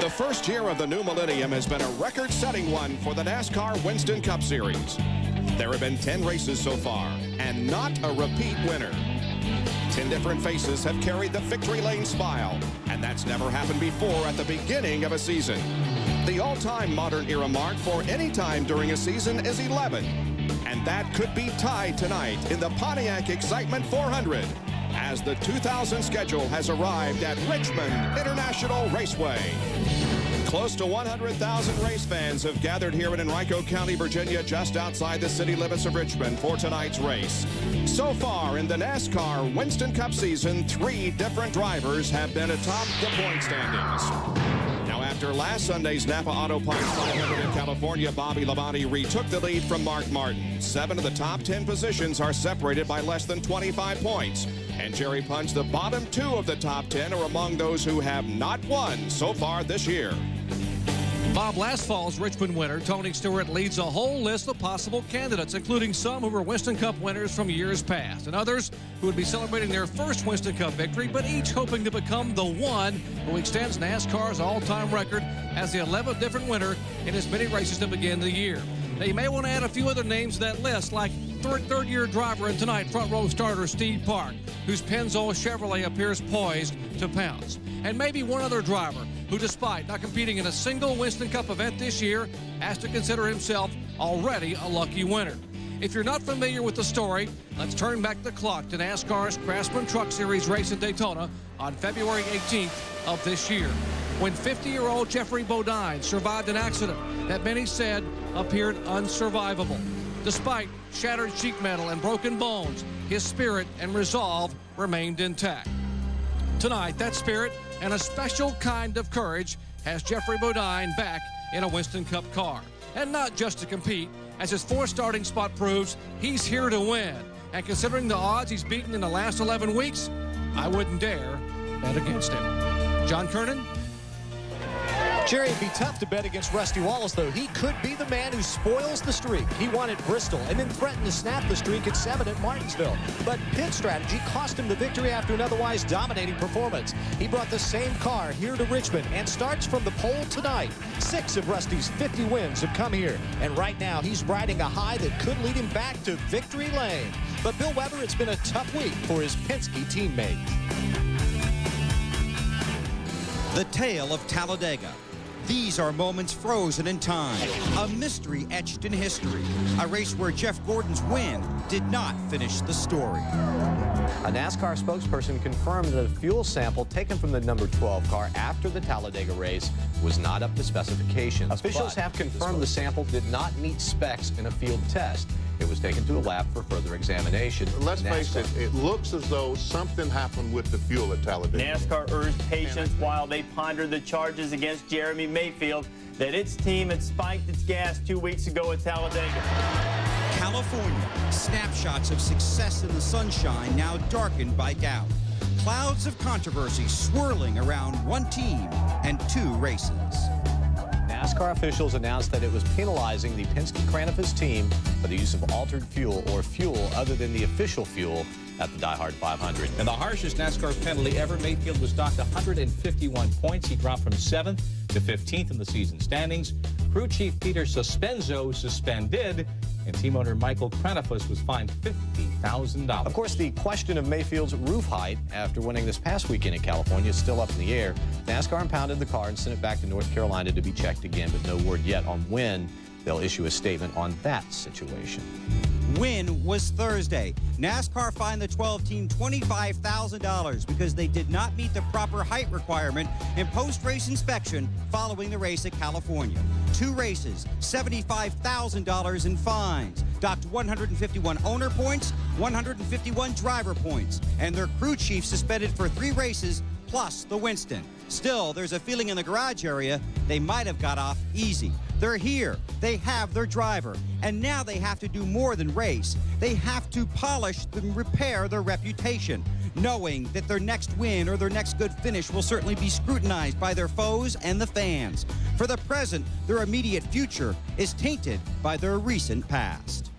The first year of the new millennium has been a record-setting one for the NASCAR Winston Cup Series. There have been 10 races so far, and not a repeat winner. 10 different faces have carried the victory lane smile, and that's never happened before at the beginning of a season. The all-time modern era mark for any time during a season is 11, and that could be tied tonight in the Pontiac Excitement 400 as the 2000 schedule has arrived at Richmond International Raceway. Close to 100,000 race fans have gathered here in Henrico County, Virginia, just outside the city limits of Richmond for tonight's race. So far in the NASCAR Winston Cup season, 3 different drivers have been atop the point standings. Now, after last Sunday's Napa Auto Parts 500 in California, Bobby Labonte retook the lead from Mark Martin. 7 of the top 10 positions are separated by less than 25 points. And Jerry Punch, the bottom 2 of the top 10, are among those who have not won so far this year. Bob, last fall's Richmond winner, Tony Stewart, leads a whole list of possible candidates, including some who were Winston Cup winners from years past, and others who would be celebrating their first Winston Cup victory, but each hoping to become the one who extends NASCAR's all-time record as the 11th different winner in as many races to begin the year. Now, you may want to add a few other names to that list, like third-year driver and tonight front-row starter Steve Park, whose Pennzoil Chevrolet appears poised to pounce. And maybe one other driver who, despite not competing in a single Winston Cup event this year, has to consider himself already a lucky winner. If you're not familiar with the story, let's turn back the clock to NASCAR's Craftsman Truck Series race in Daytona on February 18th of this year, when 50-year-old Jeffrey Bodine survived an accident that many said appeared unsurvivable. Despite shattered sheet metal and broken bones, his spirit and resolve remained intact. Tonight, that spirit and a special kind of courage has Jeffrey Bodine back in a Winston Cup car. And not just to compete, as his 4th starting spot proves, he's here to win. And considering the odds he's beaten in the last 11 weeks, I wouldn't dare bet against him. John Kernan. Jerry, it'd be tough to bet against Rusty Wallace, though. He could be the man who spoils the streak. He won at Bristol and then threatened to snap the streak at 7 at Martinsville. But pit strategy cost him the victory after an otherwise dominating performance. He brought the same car here to Richmond and starts from the pole tonight. 6 of Rusty's 50 wins have come here. And right now, he's riding a high that could lead him back to victory lane. But Bill Weber, it's been a tough week for his Penske teammate. The tale of Talladega. These are moments frozen in time, a mystery etched in history, a race where Jeff Gordon's win did not finish the story. A NASCAR spokesperson confirmed that a fuel sample taken from the number 12 car after the Talladega race was not up to specifications. Officials have confirmed the sample did not meet specs in a field test. It was taken to a lab for further examination. Let's face it, it looks as though something happened with the fuel at Talladega. NASCAR urged patience while they pondered the charges against Jeremy Mayfield that its team had spiked its gas 2 weeks ago at Talladega. California, snapshots of success in the sunshine now darkened by doubt. Clouds of controversy swirling around one team and 2 races. NASCAR officials announced that it was penalizing the Penske Cranafis team for the use of altered fuel or fuel other than the official fuel at the Die Hard 500. And the harshest NASCAR penalty ever, Mayfield was docked 151 points. He dropped from 7th to 15th in the season standings. Crew chief Peter Suspenzo suspended, and team owner Michael Cranafis was fined $50,000. Of course, the question of Mayfield's roof height after winning this past weekend in California is still up in the air. NASCAR impounded the car and sent it back to North Carolina to be checked again, but no word yet on when they'll issue a statement on that situation. Win was Thursday. NASCAR fined the 12 team $25,000 because they did not meet the proper height requirement in post-race inspection following the race at California. 2 races, $75,000 in fines, docked 151 owner points, 151 driver points, and their crew chief suspended for 3 races plus the Winston. Still, there's a feeling in the garage area they might have got off easy. They're here. They have their driver. And now they have to do more than race. They have to polish and repair their reputation, knowing that their next win or their next good finish will certainly be scrutinized by their foes and the fans. For the present, their immediate future is tainted by their recent past.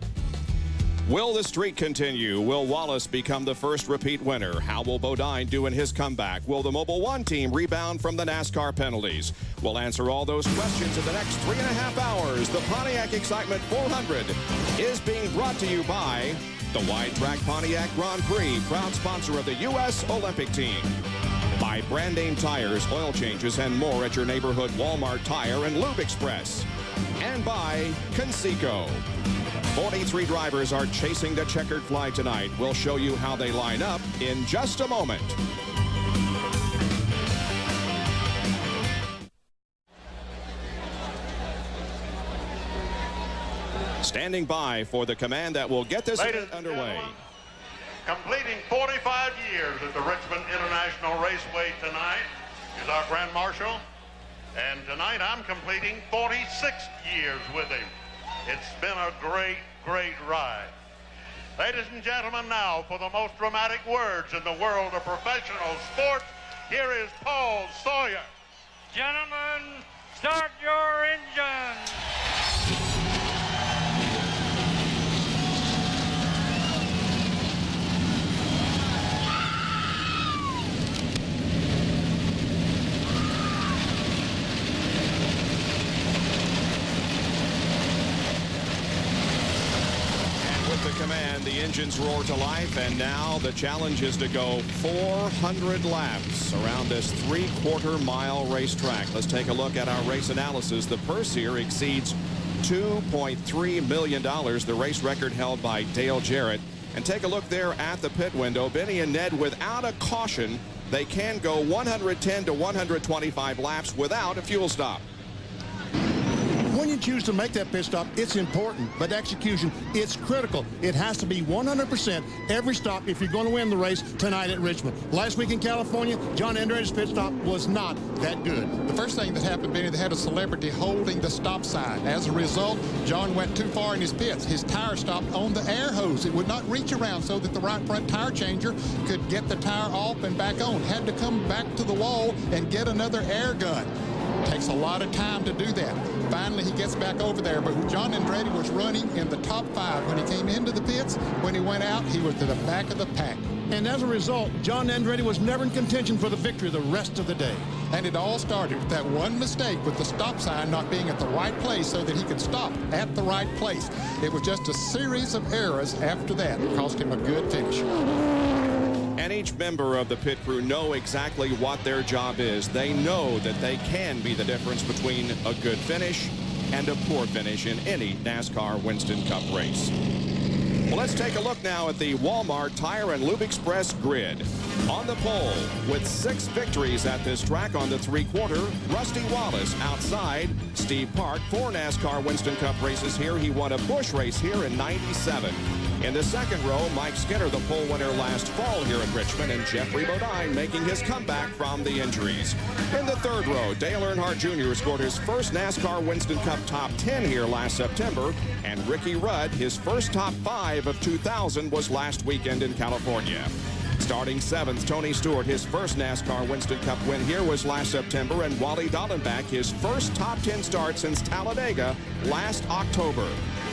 Will the streak continue? Will Wallace become the first repeat winner? How will Bodine do in his comeback? Will the Mobil 1 team rebound from the NASCAR penalties? We'll answer all those questions in the next 3.5 hours. The Pontiac Excitement 400 is being brought to you by the Wide Track Pontiac Grand Prix, proud sponsor of the U.S. Olympic team. By brand name tires, oil changes, and more at your neighborhood Walmart Tire and Lube Express. And by Conseco. 43 drivers are chasing the checkered flag tonight. We'll show you how they line up in just a moment. Standing by for the command that will get this event underway. Completing 45 years at the Richmond International Raceway tonight is our Grand Marshal. And tonight I'm completing 46 years with him. It's been a great, great ride. Ladies and gentlemen, now for the most dramatic words in the world of professional sports, here is Paul Sawyer. Gentlemen, start your engines. Command, the engines roar to life, and now the challenge is to go 400 laps around this 3/4 mile racetrack. Let's take a look at our race analysis. The purse here exceeds $2.3 million, the race record held by Dale Jarrett. And take a look there at the pit window. Benny and Ned, without a caution, they can go 110 to 125 laps without a fuel stop. When you choose to make that pit stop, it's important, but execution, it's critical. It has to be 100% every stop if you're going to win the race tonight at Richmond. Last week in California, John Andretti's pit stop was not that good. The first thing that happened, Benny, they had a celebrity holding the stop sign. As a result, John went too far in his pits. His tire stopped on the air hose. It would not reach around so that the right front tire changer could get the tire off and back on. Had to come back to the wall and get another air gun. Takes a lot of time to do that. Finally, he gets back over there, but John Andretti was running in the top 5 when he came into the pits. When he went out, he was to the back of the pack. And as a result, John Andretti was never in contention for the victory the rest of the day. And it all started with that one mistake with the stop sign not being at the right place so that he could stop at the right place. It was just a series of errors after that that cost him a good finish. And each member of the pit crew know exactly what their job is. They know that they can be the difference between a good finish and a poor finish in any NASCAR Winston Cup race. Well, let's take a look now at the Walmart Tire and Lube Express grid. On the pole, with 6 victories at this track on the 3/4, Rusty Wallace. Outside, Steve Park, 4 NASCAR Winston Cup races here. He won a Busch race here in '97. In the second row, Mike Skinner, the pole winner last fall here at Richmond, and Jeffrey Bodine making his comeback from the injuries. In the third row, Dale Earnhardt Jr. scored his first NASCAR Winston Cup top 10 here last September, and Ricky Rudd, his first top 5 of 2000 was last weekend in California. Starting 7th, Tony Stewart, his first NASCAR Winston Cup win here was last September, and Wally Dallenbach, his first top 10 start since Talladega last October.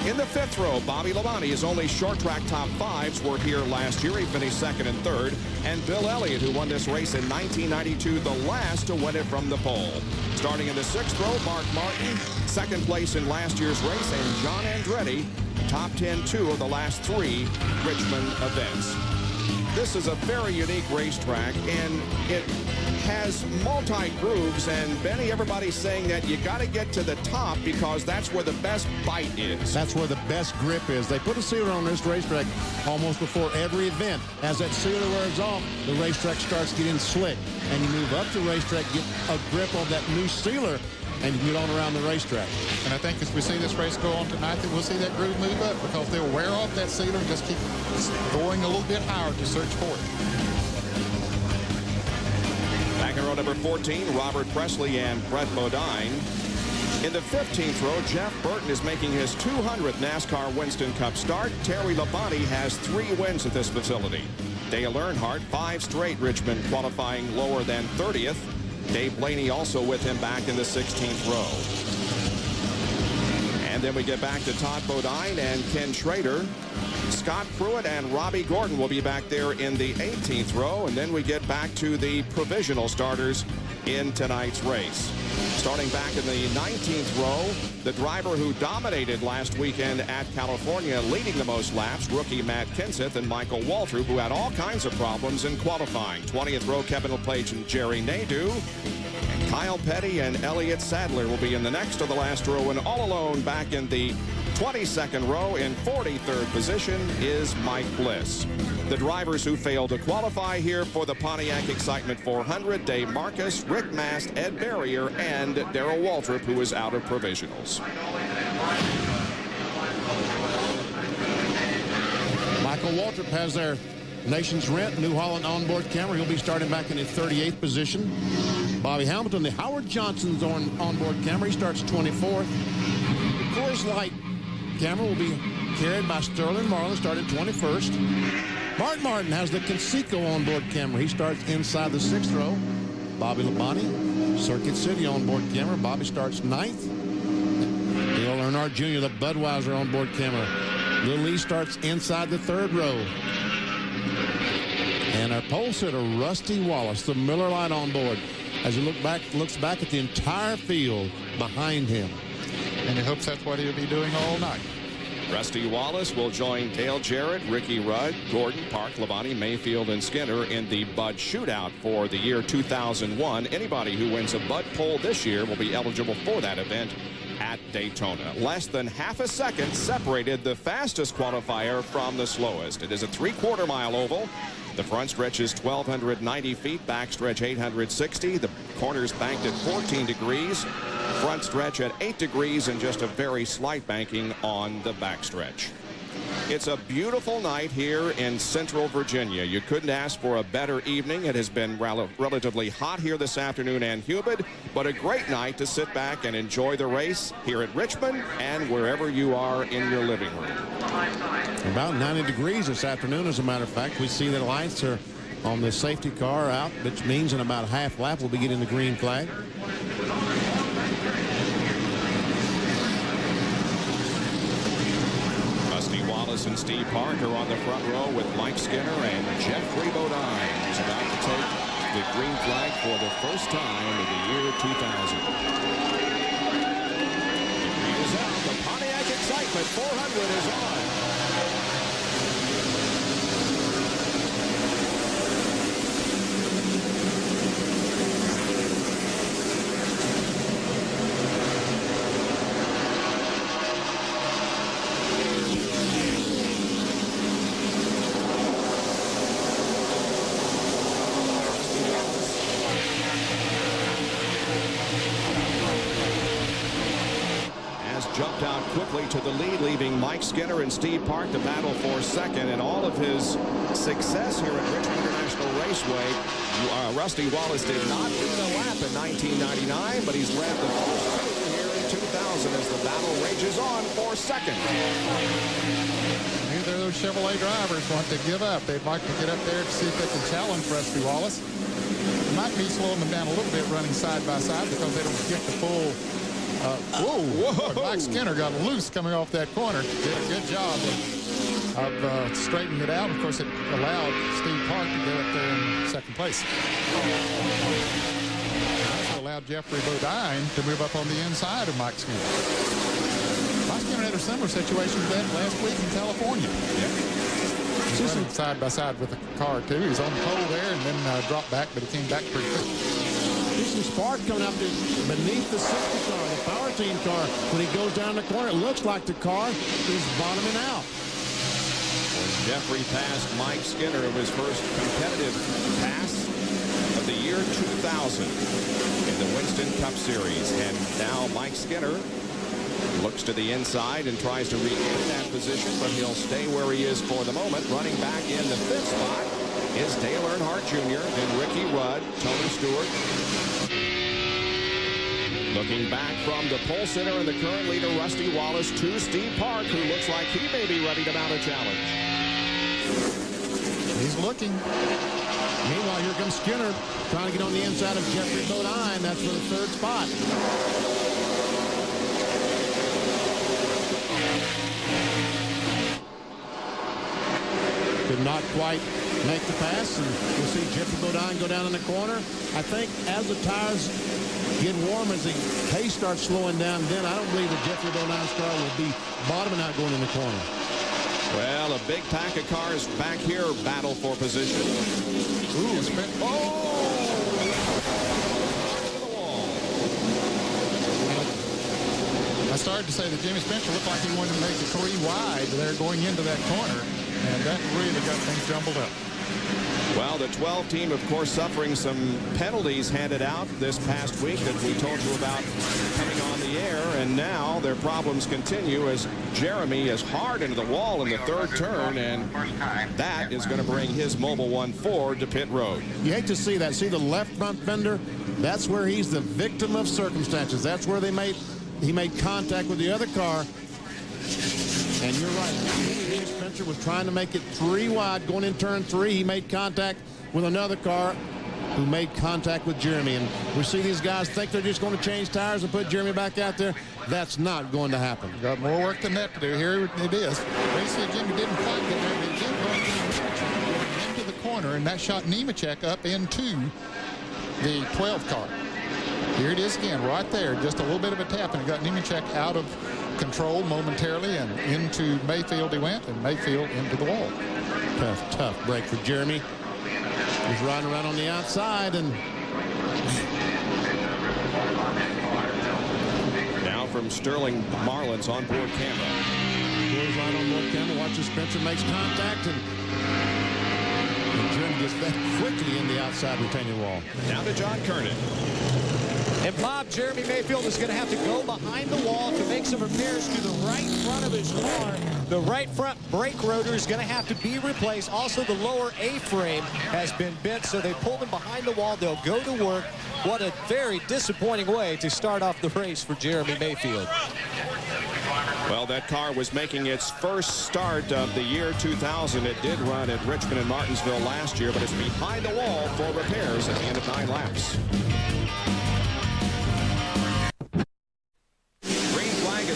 In the 5th row, Bobby Labonte, his only short track top 5s were here last year. He finished 2nd and 3rd. And Bill Elliott, who won this race in 1992, the last to win it from the pole. Starting in the 6th row, Mark Martin, 2nd place in last year's race, and John Andretti, top 10 2 of the last 3 Richmond events. This is a very unique racetrack, and it has multi-grooves, and Benny, everybody's saying that you got to get to the top because that's where the best bite is. That's where the best grip is. They put a sealer on this racetrack almost before every event. As that sealer wears off, the racetrack starts getting slick, and you move up the racetrack, get a grip on that new sealer, and you can get on around the racetrack. And I think as we see this race go on tonight, that we'll see that groove move up because they'll wear off that sealer and just keep going a little bit higher to search for it. Back in row number 14, Robert Presley and Brett Bodine. In the 15th row, Jeff Burton is making his 200th NASCAR Winston Cup start. Terry Labonte has 3 wins at this facility. Dale Earnhardt, 5 straight Richmond, qualifying lower than 30th. Dave Blaney also with him back in the 16th row. And And then we get back to Todd Bodine and Ken Schrader. Scott Pruitt and Robbie Gordon will be back there in the 18th row. And then we get back to the provisional starters in tonight's race. Starting back in the 19th row, the driver who dominated last weekend at California, leading the most laps, rookie Matt Kenseth and Michael Waltrip, who had all kinds of problems in qualifying. 20th row, Kevin LePage and Jerry Nadeau. And Kyle Petty and Elliott Sadler will be in the next to the last row. And all alone back in the 22nd row in 43rd position is Mike Bliss. The drivers who failed to qualify here for the Pontiac Excitement 400, Dave Marcus, Rick Mast, Ed Barrier, and Darrell Waltrip, who is out of provisionals. Michael Waltrip has their Nation's Rent New Holland onboard camera. He'll be starting back in the 38th position. Bobby Hamilton, the Howard Johnson's onboard camera. He starts 24th. The Coors Light camera will be carried by Sterling Marlin, starting 21st. Martin has the Conseco onboard camera. He starts inside the 6th row. Bobby Labonte, Circuit City onboard camera. Bobby starts 9th. Dale Earnhardt Jr., the Budweiser onboard camera. Lil Lee starts inside the 3rd row. And our pole sitter, Rusty Wallace, the Miller Lite onboard, as he looks back at the entire field behind him. And he hopes that's what he'll be doing all night. Rusty Wallace will join Dale Jarrett, Ricky Rudd, Gordon, Park, Labonte, Mayfield, and Skinner in the Bud Shootout for the year 2001. Anybody who wins a Bud pole this year will be eligible for that event at Daytona. Less than half a second separated the fastest qualifier from the slowest. It is a 3/4 mile oval. The front stretch is 1,290 feet, back stretch 860. The corners banked at 14 degrees. Front stretch at 8 degrees and just a very slight banking on the backstretch. It's a beautiful night here in Central Virginia. You couldn't ask for a better evening. It has been relatively hot here this afternoon and humid, but a great night to sit back and enjoy the race here at Richmond and wherever you are in your living room. About 90 degrees this afternoon, as a matter of fact. We see the lights are on the safety car out, which means in about a half lap we'll be getting the green flag. Wallace and Steve Park are on the front row with Mike Skinner and Jeffrey Bodine, who's about to take the green flag for the first time in the year 2000. The green is out. The Pontiac Excitement 400 is on. Jumped out quickly to the lead, leaving Mike Skinner and Steve Park to battle for second. And all of his success here at Richmond International Raceway, Rusty Wallace did not lead a lap in 1999, but he's led the first two here in 2000 as the battle rages on for second. Neither of those Chevrolet drivers want to give up. They'd like to get up there to see if they can challenge Rusty Wallace. It might be slowing them down a little bit running side by side because they don't get the full. Whoa. Mike Skinner got loose coming off that corner. Did a good job of straightening it out. Of course, it allowed Steve Park to get up there in second place. It also allowed Jeffrey Bodine to move up on the inside of Mike Skinner. Mike Skinner had a similar situation to that last week in California. He's running side by side with the car, too. He's on the pole there and then dropped back, but he came back pretty quick. Some spark coming up beneath the 60 car, the power team car. When he goes down the corner, it looks like the car is bottoming out. When Jeffrey passed Mike Skinner of his first competitive pass of the year 2000 in the Winston Cup Series. And now Mike Skinner looks to the inside and tries to regain that position, but he'll stay where he is for the moment. Running back in the 5th spot is Dale Earnhardt Jr., then Ricky Rudd, Tony Stewart. Looking back from the pole sitter and the current leader, Rusty Wallace, to Steve Park, who looks like he may be ready to mount a challenge. He's looking. Meanwhile, here comes Skinner trying to get on the inside of Jeffrey Bodine. That's for the 3rd spot. Could not quite make the pass, and we'll see Jeffrey Bodine go down in the corner. I think as the tires get warm, as the pace starts slowing down, then I don't believe that Jeffrey Bodine's car will be bottoming out going in the corner. Well, a big pack of cars back here battle for position. Ooh, I started to say that Jimmy Spencer looked like he wanted to make the 3 wide there going into that corner, and that really got things jumbled up. Well, the 12 team, of course, suffering some penalties handed out this past week that we told you about coming on the air, and now their problems continue as Jeremy is hard into the wall in the third turn, and that is going to bring his Mobil 1 Ford to pit road. You hate to see that. See the left front fender? That's where he's the victim of circumstances. That's where he made contact with the other car. And you're right. Jimmy Spencer was trying to make it 3 wide going in turn 3. He made contact with another car who made contact with Jeremy. And we see these guys think they're just going to change tires and put Jeremy back out there. That's not going to happen. Got more work than that to do. Here it is. Basically, Jimmy didn't quite get there, but he did go into the corner, and that shot Nemechek up into the 12 car. Here it is again, right there. Just a little bit of a tap, and it got Nemechek out of control momentarily, and into Mayfield he went, and Mayfield into the wall. Tough break for Jeremy. He's riding around on the outside, and now from Sterling Marlin's onboard camera. Goes right on board camera. Watches Spencer makes contact, and Jeremy gets back quickly in the outside retaining wall. Now to John Kernan. And Bob, Jeremy Mayfield is going to have to go behind the wall to make some repairs to the right front of his car. The right front brake rotor is going to have to be replaced. Also, the lower A-frame has been bent, so they pulled him behind the wall. They'll go to work. What a very disappointing way to start off the race for Jeremy Mayfield. Well, that car was making its first start of the year 2000. It did run at Richmond and Martinsville last year, but it's behind the wall for repairs at the end of 9 laps.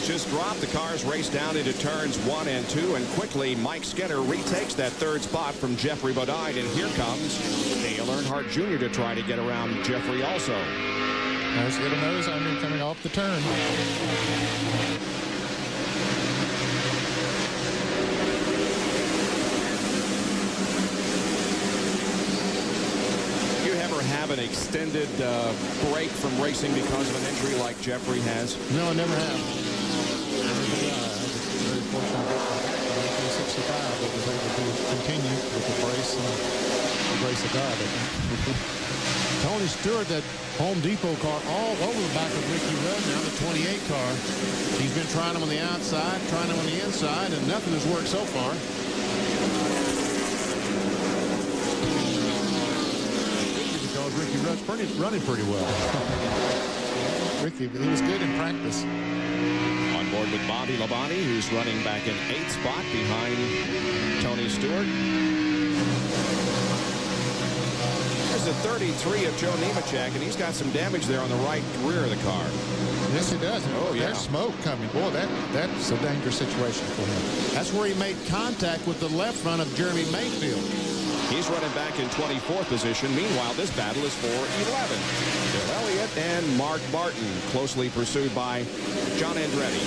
Just dropped. The cars race down into turns 1 and 2, and quickly Mike Skinner retakes that third spot from Jeffrey Bodine, and here comes Dale Earnhardt Jr. to try to get around Jeffrey also. There's little nose under coming off the turn. You ever have an extended break from racing because of an injury like Jeffrey has? No, I never have. I was very fortunate in 1965 that was able to continue with the brace and the grace of God. Tony Stewart, that Home Depot car all over the back of Ricky Rudd now, the 28 car. He's been trying them on the outside, trying them on the inside, and nothing has worked so far. Because Ricky Rudd's running pretty well. Ricky, he was good in practice. On board with Bobby Labonte, who's running back in 8th spot behind Tony Stewart. There's a 33 of Joe Nemechek, and he's got some damage there on the right rear of the car. Yes, he does. Oh, yeah. There's smoke coming. Boy, that's a dangerous situation for him. That's where he made contact with the left front of Jeremy Mayfield. He's running back in 24th position. Meanwhile, this battle is for 11. Bill Elliott and Mark Martin, closely pursued by John Andretti.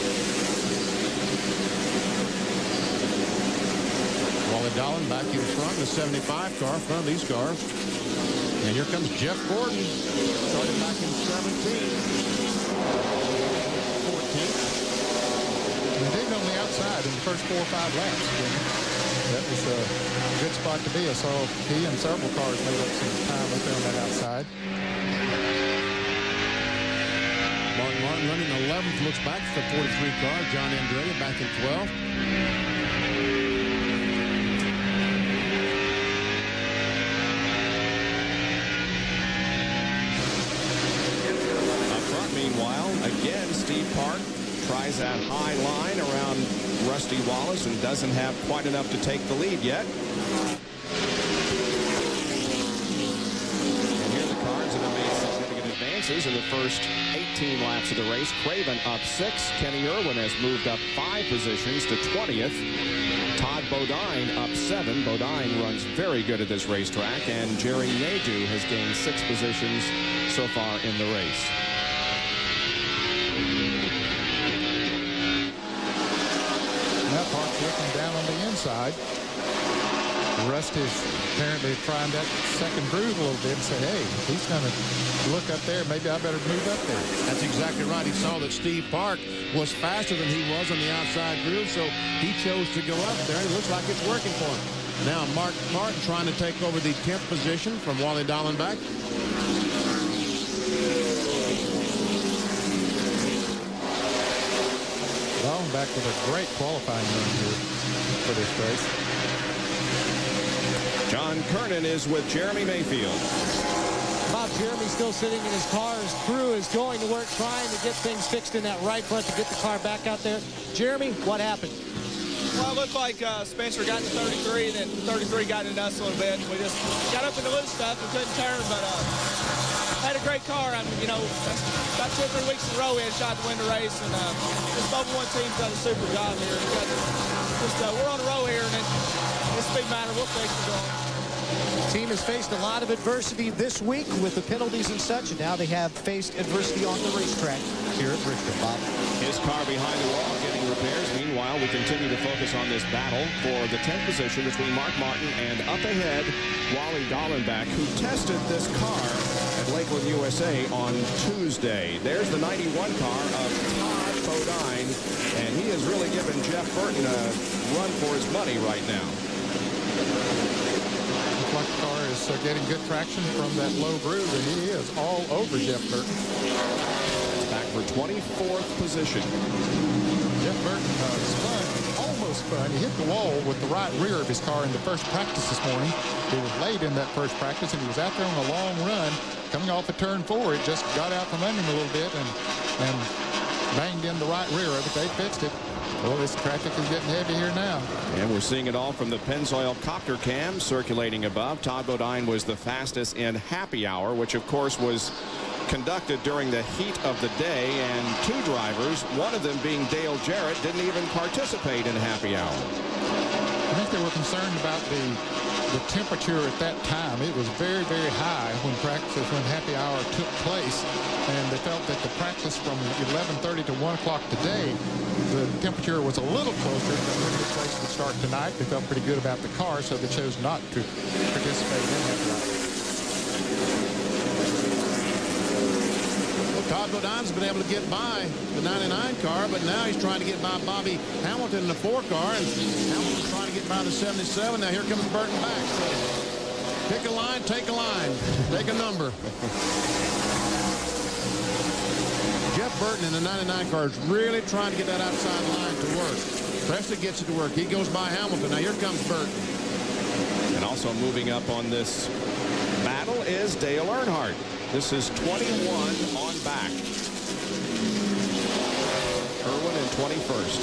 Wally Dolan back in front in the 75 car, front of these cars. And here comes Jeff Gordon, started back in 14. They did on the outside in the first 4 or 5 laps. That was a good spot to be. I saw he and several cars made up some time up there on that outside. Martin running 11th, looks back to the 43 car. John Andretti back in 12th. Up front, meanwhile, again, Steve Park tries that high line around Rusty Wallace and doesn't have quite enough to take the lead yet. And here are the cars that have made significant advances in the first 18 laps of the race. Craven up 6. Kenny Irwin has moved up 5 positions to 20th. Todd Bodine up 7. Bodine runs very good at this racetrack, and Jerry Nadeau has gained 6 positions so far in the race. Now Park's looking down on the inside. Rusty's apparently trying that second groove a little bit and said, hey, he's going to look up there. Maybe I better move up there. That's exactly right. He saw that Steve Park was faster than he was on the outside groove, so he chose to go up there. It looks like it's working for him. Now Mark Martin trying to take over the 10th position from Wally Dallenbach. Dallenbach with a great qualifying run here for this race. John Kernan is with Jeremy Mayfield. Bob, Jeremy's still sitting in his car. His crew is going to work trying to get things fixed in that right front to get the car back out there. Jeremy, what happened? Well, it looked like Spencer got to 33, and then 33 got into us a little bit. We just got up in the loose stuff and couldn't turn, but had a great car. I mean, you know, about 2 or 3 weeks in a row we had a shot to win the race, and this Mobil 1 team's done a super job here. We're on a roll here, and it's a big matter. We'll fix it going. The team has faced a lot of adversity this week with the penalties and such, and now they have faced adversity on the racetrack here at Richmond. Bob. His car behind the wall getting repairs. Meanwhile, we continue to focus on this battle for the 10th position between Mark Martin and up ahead, Wally Dallenbach, who tested this car at Lakeland, USA on Tuesday. There's the 91 car of Todd Bodine, and he has really given Jeff Burton a run for his money right now. Looks like the car is getting good traction from that low groove, and he is all over Jeff Burton. Back for 24th position. Jeff Burton almost spun. He hit the wall with the right rear of his car in the first practice this morning. He was late in that first practice, and he was out there on a long run. Coming off a turn 4, it just got out from under him a little bit and banged in the right rear of it. They fixed it. Well, this traffic is getting heavy here now. And we're seeing it all from the Pennzoil copter cam circulating above. Todd Bodine was the fastest in happy hour, which of course was conducted during the heat of the day, and 2 drivers, one of them being Dale Jarrett, didn't even participate in happy hour. I think they were concerned about the temperature at that time. It was very, very high when happy hour took place, and they felt that the practice from 11:30 to 1 o'clock today, the temperature was a little closer than when the race would start tonight. They felt pretty good about the car, so they chose not to participate in happy hour. Todd Bodine's been able to get by the 99 car, but now he's trying to get by Bobby Hamilton in the 4 car, and Hamilton's trying to get by the 77. Now here comes Burton back. So pick a line, take a line, take a number. Jeff Burton in the 99 car is really trying to get that outside line to work. Preston gets it to work. He goes by Hamilton. Now here comes Burton. And also moving up on this battle is Dale Earnhardt. This is 21 on back. Irwin in 21st.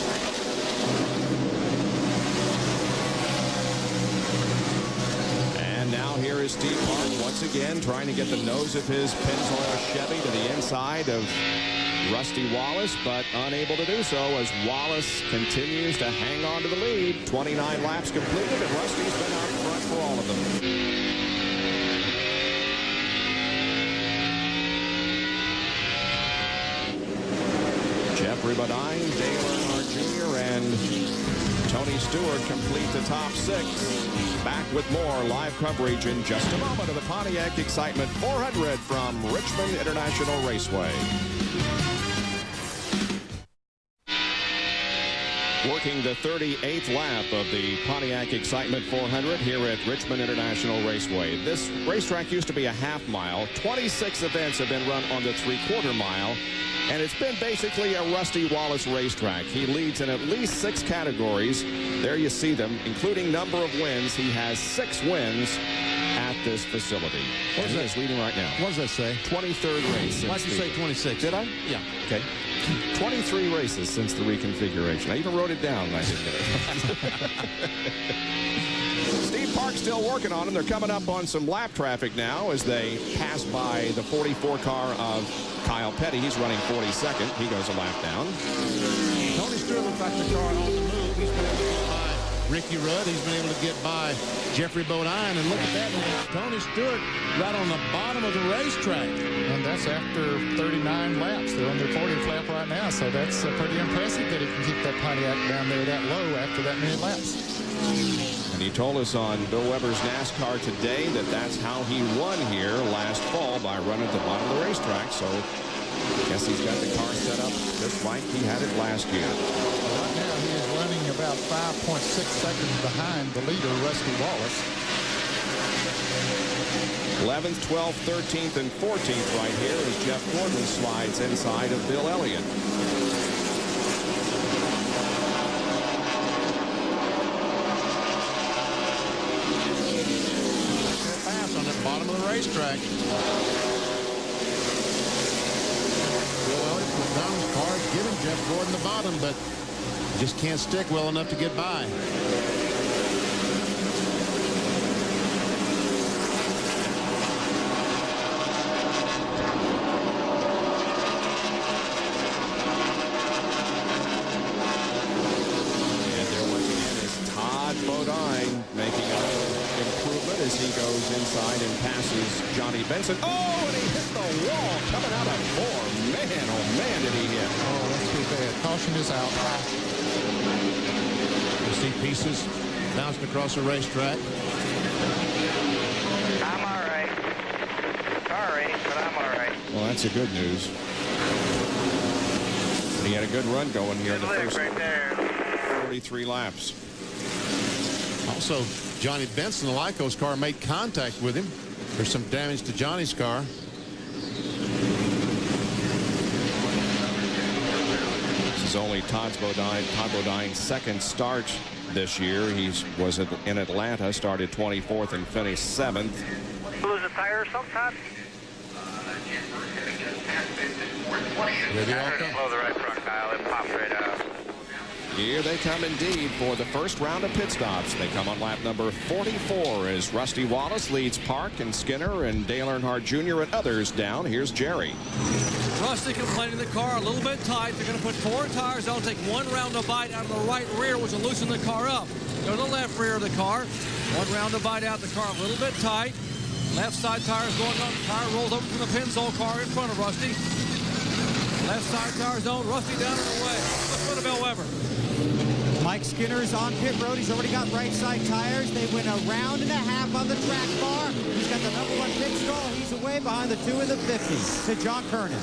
And now here is Steve Park once again trying to get the nose of his Pennzoil Chevy to the inside of Rusty Wallace, but unable to do so as Wallace continues to hang on to the lead. 29 laps completed, and Rusty's been out front for all of them. Jeffrey Bodine, Dale Earnhardt Jr., and Tony Stewart complete the top 6. Back with more live coverage in just a moment of the Pontiac Excitement 400 from Richmond International Raceway. Working the 38th lap of the Pontiac Excitement 400 here at Richmond International Raceway. This racetrack used to be a half mile. 26 events have been run on the 3/4 mile. And it's been basically a Rusty Wallace racetrack. He leads in at least 6 categories. There you see them, including number of wins. He has 6 wins at this facility. And he is leading right now. What does that say? 23rd race. Why'd you say 26? Did I? Yeah. Okay. 23 races since the reconfiguration. I even wrote it down when I did it. Steve Park's still working on them. They're coming up on some lap traffic now as they pass by the 44 car of Kyle Petty. He's running 42nd. He goes a lap down. Tony Stewart looks like the car on the move. He's been able to get by Ricky Rudd, he's been able to get by Jeffrey Bodine. And look at that, man. Tony Stewart right on the bottom of the racetrack. And that's after 39 laps. They're on their 40th lap right now, so that's pretty impressive that he can keep that Pontiac down there that low after that many laps. And he told us on Bill Weber's NASCAR Today that that's how he won here last fall, by running at the bottom of the racetrack. So I guess he's got the car set up just like he had it last year. Right now he is running about 5.6 seconds behind the leader, Rusty Wallace. 11th, 12th, 13th, and 14th right here as Jeff Gordon slides inside of Bill Elliott. Pass on the bottom of the racetrack. Bill Elliott with Donald's car giving Jeff Gordon the bottom, but just can't stick well enough to get by. As he goes inside and passes Johnny Benson. Oh, and he hit the wall coming out of 4. Man, oh man, did he hit. Oh, that's too bad. Caution is out. You see pieces bouncing across the racetrack. I'm all right. Sorry, but I'm all right. Well, that's the good news. And he had a good run going here in the first right there. 43 laps. Also, Johnny Benson, the Lycos car, made contact with him. There's some damage to Johnny's car. This is only Todd Bodine's second start this year. He was in Atlanta, started 24th and finished 7th. Lose a tire or something, Todd? Blow the right front, Kyle. It popped right out. Here they come indeed for the first round of pit stops. They come on lap number 44 as Rusty Wallace leads Park and Skinner and Dale Earnhardt Jr. and others down. Here's Jerry. Rusty complaining the car a little bit tight. They're going to put 4 tires on, take 1 round of bite out of the right rear, which will loosen the car up. Go to the left rear of the car. 1 round of bite out, the car a little bit tight. Left side tires going on. Tire rolls over from the Pennzoil car in front of Rusty. Left side tires on. Rusty down and away. Let's go to Bill Weber. Mike Skinner is on pit road. He's already got right side tires. They went a round and a half on the track bar. He's got the #1 pit stall. He's away behind the 2 in the 50 to John Kernan.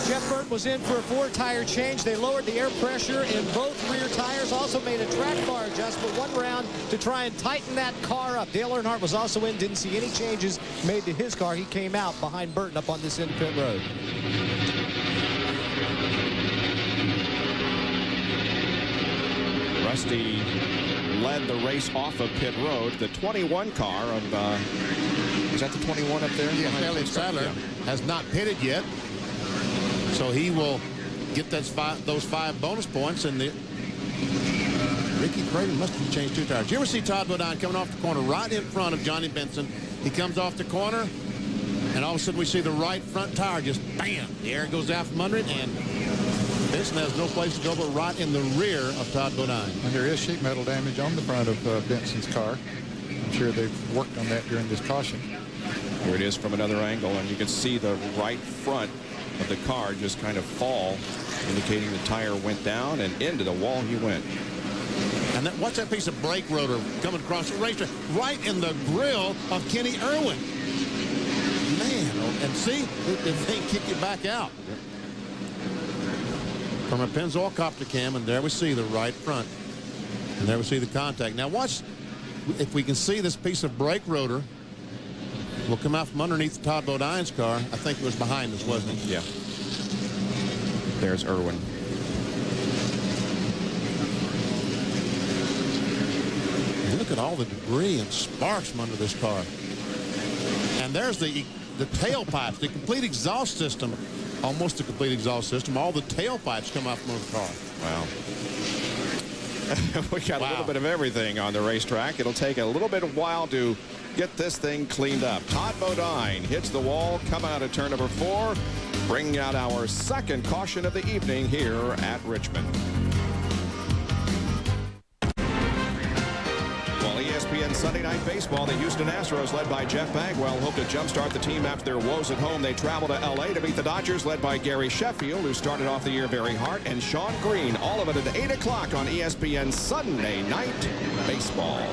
Jeff Burton was in for a 4-tire change. They lowered the air pressure in both rear tires. Also made a track bar adjustment 1 round to try and tighten that car up. Dale Earnhardt was also in. Didn't see any changes made to his car. He came out behind Burton up on this end pit road. Rusty led the race off of pit road. The 21 car of, is that the 21 up there? Yeah, Elliott Sadler has not pitted yet. So he will get those 5 bonus points. And the Ricky Craven must have changed 2 tires. Did you ever see Todd Bodine coming off the corner right in front of Johnny Benson? He comes off the corner, and all of a sudden we see the right front tire just bam. The air goes out from under it, and Benson has no place to go but right in the rear of Todd Bodine. And there is sheet metal damage on the front of Benson's car. I'm sure they've worked on that during this caution. Here it is from another angle, and you can see the right front of the car just kind of fall, indicating the tire went down, and into the wall he went. And watch that piece of brake rotor coming across the racetrack right in the grill of Kenny Irwin. Man, and see, the thing kicked it back out. From a Pennzoil copter cam, and there we see the right front. And there we see the contact. Now watch, if we can see this piece of brake rotor will come out from underneath Todd Bodine's car. I think it was behind us, wasn't it? Yeah. There's Irwin. And look at all the debris and sparks from under this car. And there's the tailpipes, the complete exhaust system. Almost a complete exhaust system. All the tailpipes come out from the car. Wow. We got a little bit of everything on the racetrack. It'll take a little bit of while to get this thing cleaned up. Todd Bodine hits the wall, coming out of turn number 4, bringing out our second caution of the evening here at Richmond. And Sunday Night Baseball, the Houston Astros, led by Jeff Bagwell, hope to jumpstart the team after their woes at home. They travel to L.A. to meet the Dodgers, led by Gary Sheffield, who started off the year very hard, and Sean Green. All of it at 8 o'clock on ESPN Sunday Night Baseball.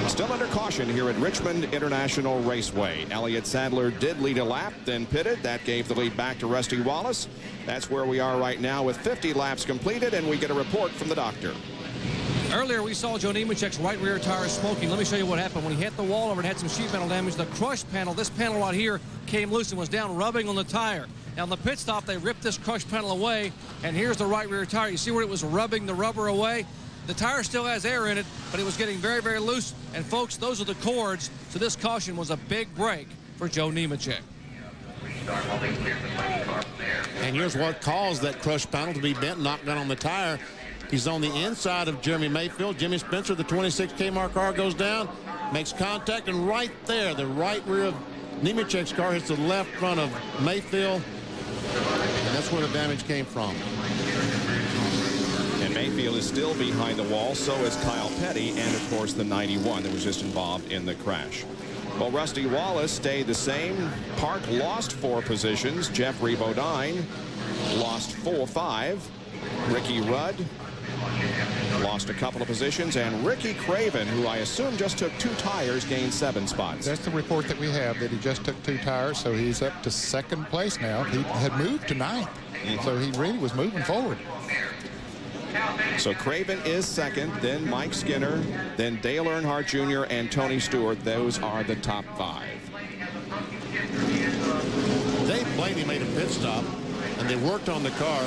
Still under caution here at Richmond International Raceway. Elliott Sadler did lead a lap, then pitted. That gave the lead back to Rusty Wallace. That's where we are right now with 50 laps completed, and we get a report from the doctor. Earlier, we saw Joe Nemechek's right rear tire smoking. Let me show you what happened. When he hit the wall over and had some sheet metal damage, the crush panel, this panel right here, came loose and was down rubbing on the tire. Now, on the pit stop, they ripped this crush panel away, and here's the right rear tire. You see where it was rubbing the rubber away? The tire still has air in it, but it was getting very, very loose. And, folks, those are the cords, so this caution was a big break for Joe Nemechek. And here's what caused that crush panel to be bent, knocked down on the tire. He's on the inside of Jeremy Mayfield. Jimmy Spencer, the 26 Kmart car, goes down, makes contact, and right there, the right rear of Nemechek's car hits the left front of Mayfield, and that's where the damage came from. And Mayfield is still behind the wall, so is Kyle Petty, and of course the 91 that was just involved in the crash. Well, Rusty Wallace stayed the same. Park lost 4 positions. Jeffrey Bodine lost 5. Ricky Rudd lost a couple of positions, and Ricky Craven, who I assume just took 2 tires, gained 7 spots. That's the report that we have, that he just took 2 tires, so he's up to 2nd place now. He had moved to 9th, so he really was moving forward. So Craven is 2nd, then Mike Skinner, then Dale Earnhardt Jr. and Tony Stewart. Those are the top 5. Dave Blaney made a pit stop, and they worked on the car.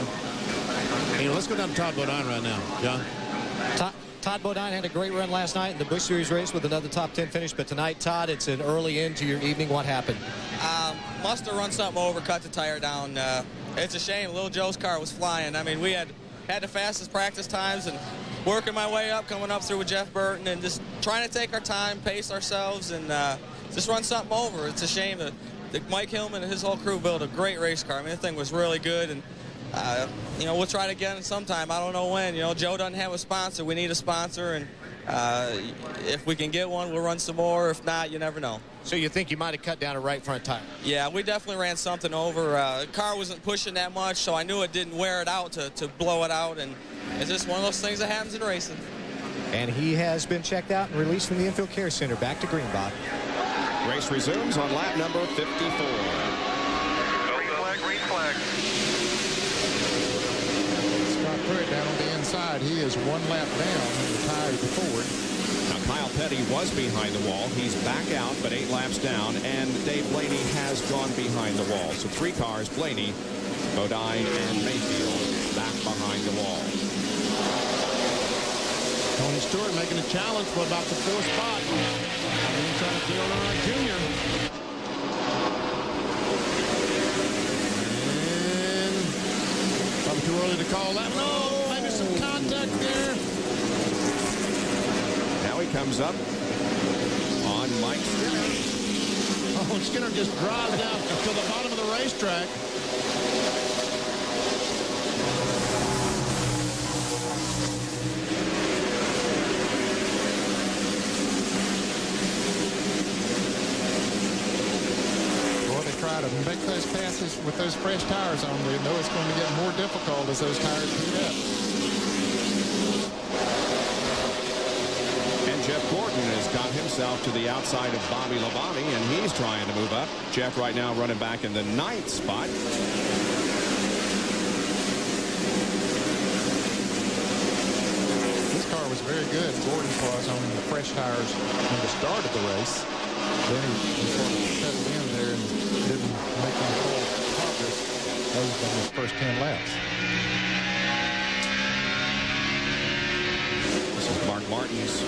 Hey, let's go down to Todd Bodine right now, John. Todd Bodine had a great run last night in the Busch Series race with another top 10 finish. But tonight, Todd, it's an early end to your evening. What happened? Must have run something over, cut the tire down. It's a shame. Little Joe's car was flying. I mean, we had the fastest practice times, and working my way up, coming up through with Jeff Burton, and just trying to take our time, pace ourselves, and just run something over. It's a shame that Mike Hillman and his whole crew built a great race car. I mean, the thing was really good, and you know, we'll try it again sometime. I don't know when. You know, Joe doesn't have a sponsor. We need a sponsor, and if we can get one, we'll run some more. If not, you never know. So you think you might have cut down a right front tire? Yeah, we definitely ran something over. The car wasn't pushing that much, so I knew it didn't wear it out to blow it out, and it's just one of those things that happens in racing. And he has been checked out and released from the Infield Care Center. Back to Green, Bob. Race resumes on lap number 54. Green flag, green flag. Scott Pruitt down on the inside. He is 1 lap down in the tires to Ford. Now, Kyle Petty was behind the wall. He's back out, but 8 laps down, and Dave Blaney has gone behind the wall. So 3 cars, Blaney, Bodine, and Mayfield, back behind the wall. Tony Stewart making a challenge for about the 4th spot. On the inside of Dale Earnhardt Jr. And probably too early to call that. No, maybe some contact there. Now he comes up on Mike Skinner. Oh, and Skinner just drives down to the bottom of the racetrack. Try to make those passes with those fresh tires on. We know it's going to get more difficult as those tires heat up. And Jeff Gordon has got himself to the outside of Bobby Labonte, and he's trying to move up. Jeff right now running back in the 9th spot. This car was very good. Gordon was on the fresh tires when the start of the race. Then he sort of cut it in there and didn't make any full progress other than his first 10 laps. This is Mark Martin's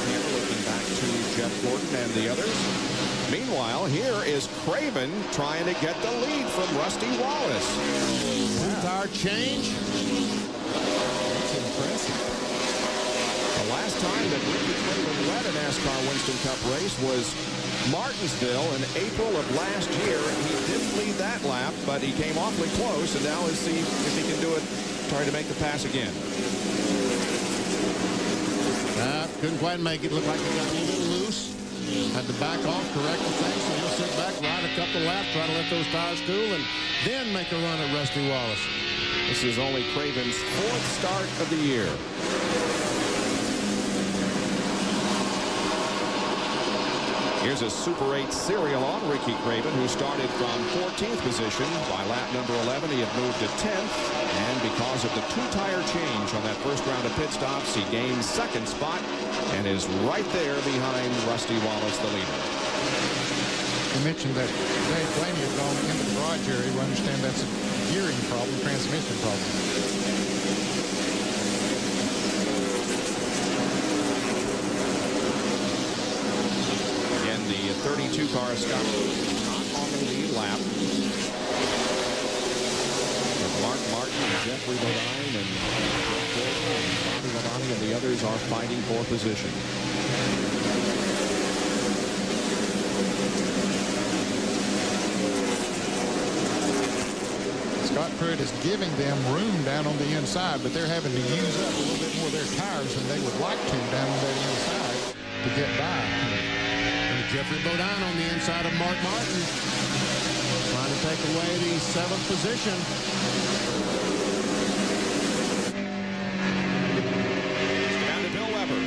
camera looking back to Jeff Gordon and the others. Meanwhile, here is Craven trying to get the lead from Rusty Wallace. Tire change. That's impressive. The last time that Ricky Craven led a NASCAR Winston Cup race was Martinsville in April of last year. He didn't lead that lap, but he came awfully close, and now let's see if he can do it, try to make the pass again. Couldn't quite make it. Looked like he got a little bit loose. Had to back off, correct the thing, so he'll sit back, ride a couple laps, try to let those tires cool, and then make a run at Rusty Wallace. This is only Craven's 4th start of the year. Here's a Super 8 serial on Ricky Craven, who started from 14th position. By lap number 11, he had moved to 10th. And because of the 2-tire change on that first round of pit stops, he gained 2nd spot and is right there behind Rusty Wallace, the leader. You mentioned that Dave Blaney had gone into the garage area. We understand that's a gearing problem, transmission problem. Again, the 32 car Scott not on the lead lap. With Mark Martin, Jeffrey Bodine, and Bobby Labonte, and the others are fighting for position. Scott Pruitt is giving them room down on the inside, but they're having to use up a little bit more of their tires than they would like to down on that inside to get by. And Jeffrey Bodine on the inside of Mark Martin, trying to take away the 7th position. Down to Bill Weber.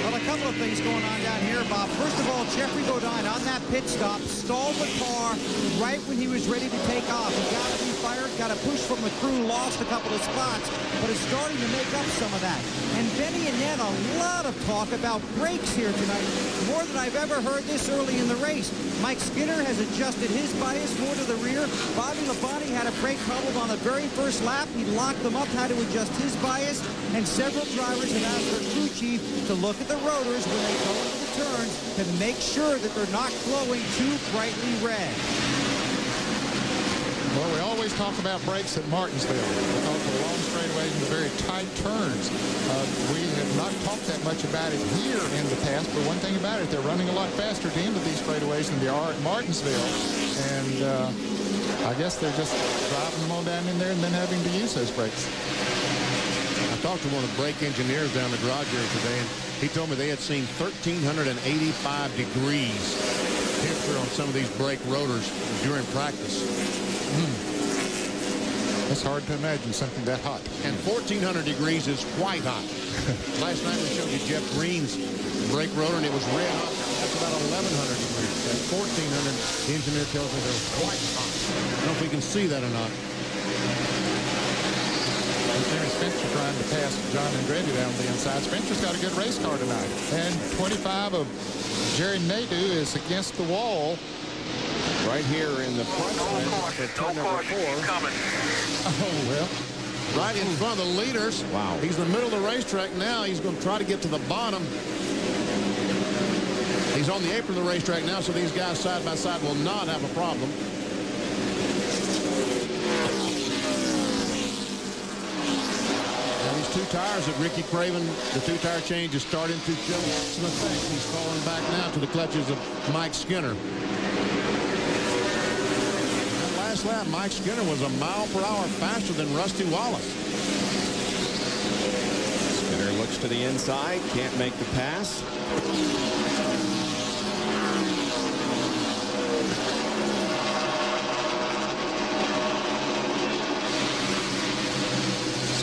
Well, a couple of things going on down here, Bob. First of all, Jeffrey Bodine on that pit stop stalled the car right when he was ready to take off. He got to be fired, got a push from the crew, lost a couple of spots, but is starting to make up some of that. And Benny and Ned, a lot of talk about brakes here tonight, more than I've ever heard this early in the race. Mike Skinner has adjusted his bias more to the rear. Bobby Labonte had a brake problem on the very first lap. He locked them up, had to adjust his bias, and several drivers have asked their crew chief to look at the rotors when they go into the turns to make sure that they're not glowing too brightly red. Well, we always talk about brakes at Martinsville. We talk the long straightaways and the very tight turns. We have not talked that much about it here in the past, but one thing about it, they're running a lot faster at the end of these straightaways than they are at Martinsville. And I guess they're just driving them on down in there and then having to use those brakes. I talked to one of the brake engineers down the garage area today, and he told me they had seen 1,385 degrees temperature on some of these brake rotors during practice. It's hard to imagine something that hot. And 1,400 degrees is quite hot. Last night we showed you Jeff Green's brake rotor, and it was red hot. That's about 1,100 degrees. At 1,400, the engineer tells me they're quite hot. I don't know if we can see that or not. Terry Spencer trying to pass John Andretti down the inside. Spencer's got a good race car tonight. And 25 of Jerry Nadeau is against the wall. Right here in the front for turn number 4. Oh, well. Right in front of the leaders. Wow. He's in the middle of the racetrack now. He's going to try to get to the bottom. He's on the apron of the racetrack now, so these guys side by side will not have a problem. And these 2 tires of Ricky Craven, the 2-tire change is starting to show some effect. He's falling back now to the clutches of Mike Skinner. Last lap, Mike Skinner was a mile per hour faster than Rusty Wallace. Skinner looks to the inside, can't make the pass.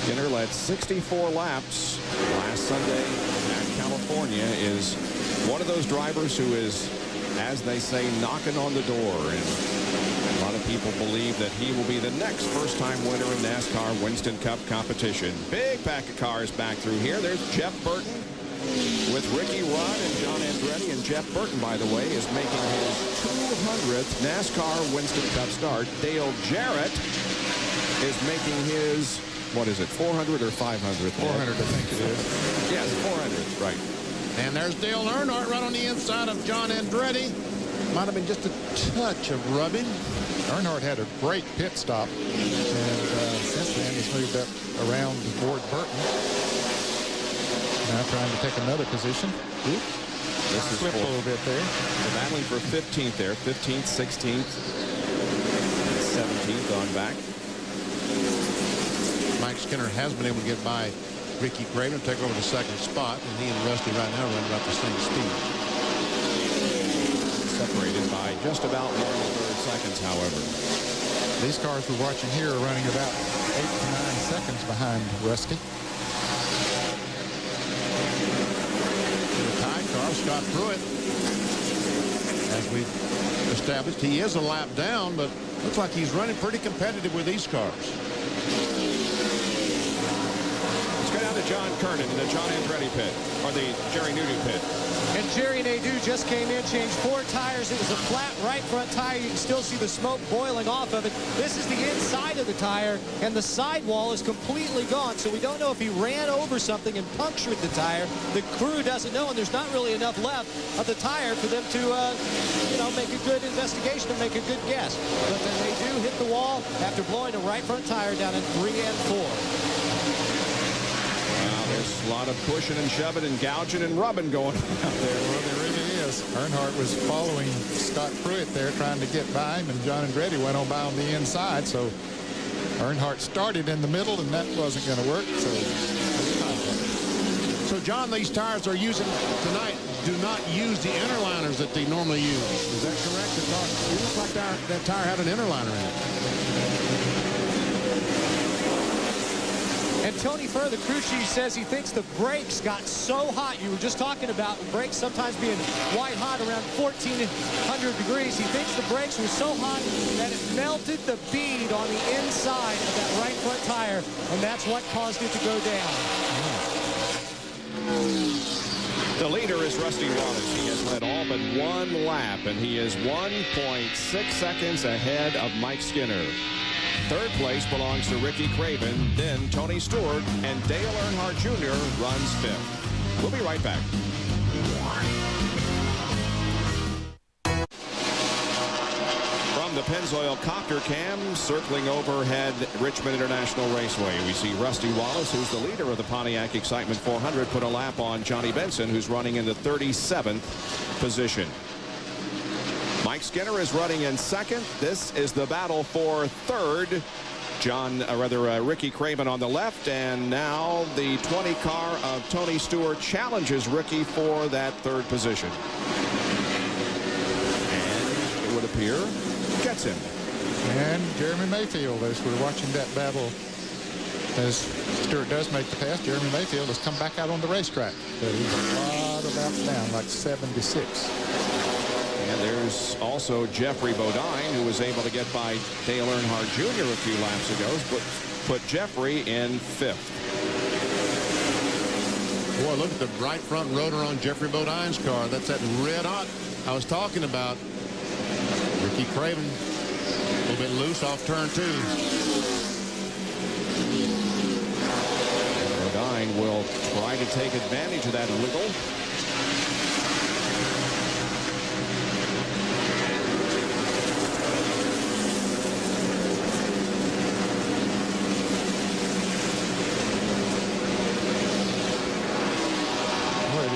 Skinner led 64 laps last Sunday at California. Is one of those drivers who is, as they say, knocking on the door. And a lot of people believe that he will be the next first-time winner in NASCAR Winston Cup competition. Big pack of cars back through here. There's Jeff Burton with Ricky Rudd and John Andretti. And Jeff Burton, by the way, is making his 200th NASCAR Winston Cup start. Dale Jarrett is making his, what is it, 400 or 500th? 400, I think it is. Yes, 400, right. And there's Dale Earnhardt right on the inside of John Andretti. Might have been just a touch of rubbing. Earnhardt had a great pit stop, and since then he's moved up around Ward Burton. Now trying to take another position. This is Slipped a little bit there. They're battling for 15th there. 15th, 16th, and 17th on back. Mike Skinner has been able to get by Ricky Craven take over the second spot, and he and Rusty right now run about the same speed. Separated by just about 1/3 seconds, however. These cars we're watching here are running about 8 to 9 seconds behind Rusty. The tie car, Scott Pruitt. As we've established, he is a lap down, but looks like he's running pretty competitive with these cars. Let's go down to John Kernan in the John Andretti pit, or the Jerry Nadeau pit. And Jerry Nadeau just came in, changed 4 tires. It was a flat right front tire. You can still see the smoke boiling off of it. This is the inside of the tire, and the sidewall is completely gone. So we don't know if he ran over something and punctured the tire. The crew doesn't know, and there's not really enough left of the tire for them to, make a good investigation and make a good guess. But then Nadeau hit the wall after blowing a right front tire down in 3 and 4. There's a lot of pushing and shoving and gouging and rubbing going out there. Well, there really is. Earnhardt was following Scott Pruitt there, trying to get by him, and John Andretti went on by on the inside. So Earnhardt started in the middle, and that wasn't going to work. So, John, these tires they're using tonight do not use the interliners that they normally use. Is that correct? It looks like that tire had an interliner in it. And Tony Furr, the crew chief, says he thinks the brakes got so hot. You were just talking about the brakes sometimes being white hot around 1,400 degrees. He thinks the brakes were so hot that it melted the bead on the inside of that right front tire, and that's what caused it to go down. The leader is Rusty Wallace. He has led all but 1 lap, and he is 1.6 seconds ahead of Mike Skinner. Third place belongs to Ricky Craven, then Tony Stewart, and Dale Earnhardt Jr. runs 5th. We'll be right back. From the Pennzoil Copter Cam, circling overhead Richmond International Raceway, we see Rusty Wallace, who's the leader of the Pontiac Excitement 400, put a lap on Johnny Benson, who's running in the 37th position. Mike Skinner is running in 2nd. This is the battle for 3rd. Ricky Craven on the left, and now the 20 car of Tony Stewart challenges Ricky for that 3rd position. And it would appear gets him. And Jeremy Mayfield, as we're watching that battle, as Stewart does make the pass, Jeremy Mayfield has come back out on the racetrack. But he's a lot of laps down, like 76. And there's also Jeffrey Bodine, who was able to get by Dale Earnhardt Jr. a few laps ago, but put Jeffrey in 5th. Boy, look at the right front rotor on Jeffrey Bodine's car. That's that red hot I was talking about. Ricky Craven, a little bit loose off turn 2. Bodine will try to take advantage of that wiggle.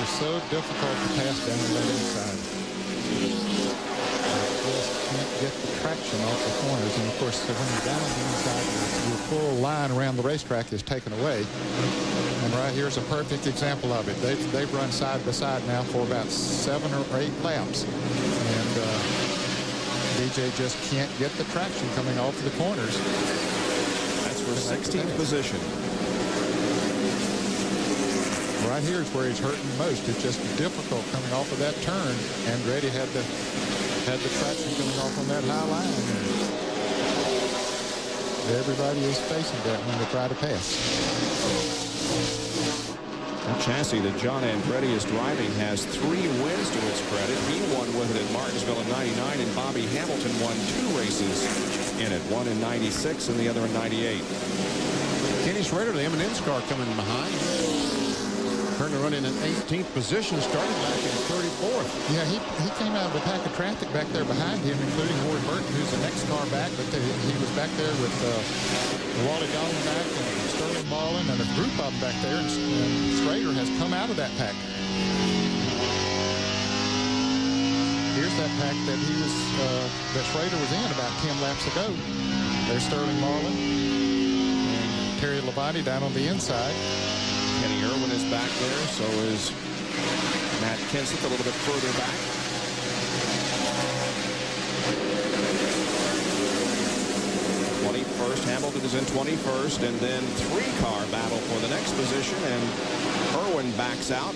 So difficult to pass down on that inside. Just can't get the traction off the corners. And of course, when you're down on the inside, your full line around the racetrack is taken away. And right here's a perfect example of it. They've run side by side now for about 7 or 8 laps. And DJ just can't get the traction coming off the corners. That's for 16th position. Right here is where he's hurting most. It's just difficult coming off of that turn. Andretti had the traction coming off on that high line. Everybody is facing that when they try to pass. That chassis that John Andretti is driving has 3 wins to its credit. He won with it at Martinsville in '99, and Bobby Hamilton won 2 races in it, one in '96 and the other in '98. Kenny Schrader, the M&M's car, coming behind. Turner running in 18th position, started back in 34th. Yeah, he came out of the pack of traffic back there behind him, including Ward Burton, who's the next car back. But he was back there with Wally Dallenbach and Sterling Marlin and a group of them back there. And Schrader has come out of that pack. Here's that pack that that Schrader was in about 10 laps ago. There's Sterling Marlin and Terry Labonte down on the inside. Kenny Irwin is back there. So is Matt Kenseth a little bit further back. Hamilton is in 21st, and then three-car battle for the next position, and Irwin backs out.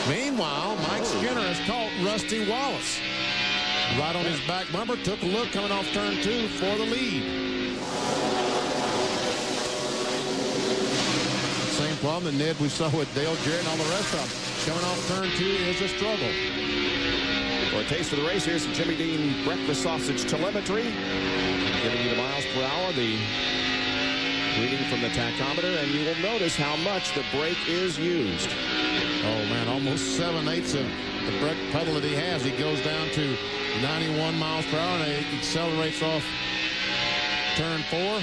Meanwhile, Mike Skinner has caught Rusty Wallace. Right on his back bumper, took a look coming off turn 2 for the lead. Same problem that Ned we saw with Dale Jarrett and all the rest of them. Coming off turn 2 is a struggle. For a taste of the race, here's Jimmy Dean breakfast sausage telemetry. Giving you the miles per hour, the reading from the tachometer, and you will notice how much the brake is used. Oh, man, almost 7/8 of the brake pedal that he has. He goes down to 91 miles per hour, and he accelerates off turn 4.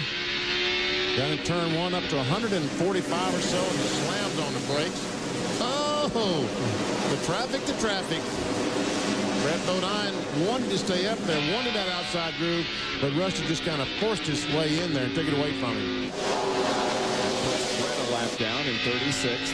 Down in turn 1 up to 145 or so, and slams on the brakes. Oh, the traffic. Brett Bodine wanted to stay up there, wanted that outside groove, but Rusty just kind of forced his way in there and took it away from him. Puts Brett a lap down in 36th.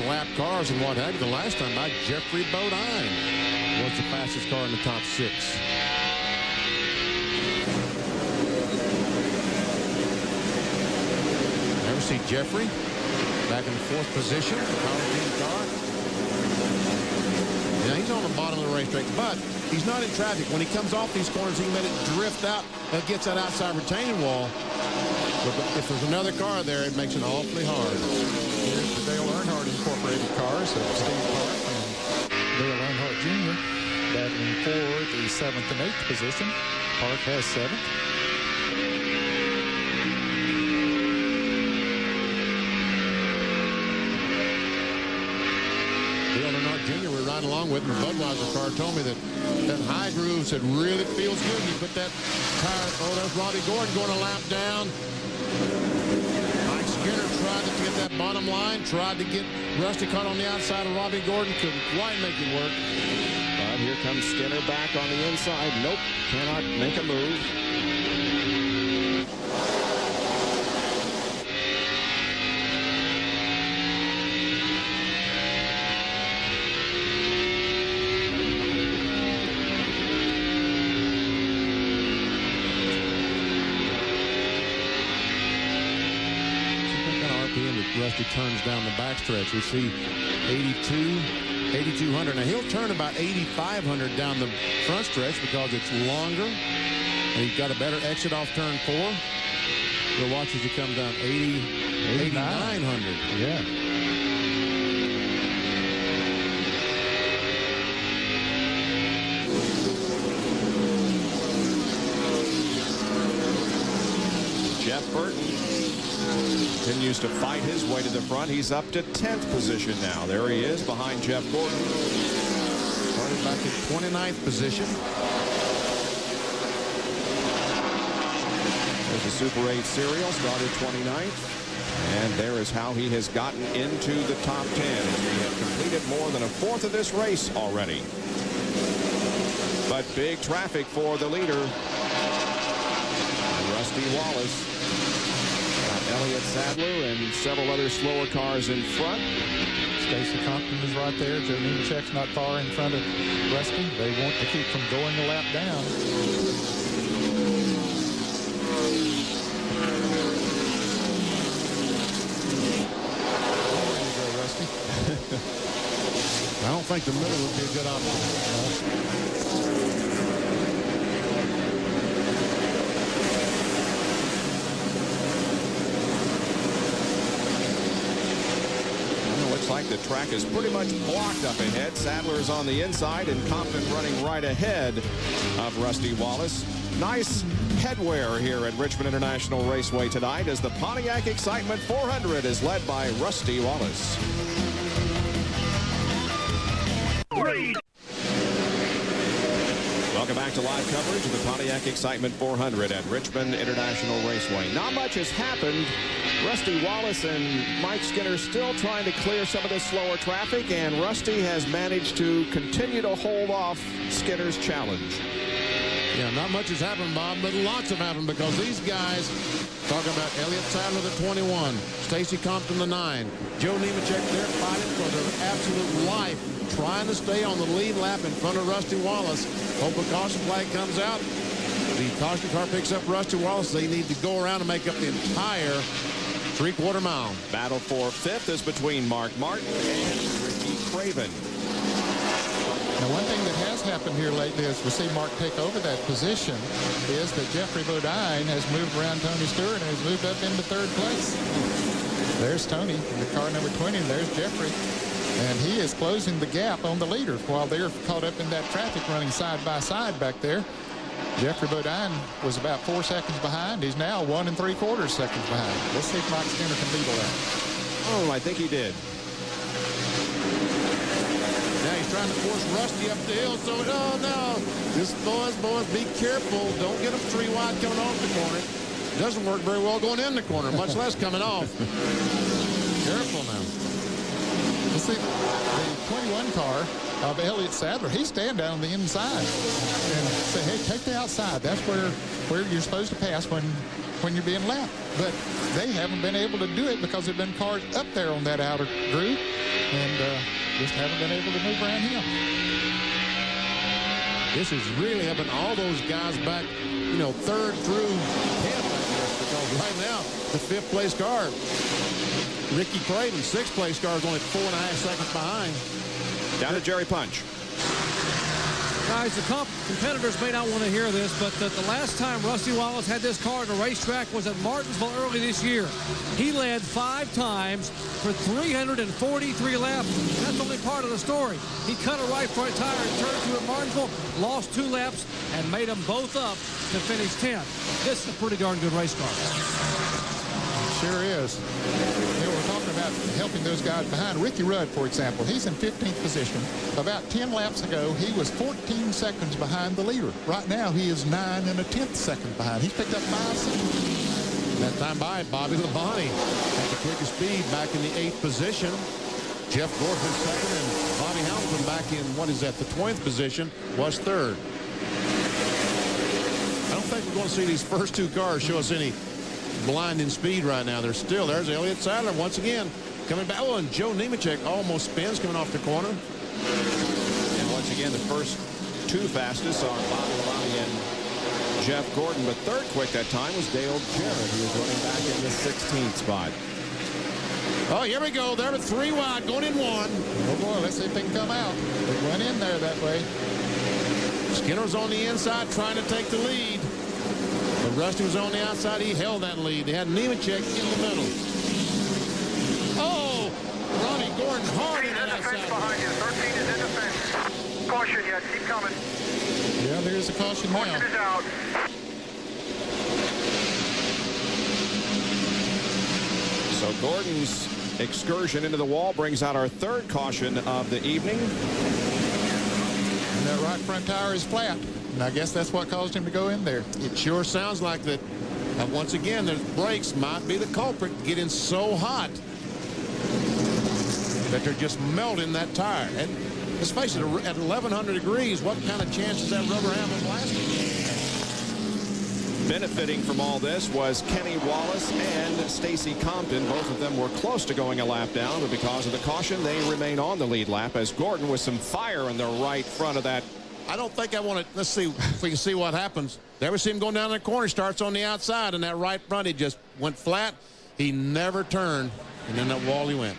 Lap cars and what have you. The last time by Jeffrey Bodine was the fastest car in the top 6. Never see Jeffrey back in the 4th position. Power team car. Yeah, he's on the bottom of the racetrack, but he's not in traffic. When he comes off these corners, he can let it drift out and gets that outside retaining wall. But if there's another car there, it makes it awfully hard. Here's the Dale Earnhardt Incorporated cars of Steve Park and Dale Earnhardt Jr. battling for the 7th and 8th position. Park has 7th. Dale Earnhardt Jr. we're riding along with, and the Budweiser car told me that high groove said really feels good. You put that tire, oh, there's Robbie Gordon going a lap down. Mike Skinner tried to get that bottom line, tried to get Rusty caught on the outside of Robbie Gordon, couldn't quite make it work. But here comes Skinner back on the inside. Nope, cannot make a move. Rusty turns down the backstretch. We see 8,200. Now he'll turn about 8,500 down the front stretch because it's longer, and he's got a better exit off turn 4. We'll watch as he comes down 8,900. Yeah. Jeff Burton continues to fight his way to the front. He's up to 10th position now. There he is behind Jeff Gordon. Started back in 29th position. There's a Super 8 serial, started 29th. And there is how he has gotten into the top 10. He has completed more than a fourth of this race already. But big traffic for the leader, Rusty Wallace. Elliott Sadler and several other slower cars in front. Stacy Compton is right there. Joe Nemechek's not far in front of Rusty. They want to keep from going a lap down. There you go, Rusty. I don't think the middle would be a good option. Like the track is pretty much blocked up ahead. Sadler's on the inside and Compton running right ahead of Rusty Wallace. Nice headwear here at Richmond International Raceway tonight as the Pontiac Excitement 400 is led by Rusty Wallace. Well, Welcome back to live coverage of the Pontiac Excitement 400 at Richmond International Raceway. Not much has happened. Rusty Wallace and Mike Skinner still trying to clear some of the slower traffic, and Rusty has managed to continue to hold off Skinner's challenge. Yeah, not much has happened, Bob, but lots have happened because these guys, talking about Elliott Sadler, the 21, Stacy Compton, the 9, Joe Nemechek, they're fighting for their absolute life, trying to stay on the lead lap in front of Rusty Wallace. Hope a caution flag comes out. The caution car picks up Rusty Wallace. They need to go around and make up the entire three-quarter mile. Battle for fifth is between Mark Martin and Ricky Craven. Now, one thing that has happened here lately as we see Mark take over that position is that Jeffrey Bodine has moved around Tony Stewart and has moved up into third place. There's Tony in the car number 20, and there's Jeffrey. And he is closing the gap on the leader while they're caught up in that traffic running side by side back there. Jeffrey Bodine was about 4 seconds behind. He's now 1 3/4 seconds behind. Let's see if Mike Skinner can beat that. Oh, I think he did. Now he's trying to force Rusty up the hill. So, oh, no. Just boys, be careful. Don't get them 3 wide coming off the corner. Doesn't work very well going in the corner, much less coming off. Careful now. Let's see, the 21 car of Elliott Sadler, he's staying down on the inside and say, hey, take the outside. That's where you're supposed to pass when you're being lapped. But they haven't been able to do it because there have been cars up there on that outer group and just haven't been able to move around him. This is really helping all those guys back, third through 10th, I guess, because right now, the 5th place car, Ricky Craven, 6th place car, is only 4.5 seconds behind. Down to Jerry Punch. Guys, the competitors may not want to hear this, but the last time Rusty Wallace had this car at a racetrack was at Martinsville early this year. He led 5 times for 343 laps. That's only part of the story. He cut a right front tire in turn 2 at Martinsville, lost 2 laps, and made them both up to finish 10th. This is a pretty darn good race car. Sure is. We're talking about helping those guys behind. Ricky Rudd, for example, he's in 15th position. About 10 laps ago, he was 14 seconds behind the leader. Right now, he is 9 1/10 seconds behind. He's picked up 5 seconds. That time by Bobby Labonte at the quickest speed back in the 8th position. Jeff Gordon second, and Bobby Hamilton back in, the 20th position, was 3rd. I don't think we're going to see these first 2 cars show us any blinding speed right now. There's Elliott Sadler once again coming back. Oh, and Joe Nemechek almost spins coming off the corner. And once again, the first 2 fastest are Bobby Labonte and Jeff Gordon, but 3rd quick that time was Dale Jarrett, who was running back in the 16th spot. Oh, here we go. They're 3 wide, going in 1. Oh, boy, let's see if they can come out. They went in there that way. Skinner's on the inside trying to take the lead. But Rusty was on the outside. He held that lead. They had Nemechek in the middle. Oh, Ronnie Gordon hard in that outside. Behind you. 13 is in the fence. Caution yet. Keep coming. Yeah, there's a caution now. Caution is out. So Gordon's excursion into the wall brings out our 3rd caution of the evening. And that right front tire is flat. And I guess that's what caused him to go in there. It sure sounds like that. Once again, the brakes might be the culprit, getting so hot that they're just melting that tire. And let's face it, at 1,100 degrees, what kind of chance is that rubber hammer lasting? Benefiting from all this was Kenny Wallace and Stacy Compton. Both of them were close to going a lap down, but because of the caution, they remain on the lead lap as Gordon with some fire in the right front of that. I don't think I want to. Let's see if we can see what happens. Never see him going down the corner. Starts on the outside, and that right front, he just went flat. He never turned, and then that wall he went.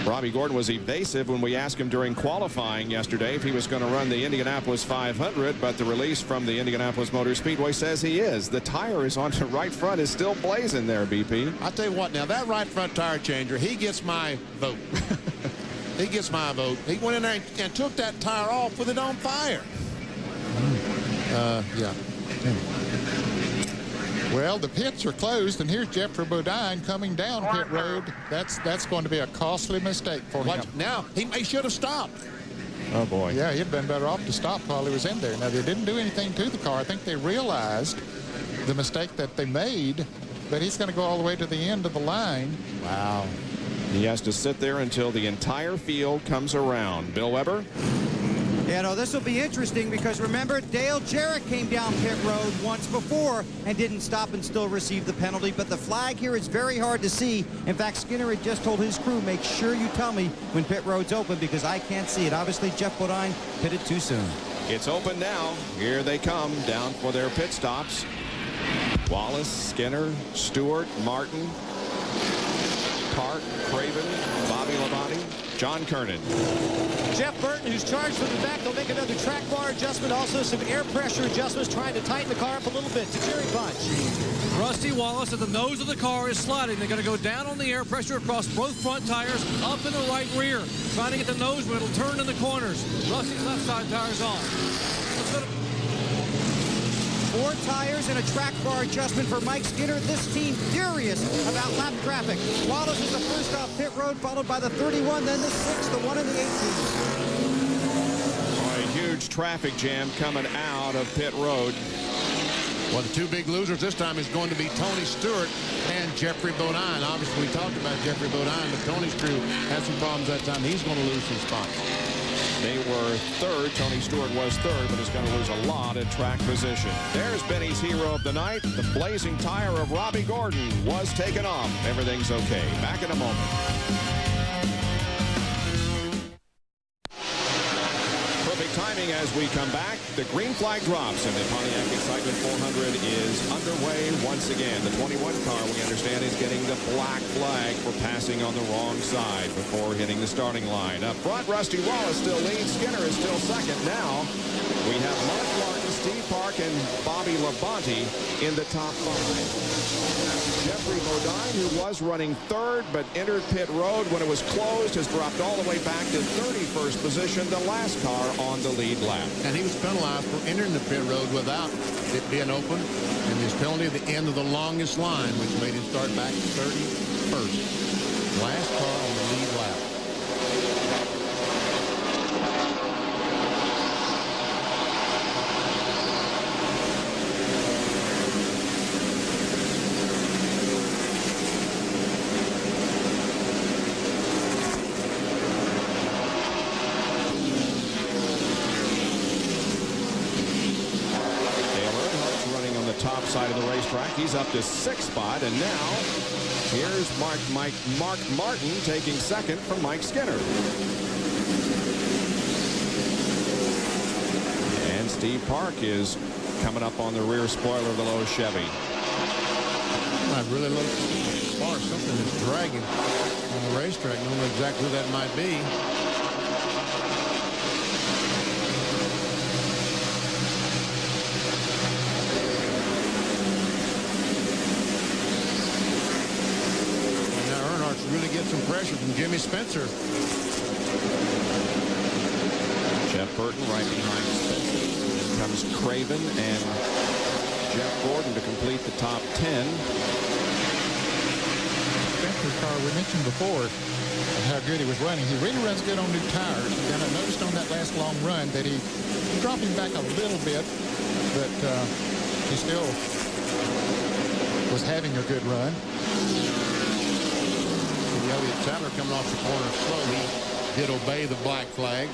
Robbie Gordon was evasive when we asked him during qualifying yesterday if he was going to run the Indianapolis 500, but the release from the Indianapolis Motor Speedway says he is. The tire is on the right front, is still blazing there, BP. I'll tell you what, now that right front tire changer, he gets my vote. He gets my vote. He went in there and took that tire off with it on fire. Yeah. Well, the pits are closed, and here's Jeffrey Bodine coming down pit road. That's going to be a costly mistake for him. Now, he should have stopped. Oh, boy. Yeah, he'd been better off to stop while he was in there. Now, they didn't do anything to the car. I think they realized the mistake that they made, but he's going to go all the way to the end of the line. Wow. He has to sit there until the entire field comes around. Bill Weber? Yeah, no, this will be interesting because remember, Dale Jarrett came down pit road once before and didn't stop and still receive the penalty. But the flag here is very hard to see. In fact, Skinner had just told his crew, make sure you tell me when pit road's open because I can't see it. Obviously, Jeff Bodine pitted too soon. It's open now. Here they come down for their pit stops. Wallace, Skinner, Stewart, Martin, Park, Craven, Bobby Labonte, John Kernan. Jeff Burton, who's charged from the back, they'll make another track bar adjustment. Also some air pressure adjustments, trying to tighten the car up a little bit. To Jerry Bunch. Rusty Wallace at the nose of the car is sliding. They're going to go down on the air pressure across both front tires, up in the right rear. Trying to get the nose where it'll turn in the corners. Rusty's left side tire's on. Let's go to 4 tires and a track bar adjustment for Mike Skinner. This team furious about lap traffic. Wallace is the first off pit road, followed by the 31, then the 6, the 1, and the 18. A huge traffic jam coming out of pit road. Well, the 2 big losers this time is going to be Tony Stewart and Jeffrey Bodine. Obviously, we talked about Jeffrey Bodine, but Tony's crew had some problems that time. He's going to lose some spots. They were third. Tony Stewart was third, but is going to lose a lot at track position. There's Benny's hero of the night. The blazing tire of Robbie Gordon was taken off. Everything's okay. Back in a moment. Perfect timing as we come back. The green flag drops and the Pontiac Excitement 400 is underway once again. The 21 car, we understand, is getting the black flag for passing on the wrong side before hitting the starting line. Up front, Rusty Wallace still leads. Skinner is still second. Now we have Mark Martin, Steve Park, and Bobby Labonte in the top 5. Jeffrey Bodine, who was running third but entered pit road when it was closed, has dropped all the way back to 31st position, the last car on the lead lap. And he was penalized for entering the pit road without it being open, and his penalty at the end of the longest line, which made him start back to 31st. Last car on the lead lap. Side of the racetrack. He's up to 6th spot, and now here's Mark Martin taking second from Mike Skinner. And Steve Park is coming up on the rear spoiler of the Lowe's Chevy. I really look as far as something is dragging on the racetrack. I don't know exactly who that might be. Really get some pressure from Jimmy Spencer. Jeff Burton right behind Spencer. Then comes Craven and Jeff Gordon to complete the top 10. Spencer's car, we mentioned before how good he was running. He really runs good on new tires. And I noticed on that last long run that he dropped him back a little bit, but he still was having a good run. Elliott Sadler coming off the corner slowly did obey the black flag.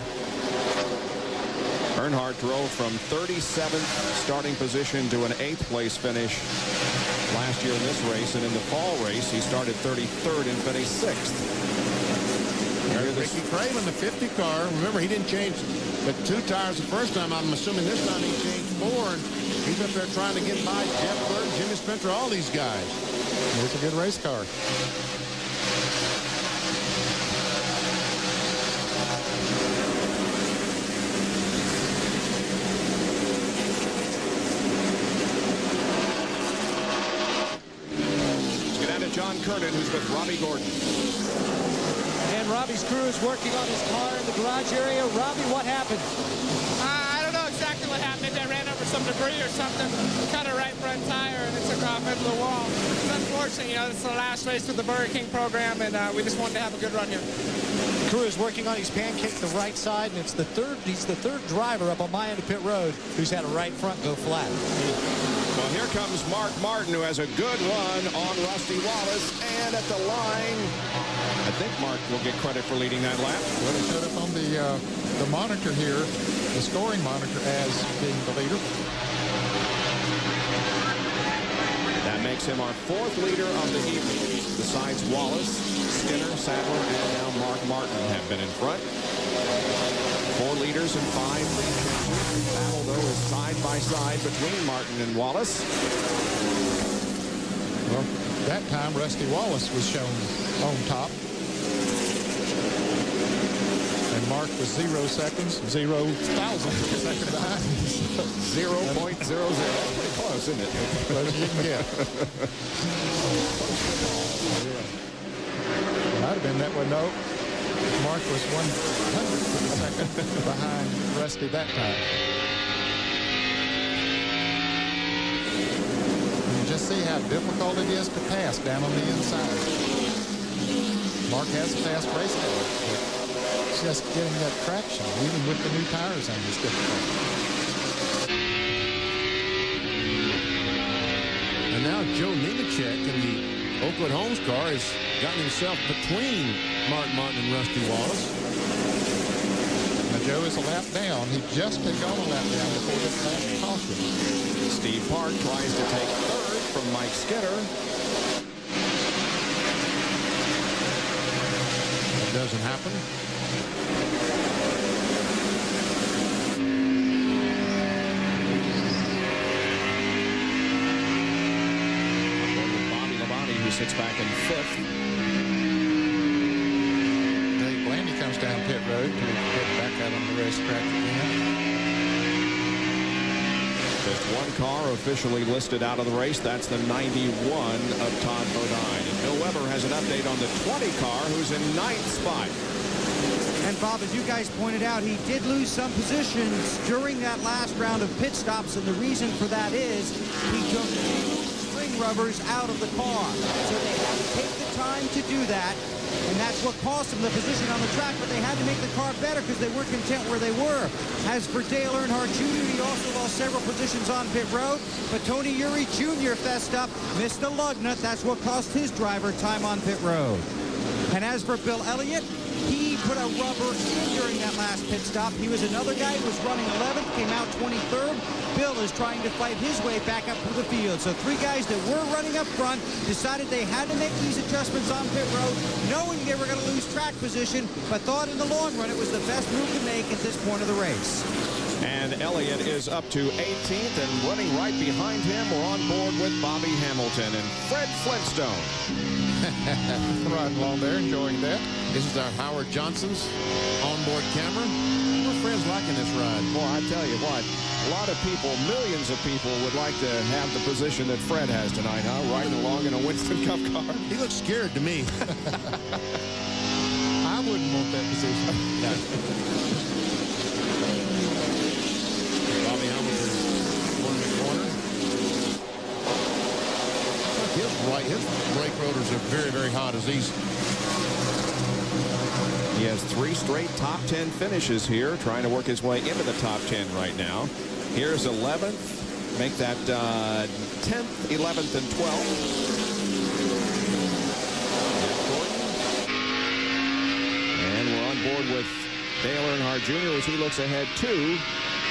Earnhardt drove from 37th starting position to an 8th place finish last year in this race, and in the fall race he started 33rd and finished 6th. Ricky Craven, the 50 car. Remember, he didn't change but 2 tires the first time. I'm assuming this time he changed 4, and he's up there trying to get by Jeff Burton, Jimmy Spencer, all these guys. It's a good race car. John Kernan, who's with Robbie Gordon. And Robbie's crew is working on his car in the garage area. Robbie, what happened? I don't know exactly what happened. I ran over some debris or something, cut a right front tire, and it took off into the wall. It's unfortunate, you know, this is the last race of the Burger King program, and we just wanted to have a good run here. The crew is working on his pancake the right side, and he's the third driver up on my end of pit road who's had a right front go flat. Well, here comes Mark Martin, who has a good run on Rusty Wallace, and at the line, I think Mark will get credit for leading that lap. Well, it showed up on the monitor here, the scoring monitor, as being the leader. That makes him our fourth leader of the evening. Besides Wallace, Skinner, Sadler, and now Mark Martin have been in front. 4 leaders and 5 lead finishers. The battle, though, is side by side between Martin and Wallace. Well, that time Rusty Wallace was shown on top. And Mark was 0 seconds, 0 thousandths second behind. 0.00. Pretty close, isn't it? Close as you can get. Might have been that way. No. Mark was 1/100th of a second behind Rusty that time. You just see how difficult it is to pass down on the inside. Mark has a fast race car, but just getting that traction, even with the new tires on, is difficult. And now Joe Nemechek in the Oakwood Homes car has gotten himself between Mark Martin and Rusty Wallace. Now Joe is a lap down. He just had gone a lap down before this last caution. Steve Park tries to take third from Mike Skinner. That doesn't happen. Sits back in 5th. Dave Blandy comes down pit road to get back out on the racetrack again. Just one car officially listed out of the race. That's the 91 of Todd Bodine. And Bill Weber has an update on the 20 car, who's in 9th spot. And Bob, as you guys pointed out, he did lose some positions during that last round of pit stops, and the reason for that is he took rubbers out of the car. So they had to take the time to do that, and that's what cost them the position on the track, but they had to make the car better because they weren't content where they were. As for Dale Earnhardt Jr., he also lost several positions on pit road, but Tony Eury Jr. fessed up, missed a lug nut. That's what cost his driver time on pit road. And as for Bill Elliott, he put a rubber in during that last pit stop. He was another guy who was running 11th, came out 23rd. Bill is trying to fight his way back up through the field. So 3 guys that were running up front decided they had to make these adjustments on pit road, knowing they were going to lose track position, but thought in the long run it was the best move to make at this point of the race. And Elliott is up to 18th, and running right behind him, we're on board with Bobby Hamilton and Fred Flintstone. Riding along there, enjoying that. This is our Howard Johnson's onboard camera. Our friends liking this ride. Boy, I tell you what, a lot of people, millions of people would like to have the position that Fred has tonight, huh? Riding along in a Winston Cup car. He looks scared to me. I wouldn't want that position. No. Bobby Hamilton one in the corner. His brake rotors are very, very hot as these. He has 3 straight top 10 finishes here, trying to work his way into the top 10 right now. Here's 11th. Make that 10th, 11th, and 12th. And we're on board with Dale Earnhardt Jr. as he looks ahead to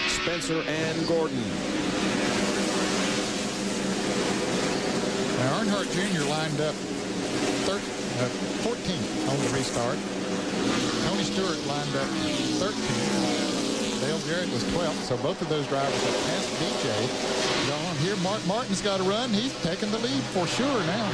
Spencer and Gordon. Now, Earnhardt Jr. lined up 14th on the restart. Tony Stewart lined up 13th. Dale Jarrett was 12th, so both of those drivers have passed DJ. On here, Mark Martin's got a run. He's taking the lead for sure now.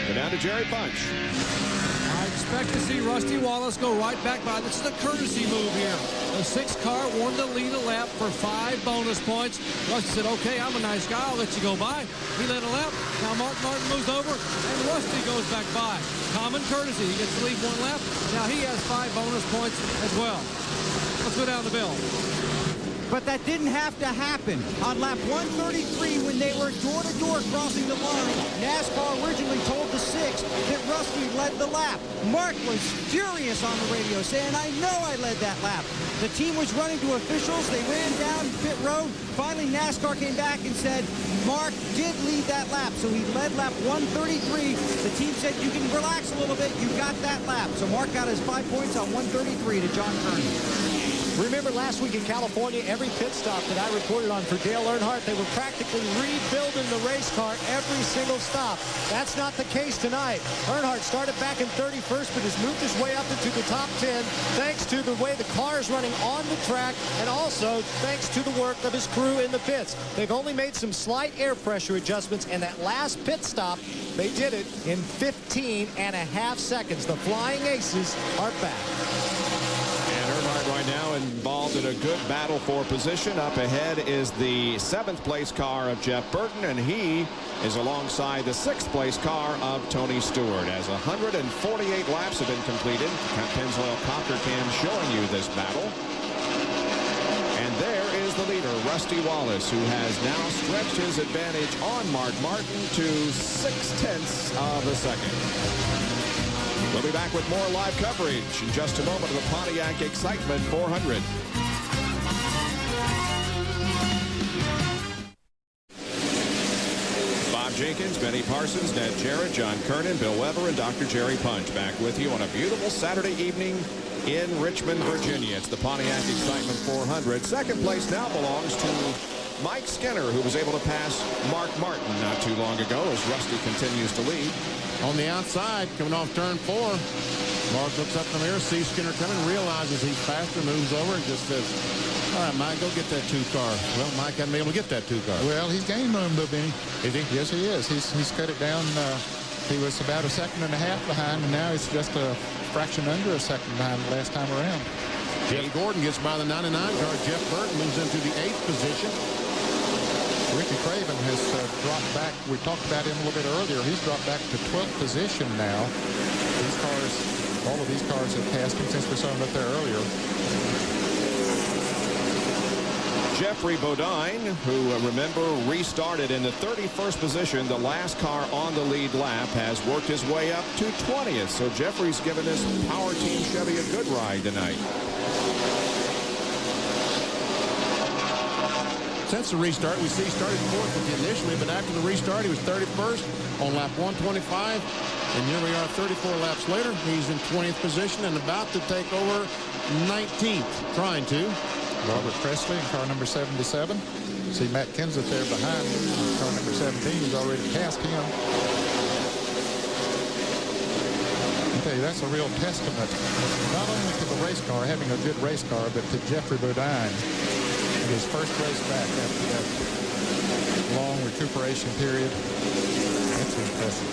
Go down to Jerry Bunch. I expect to see Rusty Wallace go right back by. This is a courtesy move here. The 6th car won the lead a lap for 5 bonus points. Rusty said, okay, I'm a nice guy. I'll let you go by. He led a lap. Now Mark Martin moves over, and Rusty goes back by. Common courtesy. He gets to leave 1 lap. Now he has 5 bonus points as well. Let's go down the bill. But that didn't have to happen. On lap 133, when they were door-to-door crossing the line, NASCAR originally told the 6 that Rusty led the lap. Mark was furious on the radio, saying, I know I led that lap. The team was running to officials. They ran down pit road. Finally, NASCAR came back and said, Mark did lead that lap. So he led lap 133. The team said, you can relax a little bit. You got that lap. So Mark got his 5 points on 133 to John Kearney. Remember last week in California, every pit stop that I reported on for Dale Earnhardt, they were practically rebuilding the race car every single stop. That's not the case tonight. Earnhardt started back in 31st, but has moved his way up into the top 10 thanks to the way the car is running on the track and also thanks to the work of his crew in the pits. They've only made some slight air pressure adjustments, and that last pit stop, they did it in 15.5 seconds. The Flying Aces are back. Right now involved in a good battle for position. Up ahead is the 7th place car of Jeff Burton, and he is alongside the 6th place car of Tony Stewart. As 148 laps have been completed, Pennzoil Cocker Cam showing you this battle. And there is the leader, Rusty Wallace, who has now stretched his advantage on Mark Martin to 0.6 of a second. We'll be back with more live coverage in just a moment of the Pontiac Excitement 400. Bob Jenkins, Benny Parsons, Ned Jarrett, John Kernan, Bill Weber, and Dr. Jerry Punch back with you on a beautiful Saturday evening in Richmond, Virginia. It's the Pontiac Excitement 400. Second place now belongs to Mike Skinner, who was able to pass Mark Martin not too long ago as Rusty continues to lead. On the outside, coming off turn 4, Mark looks up in the mirror, sees Skinner coming, realizes he's faster, moves over, and just says, all right, Mike, go get that 2 car. Well, Mike hasn't been able to get that 2 car. Well, he's gained room, though, Benny. Is he? Yes, he is. He's cut it down. He was about 1.5 seconds behind, and now it's just a fraction under 1 second behind the last time around. Jeff Gordon gets by the 99 car. Jeff Burton moves into the 8th position. Ricky Craven has dropped back. We talked about him a little bit earlier. He's dropped back to 12th position now. These cars, all of these cars have passed him since we saw him up there earlier. Jeffrey Bodine, who, remember, restarted in the 31st position, the last car on the lead lap, has worked his way up to 20th. So Jeffrey's given this Power Team Chevy a good ride tonight. Since the restart, we see he started 4th with you initially, but after the restart, he was 31st on lap 125. And here we are 34 laps later. He's in 20th position and about to take over 19th, trying to. Robert Presley in car number 77. See Matt Kenseth there behind him. Car number 17. He's already passed him. I tell you, that's a real testament, not only to the race car, having a good race car, but to Jeffrey Bodine. His first race back after that long recuperation period. That's impressive.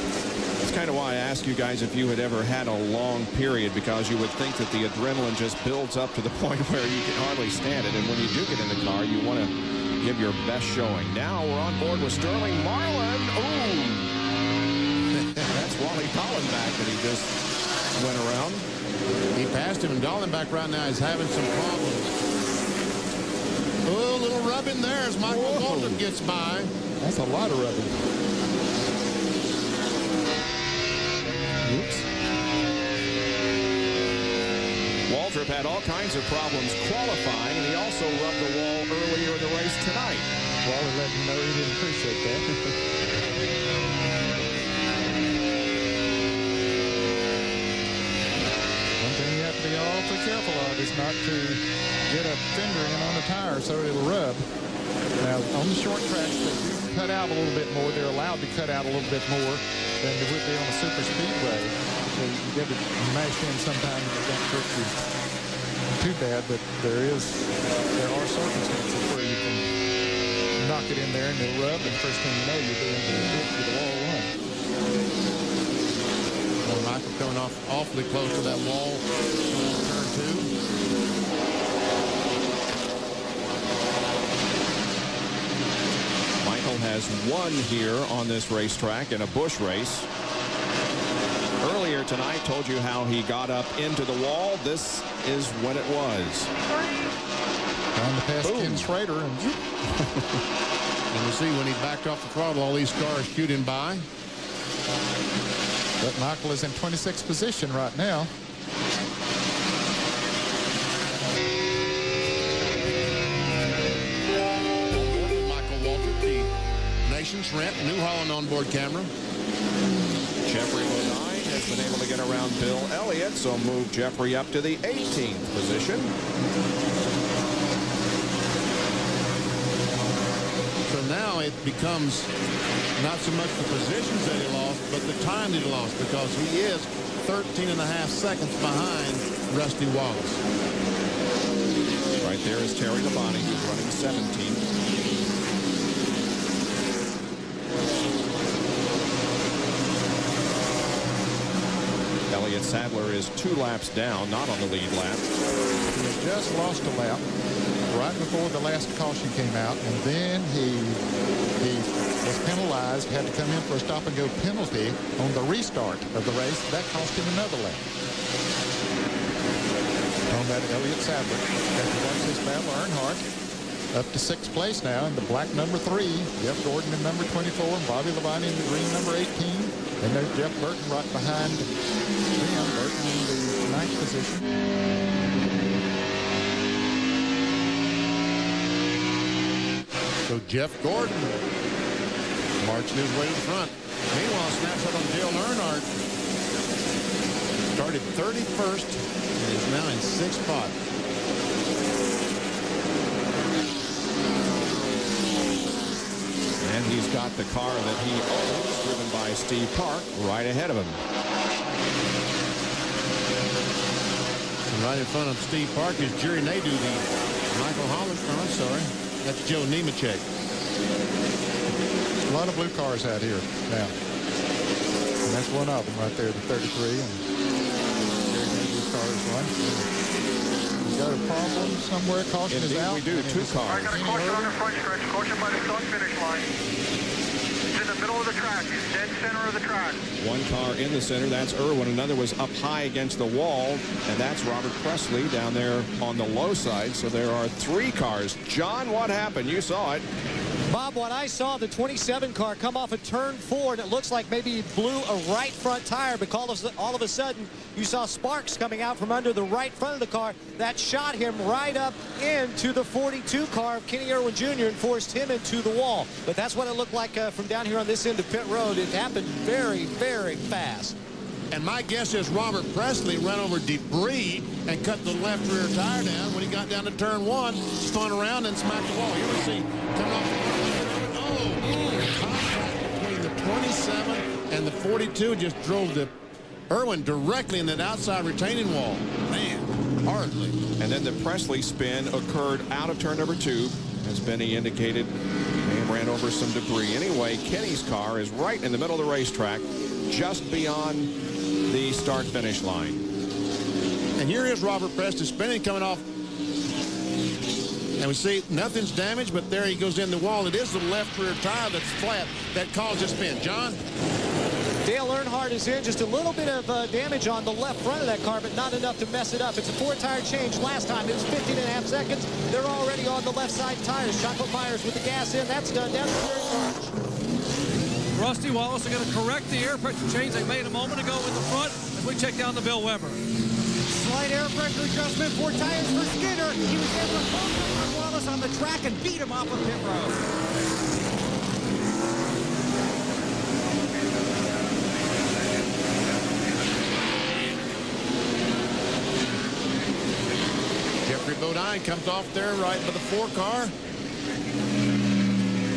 That's kind of why I asked you guys if you had ever had a long period, because you would think that the adrenaline just builds up to the point where you can hardly stand it. And when you do get in the car, you want to give your best showing. Now we're on board with Sterling Marlin. Ooh. That's Wally Dallenbach that he just went around. He passed him, and Dallenbach right now is having some problems. Oh, a little rubbing there as Michael Waltrip gets by. That's a lot of rubbing. Oops. Waltrip had all kinds of problems qualifying, and he also rubbed the wall earlier in the race tonight. Wally let him know he didn't appreciate that. One thing you have to be awfully careful of is not to get a fender in on the tire so it'll rub. Now, on the short tracks, they do cut out a little bit more. They're allowed to cut out a little bit more than they would be on a super speedway. So you get to mash in sometimes if it don't hurt you too bad, but there are circumstances where you can knock it in there and it'll rub, and first thing you know, you'll be into the wall run. Well, Michael coming awfully close to that wall. Turn 2. Michael has won here on this racetrack in a Busch race. Earlier tonight, told you how he got up into the wall. This is when it was. Trying to pass Ken Schrader. And you see when he backed off the throttle, all these cars shooting by. But Michael is in 26th position right now. Michael Walter, the Nation's Rent New Holland onboard camera. Jeffrey Bodine has been able to get around Bill Elliott, so move Jeffrey up to the 18th position. So now it becomes not so much the positions that he lost, but the time that he lost, because he is 13.5 seconds behind Rusty Wallace. Right there is Terry Labonte, who's running 17th. Elliott Sadler is 2 laps down, not on the lead lap. He had just lost a lap right before the last caution came out, and then he was penalized, had to come in for a stop-and-go penalty on the restart of the race. That cost him another lap. On that, Elliott Sadler had to watch his battle. Earnhardt up to 6th place now in the black number 3. Jeff Gordon in number 24, and Bobby Labonte in the green number 18. And there's Jeff Burton right behind them. Burton in the 9th position. So Jeff Gordon marching his way to the front. Meanwhile, snapshot on Dale Earnhardt. Started 31st and is now in 6th spot. And he's got the car that he owns, driven by Steve Park, right ahead of him. And right in front of Steve Park is Jerry Nadeau, the Michael Holland. Oh, I'm sorry. That's Joe Nemechek. A lot of blue cars out here now. And that's one of them right there, the 33. And Jerry Nadeau's car is one. We got a problem somewhere. Caution is out. We do. 2 cars. I got a caution on the front stretch. Caution by the start-finish line. It's in the middle of the track. It's dead center of the track. 1 car in the center. That's Irwin. Another was up high against the wall, and that's Robert Presley down there on the low side. So there are 3 cars. John, what happened? You saw it. Bob, what I saw, the 27 car come off of turn 4, and it looks like maybe he blew a right front tire, because all of a sudden you saw sparks coming out from under the right front of the car. That shot him right up into the 42 car of Kenny Irwin Jr. and forced him into the wall. But that's what it looked like from down here on this end of pit road. It happened very, very fast. And my guess is Robert Presley ran over debris and cut the left rear tire down. When he got down to turn 1, spun around and smacked the wall. Here we see coming off the contact between the 27 and the 42 just drove the Irwin directly in that outside retaining wall. Man, hardly. And then the Presley spin occurred out of turn number 2, as Benny indicated, and ran over some debris. Anyway, Kenny's car is right in the middle of the racetrack, just beyond the start-finish line. And here is Robert Presley spinning, coming off. And we see nothing's damaged, but there he goes in the wall. It is the left rear tire that's flat that caused the spin. John? Dale Earnhardt is in. Just a little bit of damage on the left front of that car, but not enough to mess it up. It's a 4-tire change. Last time it was 15.5 seconds. They're already on the left side tires. Chocolate Myers with the gas in. That's done. Down to third march. Rusty Wallace are going to correct the air pressure change they made a moment ago in the front as we check down the Bill Weber. Slight air pressure adjustment, 4 tires for Skinner. He was able to focus on Wallace on the track and beat him off of pit road. Jeffrey Bodine comes off there right by the 4 car.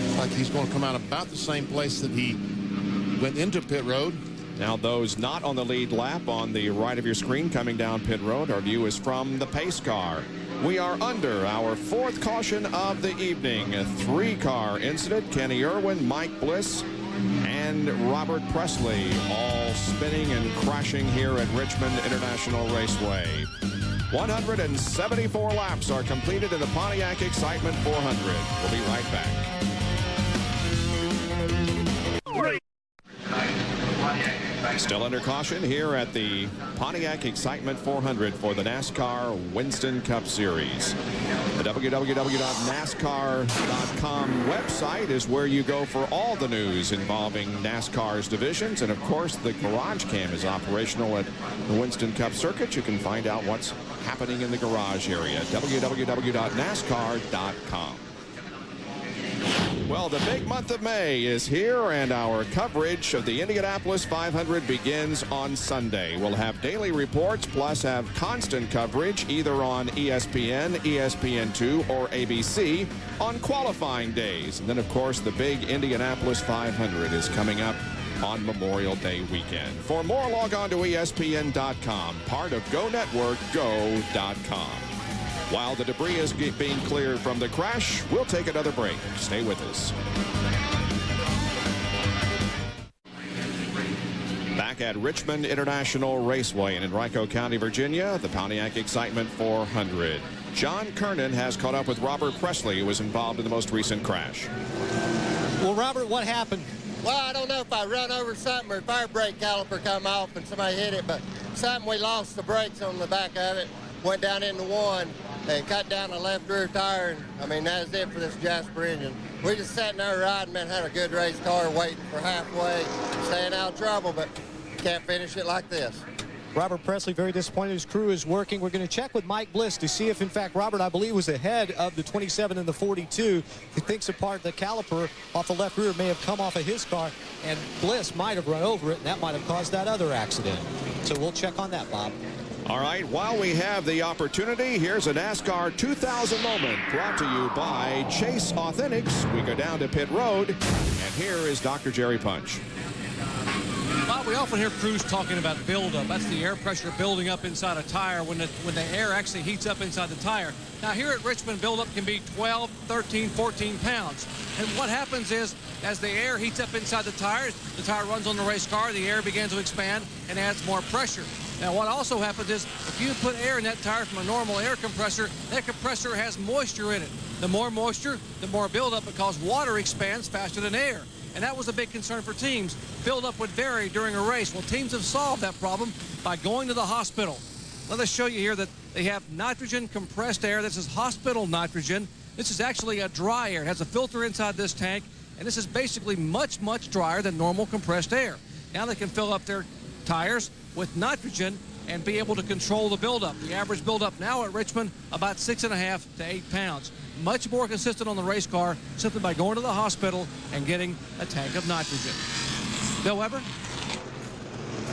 Looks like he's going to come out about the same place that he went into pit road. Now those not on the lead lap on the right of your screen coming down pit road. Our view is from the pace car. We are under our 4th caution of the evening. A 3-car incident. Kenny Irwin, Mike Bliss, and Robert Presley, all spinning and crashing here at Richmond International Raceway. 174 laps are completed in the Pontiac Excitement 400. We'll be right back. Still under caution here at the Pontiac Excitement 400 for the NASCAR Winston Cup Series. The www.nascar.com website is where you go for all the news involving NASCAR's divisions. And, of course, the Garage Cam is operational at the Winston Cup Circuit. You can find out what's happening in the garage area. www.nascar.com. Well, the big month of May is here, and our coverage of the Indianapolis 500 begins on Sunday. We'll have daily reports, plus have constant coverage either on ESPN, ESPN2, or ABC on qualifying days. And then, of course, the big Indianapolis 500 is coming up on Memorial Day weekend. For more, log on to ESPN.com, part of Go Network, go.com. While the debris is being cleared from the crash, we'll take another break. Stay with us. Back at Richmond International Raceway in Henrico County, Virginia, the Pontiac Excitement 400. John Kernan has caught up with Robert Presley, who was involved in the most recent crash. Well, Robert, what happened? Well, I don't know if I run over something or if our brake caliper come off and somebody hit it, but something, we lost the brakes on the back of it, went down into one, and cut down the left rear tire, and I mean, that was it for this Jasper engine. We just sat in there riding, man, had a good race car waiting for halfway, staying out of trouble, but can't finish it like this. Robert Presley very disappointed. His crew is working. We're going to check with Mike Bliss to see if, in fact, Robert, I believe, was ahead of the 27 and the 42. He thinks a part of the caliper off the left rear may have come off of his car, and Bliss might have run over it, and that might have caused that other accident. So we'll check on that, Bob. All right, while we have the opportunity, here's a NASCAR 2000 moment brought to you by Chase Authentics. We go down to pit road, and here is Dr. Jerry Punch. Bob, we often hear crews talking about buildup. That's the air pressure building up inside a tire when the air actually heats up inside the tire. Now, here at Richmond, buildup can be 12, 13, 14 pounds. And what happens is, as the air heats up inside the tire runs on the race car, the air begins to expand and adds more pressure. Now, what also happens is, if you put air in that tire from a normal air compressor, that compressor has moisture in it. The more moisture, the more buildup, because water expands faster than air. And that was a big concern for teams. Buildup would vary during a race. Well, teams have solved that problem by going to the hospital. Let us show you here that they have nitrogen compressed air. This is hospital nitrogen. This is actually a dry air. It has a filter inside this tank, and this is basically much, much drier than normal compressed air. Now they can fill up their tires with nitrogen and be able to control the buildup. The average buildup now at Richmond, about 6.5 to 8 pounds. Much more consistent on the race car simply by going to the hospital and getting a tank of nitrogen. Bill Weber?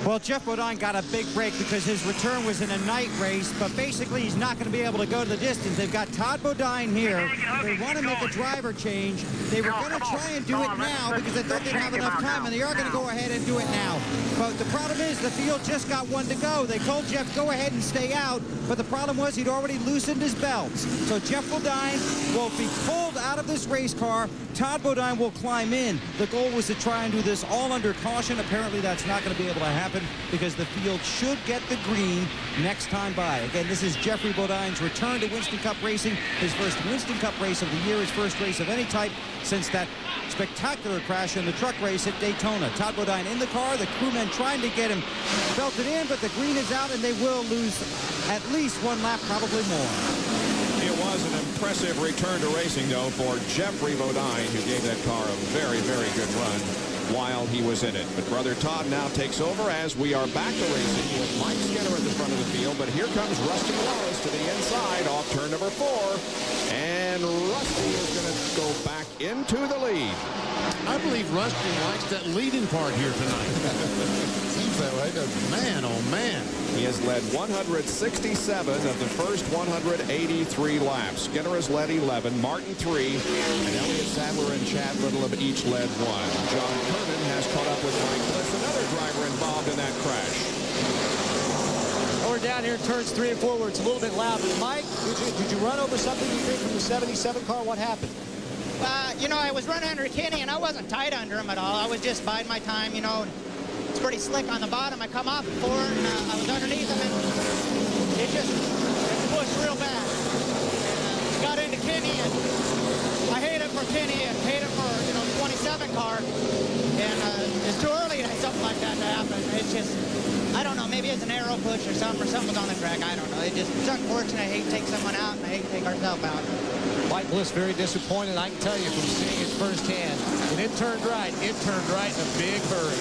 Well, Jeff Bodine got a big break because his return was in a night race, but basically he's not going to be able to go to the distance. They've got Todd Bodine here. They want to make a driver change. They were going to try and do it now because they thought they'd have enough time, and they are going to go ahead and do it now. But the problem is the field just got one to go. They told Jeff, go ahead and stay out, but the problem was he'd already loosened his belts. So Jeff Bodine will be pulled out of this race car. Todd Bodine will climb in. The goal was to try and do this all under caution. Apparently that's not going to be able to happen because the field should get the green next time by. Again, this is Jeffrey Bodine's return to Winston Cup racing, his first Winston Cup race of the year, his first race of any type since that spectacular crash in the truck race at Daytona. Todd Bodine in the car, the crewmen trying to get him belted in, but the green is out and they will lose at least one lap, probably more. It was an impressive return to racing, though, for Jeffrey Bodine, who gave that car a very, very good run while he was in it. But Brother Todd now takes over as we are back to racing with Mike Skinner at the front of the field. But here comes Rusty Wallace to the inside off turn number 4. And Rusty is going to go back into the lead. I believe Rusty likes that leading part here tonight. Seems that way, doesn't it? Man, oh man. He has led 167 of the first 183 laps. Skinner has led 11, Martin 3, and Elliott Sadler and Chad Little have each led 1. John Kernan has caught up with Mike Bliss, another driver involved in that crash. We're down here in turns 3 and 4 where it's a little bit loud. Mike, did you run over something you think from the 77 car? What happened? you know, I was running under Kenny, and I wasn't tight under him at all. I was just biding my time, you know. It's pretty slick on the bottom. I come off before, and I was underneath him, and it pushed real bad. And, got into Kenny, and I hate it for Kenny and hate it for, you know, 27 car. And it's too early to have something like that to happen. It's just, I don't know, maybe it's an arrow push or something was on the track. I don't know. It's unfortunate. I hate to take someone out, and I hate to take ourselves out. Mike Bliss very disappointed, I can tell you from seeing it firsthand. And it turned right. It turned right in a big hurry.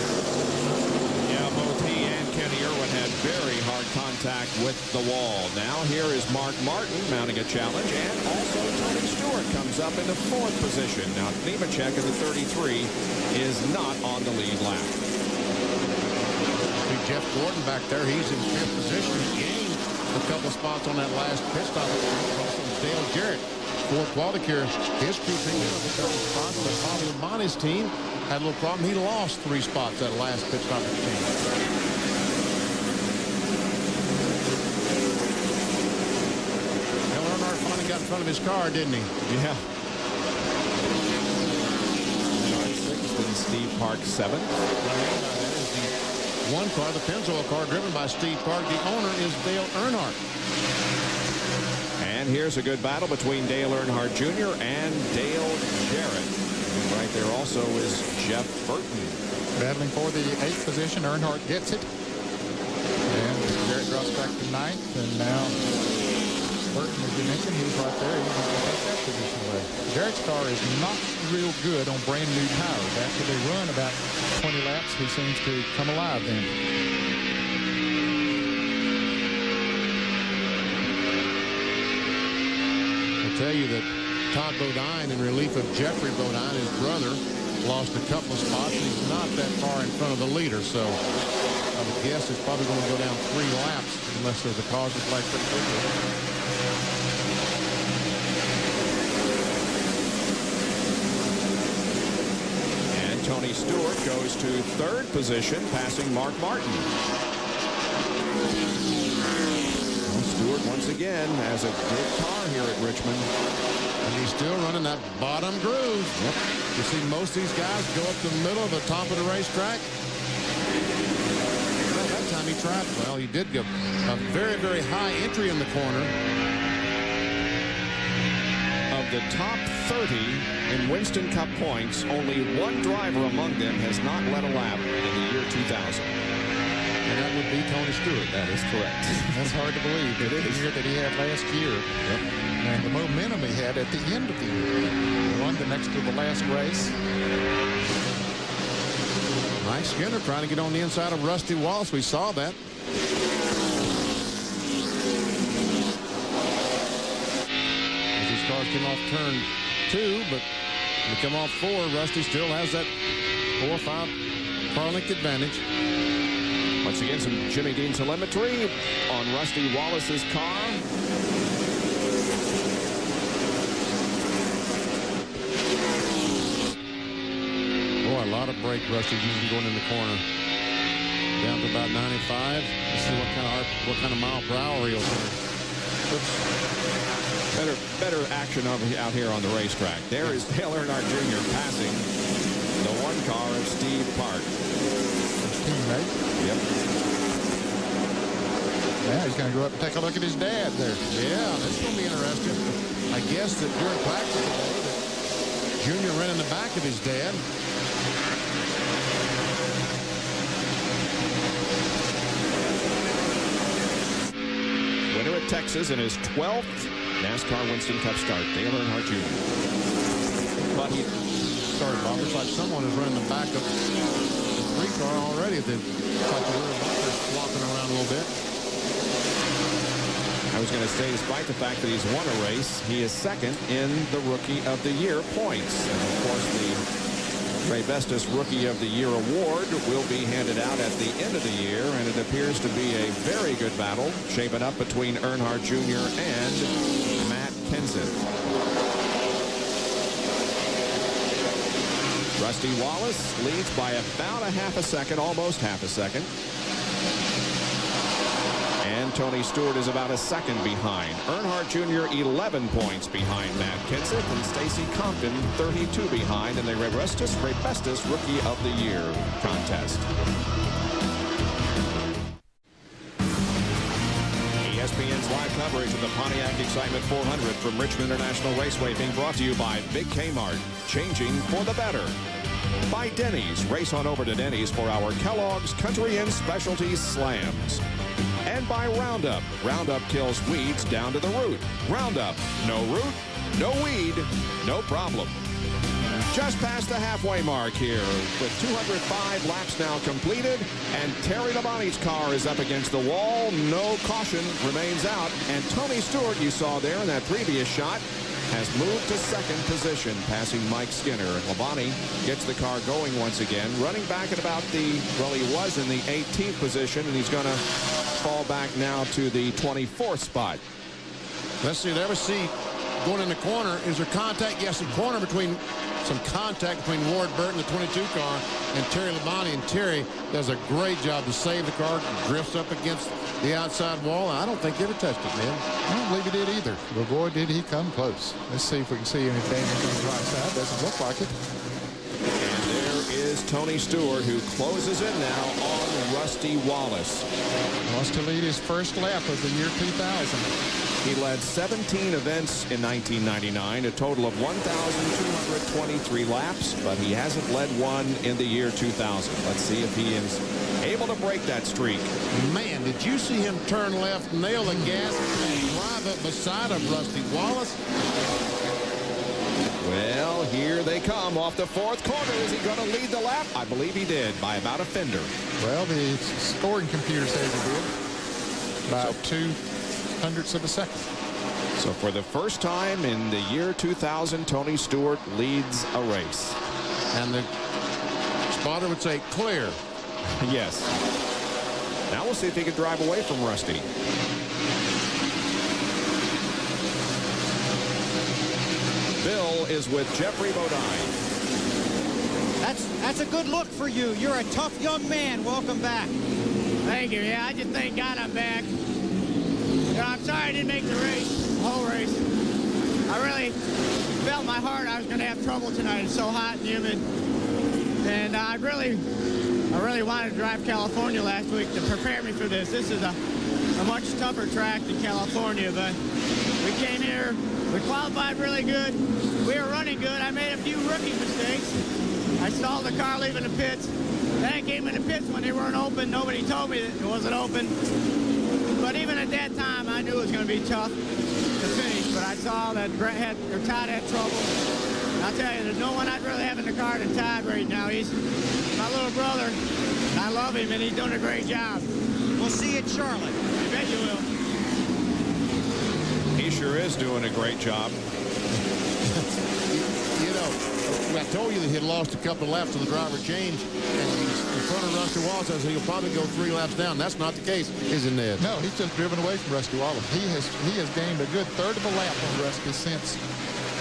Yeah, both he and Kenny Irwin had very hard contact with the wall. Now here is Mark Martin mounting a challenge, and also Tony Stewart comes up in the 4th position. Now Nemechek in the 33 is not on the lead lap. See Jeff Gordon back there. He's in 5th position. He gained a couple spots on that last pit stop. Also Dale Jarrett, Ford Qualicare, his crew picked up a couple spots, but Bobby Lamani's team had a little problem. He lost 3 spots that last pit stop of the team. Earnhardt finally got in front of his car, didn't he? Yeah. Earnhardt 6th and Steve Park 7th. That is the one car, the Pennzoil car, driven by Steve Park. The owner is Dale Earnhardt. And here's a good battle between Dale Earnhardt Jr. and Dale Jarrett. And right there also is Jeff Burton. Battling for the 8th position. Earnhardt gets it. And Jarrett drops back to 9th. And now Burton, as you mentioned, he's right there. He's going to take that position away. Jarrett's car is not real good on brand new tires. After they run about 20 laps, he seems to come alive then. Tell you that Todd Bodine, in relief of Jeffrey Bodine, his brother, lost a couple of spots. He's not that far in front of the leader, so I would guess it's probably going to go down 3 laps unless there's a caution flag pretty quickly. And Tony Stewart goes to 3rd position, passing Mark Martin. Stewart once again has a good car here at Richmond. And he's still running that bottom groove. Yep. You see most of these guys go up to the middle of the top of the racetrack. Well, that time he tried. Well, he did get a very, very high entry in the corner. Of the top 30 in Winston Cup points, only one driver among them has not led a lap in the year 2000. And that would be Tony Stewart. That is correct. That's hard to believe. It is. The year that he had last year. Yep. And the momentum he had at the end of the year. He won the next to the last race. Mike Skinner trying to get on the inside of Rusty Wallace. We saw that. As these cars came off turn 2, but when they come off 4, Rusty still has that 4 or 5 car length advantage. Once again, some Jimmy Dean telemetry on Rusty Wallace's car. Boy, a lot of brake Rusty's using going in the corner. Down to about 95. Let's see what kind of mile per hour he'll turn. Better action out here on the racetrack. There is Dale Earnhardt Jr. passing the 1 car of Steve Park. Teammate. Yep. Yeah, he's going to go up and take a look at his dad there. Yeah, that's going to be interesting. I guess that during practice today, that Junior ran in the back of his dad. Winner at Texas in his 12th NASCAR Winston Cup start, Dale Earnhardt Jr. But he started, Bob. Looks like someone is running the back of the 3 car already. They've got the rear bumper flopping around a little bit. I was going to say, despite the fact that he's won a race, he is 2nd in the Rookie of the Year points. And of course, the Ray Bestis Rookie of the Year award will be handed out at the end of the year, and it appears to be a very good battle shaping up between Earnhardt Jr. and Matt Kenseth. Rusty Wallace leads by about a half a second, almost half a second. And Tony Stewart is about a second behind. Earnhardt Jr. 11 points behind Matt Kenseth, and Stacy Compton 32 behind in the Rebestis Rookie of the Year contest. ESPN's live coverage of the Pontiac Excitement 400 from Richmond International Raceway being brought to you by Big Kmart, changing for the better. By Denny's, race on over to Denny's for our Kellogg's Country and Specialty Slams. And by Roundup. Roundup kills weeds down to the root. Roundup, no root, no weed, no problem. Just past the halfway mark here with 205 laps now completed, and Terry Labonte's car is up against the wall. No caution, remains out, and Tony Stewart, you saw there in that previous shot, has moved to second position, passing Mike Skinner. And Labonte gets the car going once again, running back at about he was in the 18th position, and he's going to fall back now to the 24th spot. Let's see, there we see going in the corner. Is there contact? Yes, some contact between Ward Burton, the 22 car, and Terry Labonte. And Terry does a great job to save the car, drifts up against the outside wall. I don't think he ever touched it, man. I don't believe he did either. But boy, did he come close. Let's see if we can see any damage on the right side. Doesn't look like it. And there is Tony Stewart, who closes in now on Rusty Wallace. Wants to lead his first lap of the year 2000. He led 17 events in 1999, a total of 1,223 laps, but he hasn't led one in the year 2000. Let's see if he is able to break that streak. Man, did you see him turn left, nail the gas, and drive up beside of Rusty Wallace? Well, here they come off the fourth corner. Is he going to lead the lap? I believe he did by about a fender. Well, the scoring computer says he did. About 2/100ths of a second. So for the first time in the year 2000, Tony Stewart leads a race. And the spotter would say clear. Yes. Now we'll see if he can drive away from Rusty. Bill is with Jeffrey Bodine. That's a good look for you. You're a tough young man. Welcome back. Thank you. Yeah, I just thank God I'm back. You know, I'm sorry I didn't make the race, the whole race. I really felt in my heart I was going to have trouble tonight. It's so hot and humid. And I really wanted to drive California last week to prepare me for this. This is a much tougher track than California, but we came here. We qualified really good. We were running good. I made a few rookie mistakes. I stalled the car leaving the pits. Then I came in the pits when they weren't open. Nobody told me that it wasn't open. But even at that time, I knew it was going to be tough to finish. But I saw that Todd had trouble. And I'll tell you, there's no one I'd rather have in the car than Todd right now. He's my little brother, and I love him, and he's doing a great job. We'll see you at Charlotte. I bet you will. He sure is doing a great job. You know, I told you that he had lost a couple of laps to the driver change, and he's in front of Rusty Wallace, so he'll probably go 3 laps down. That's not the case, is it, Ned? No, he's just driven away from Rusty Wallace. He has gained a good third of a lap on Rusty since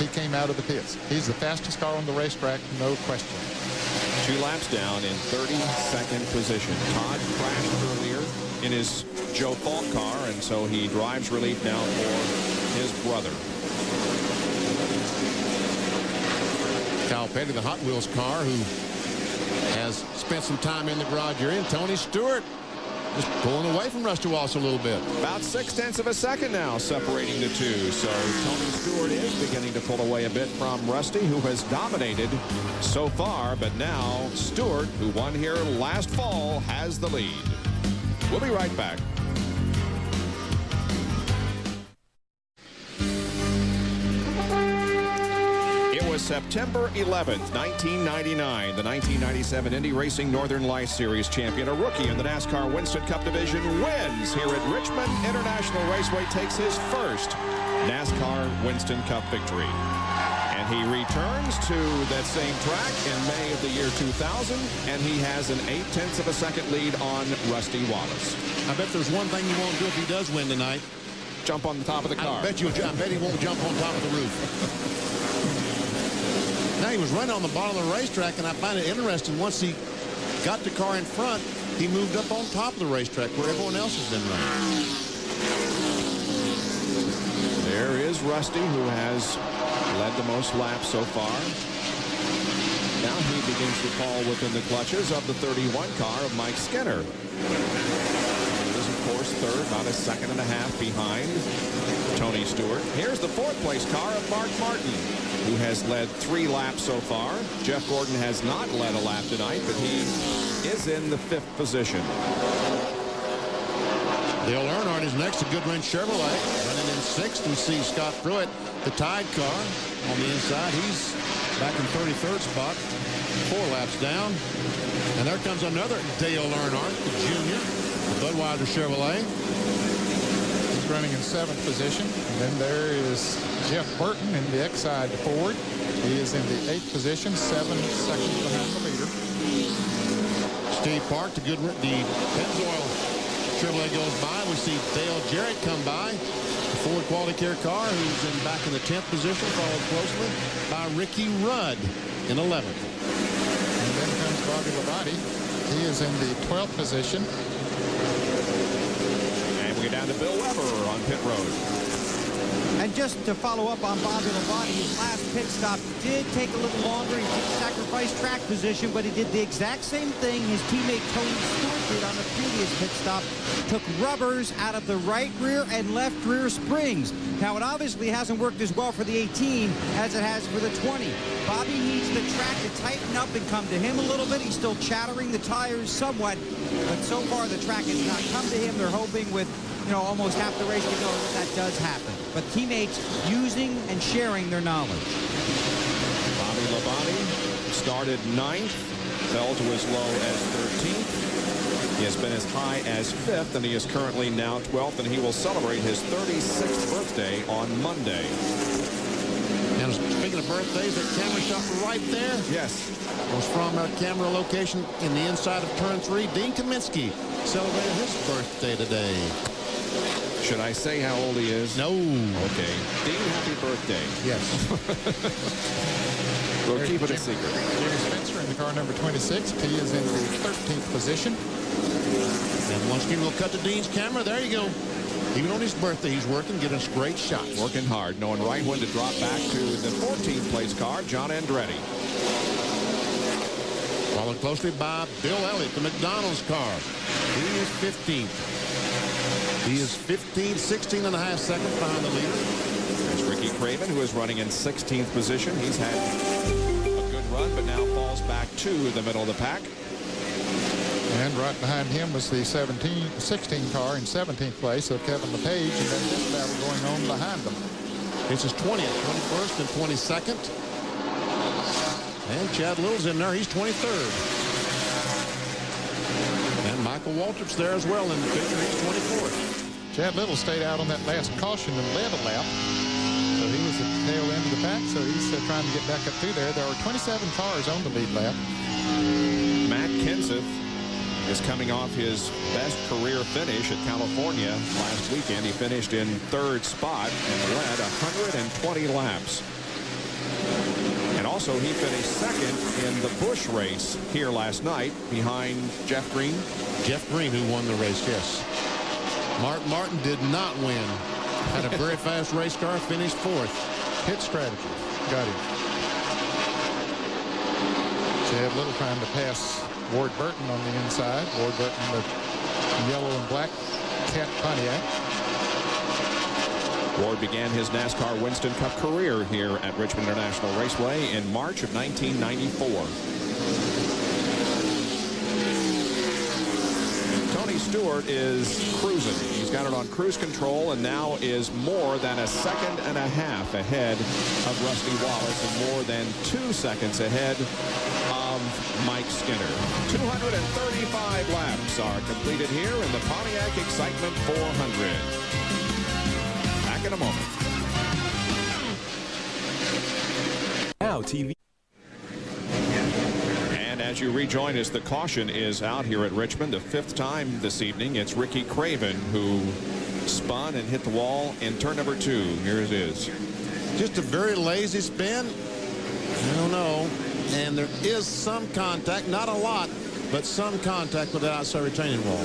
he came out of the pits. He's the fastest car on the racetrack, no question. 2 laps down in 32nd position. Todd crashed earlier in his Joe Falk car, and so he drives relief now for his brother. Kyle Petty, the Hot Wheels car, who has spent some time in the garage you're in. Tony Stewart just pulling away from Rusty Wallace a little bit. About 0.6 of a second now separating the two. So Tony Stewart is beginning to pull away a bit from Rusty, who has dominated so far. But now Stewart, who won here last fall, has the lead. We'll be right back. September 11th, 1999, the 1997 Indy Racing Northern Lights Series champion, a rookie in the NASCAR Winston Cup division, wins here at Richmond International Raceway, takes his first NASCAR Winston Cup victory. And he returns to that same track in May of the year 2000, and he has an 0.8 of a second lead on Rusty Wallace. I bet there's one thing he won't do if he does win tonight. Jump on the top of the car. I bet he won't jump on top of the roof. Now, he was running on the bottom of the racetrack, and I find it interesting. Once he got the car in front, he moved up on top of the racetrack where everyone else has been running. There is Rusty, who has led the most laps so far. Now he begins to fall within the clutches of the 31 car of Mike Skinner. He is, of course, third, about a second and a half behind Tony Stewart. Here's the fourth place car of Mark Martin, who has led 3 laps so far. Jeff Gordon has not led a lap tonight, but he is in the 5th position. Dale Earnhardt is next to Goodwrench Chevrolet, running in 6th. We see Scott Pruitt, the Tide car, on the inside. He's back in 33rd spot, 4 laps down. And there comes another Dale Earnhardt, the junior, the Budweiser Chevrolet. He's running in 7th position. And then there is Jeff Burton in the Exide Ford. He is in the 8th position, 7 seconds behind the leader. Steve Park, the Pennzoil Chevrolet goes by. We see Dale Jarrett come by. The Ford Quality Care car, who's back in the 10th position, followed closely by Ricky Rudd in 11th. And then comes Bobby Labonte. He is in the 12th position. And we go down to Bill Weber on pit road. And just to follow up on Bobby Labonte, his last pit stop did take a little longer. He did sacrifice track position, but he did the exact same thing his teammate Tony Stewart did on the previous pit stop. Took rubbers out of the right rear and left rear springs. Now, it obviously hasn't worked as well for the 18 as it has for the 20. Bobby needs the track to tighten up and come to him a little bit. He's still chattering the tires somewhat, but so far the track has not come to him. They're hoping with almost half the race to go that does happen. But teammates using and sharing their knowledge. Bobby Labonte started 9th, fell to as low as 13th. He has been as high as 5th, and he is currently now 12th, and he will celebrate his 36th birthday on Monday. And speaking of birthdays, that camera shot right there. Yes. Was from a camera location in the inside of turn 3. Dean Kaminsky celebrated his birthday today. Should I say how old he is? No. Okay. Dean, happy birthday. Yes. We'll keep it a secret. Jimmy Spencer in the car number 26. He is in the 13th position. And once again, we'll cut to Dean's camera. There you go. Even on his birthday, he's working, getting great shots. Working hard, knowing right when to drop back to the 14th place car, John Andretti. Followed closely by Bill Elliott, the McDonald's car. He is 15th. He is 16 and a half seconds behind the leader. There's Ricky Craven, who is running in 16th position. He's had a good run, but now falls back to the middle of the pack. And right behind him was the 16 car in 17th place of Kevin LePage, and then this battle going on behind them. It's his 20th, 21st, and 22nd. And Chad Little's in there. He's 23rd. And Michael Waltrip's there as well in the picture. He's 24th. Chad Little stayed out on that last caution and led a lap. So he was at the tail end of the pack, so he's trying to get back up through there. There are 27 cars on the lead lap. Matt Kenseth is coming off his best career finish at California last weekend. He finished in 3rd spot and led 120 laps. And also he finished 2nd in the Busch race here last night behind Jeff Green. Jeff Green, who won the race, yes. Mark Martin did not win. Had a very fast race car, finished 4th. Pit strategy. Got him. Chad Little trying to pass Ward Burton on the inside. Ward Burton, the yellow and black cat Pontiac. Ward began his NASCAR Winston Cup career here at Richmond International Raceway in March of 1994. Tony Stewart is cruising. He's got it on cruise control and now is more than a second and a half ahead of Rusty Wallace and more than 2 seconds ahead of Mike Skinner. 235 laps are completed here in the Pontiac Excitement 400. Back in a moment. Now TV. And as you rejoin us, the caution is out here at Richmond. The 5th time this evening. It's Ricky Craven who spun and hit the wall in turn number 2. Here it is. Just a very lazy spin. I don't know. And there is some contact, not a lot, but some contact with that outside retaining wall.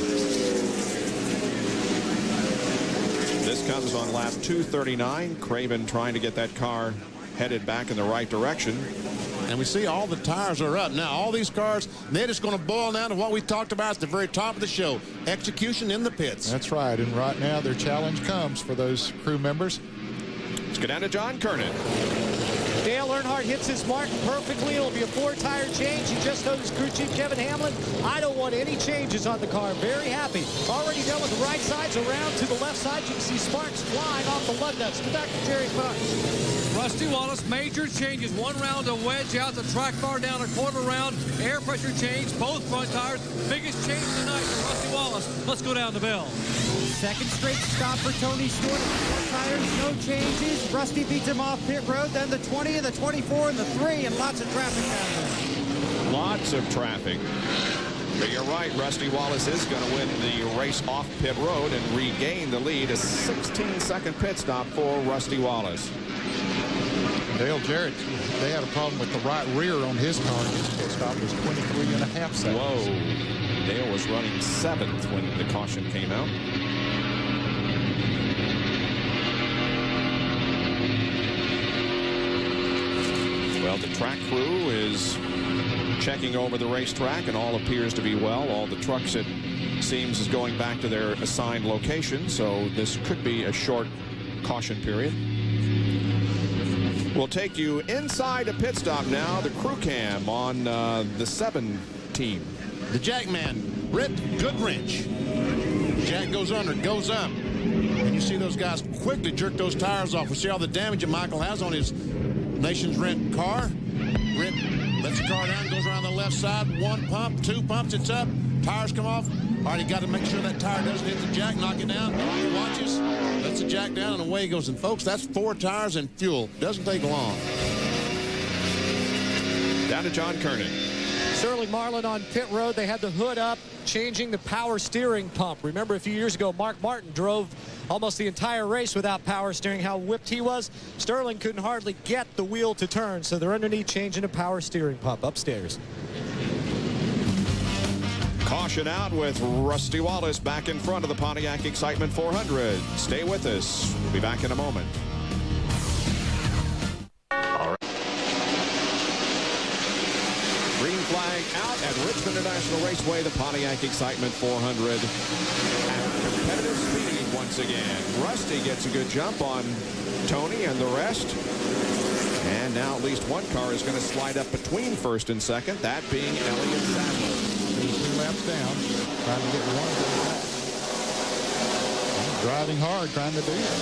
This comes on lap 239. Craven trying to get that car headed back in the right direction. And we see all the tires are up. Now, all these cars, they're just going to boil down to what we talked about at the very top of the show. Execution in the pits. That's right. And right now, their challenge comes for those crew members. Let's go down to John Kernan. Dale Earnhardt hits his mark perfectly. It'll be a 4-tire change. He just told his crew chief, Kevin Hamlin, I don't want any changes on the car. Very happy. Already done with the right sides around to the left side. You can see sparks flying off the lug nuts. Back to Jerry Punch. Rusty Wallace, major changes. 1 round to wedge out the track bar down a 1/4 round. Air pressure change, both front tires. Biggest change tonight for Rusty Wallace. Let's go down to Bill. Second straight stop for Tony Stewart. 4 tires, no changes. Rusty beats him off pit road. Then the 20, the 24, and the 3, and lots of traffic down there. Lots of traffic. But you're right, Rusty Wallace is going to win the race off pit road and regain the lead. A 16-second pit stop for Rusty Wallace. Dale Jarrett, they had a problem with the right rear on his car. His pit stop was 23.5 seconds. Whoa. Dale was running 7th when the caution came out. Well, the track crew is checking over the racetrack, and all appears to be well. All the trucks, it seems, is going back to their assigned location, so this could be a short caution period. We'll take you inside a pit stop now. The crew cam on the 7 team. The Jackman, Britt Goodwrench. Jack goes under, goes up. And you see those guys quickly jerk those tires off. We see all the damage that Michael has on his Nation's Rent car. Britt lets the car down, goes around the left side. 1 pump, 2 pumps, it's up. Tires come off. All right, you got to make sure that tire doesn't hit the jack, knock it down. He watches, lets the jack down, and away he goes. And folks, that's 4 tires and fuel. Doesn't take long. Down to John Kernan. Sterling Marlin on pit road. They had the hood up, changing the power steering pump. Remember a few years ago, Mark Martin drove almost the entire race without power steering, how whipped he was. Sterling couldn't hardly get the wheel to turn, so they're underneath changing the power steering pump upstairs. Caution out with Rusty Wallace back in front of the Pontiac Excitement 400. Stay with us. We'll be back in a moment. All right. Green flag out at Richmond International Raceway, the Pontiac Excitement 400. At competitive speed once again. Rusty gets a good jump on Tony and the rest. And now at least one car is going to slide up between first and second, that being Elliott Sadler. He's 2 laps down, trying to get one of those laps. He's driving hard, trying to do that.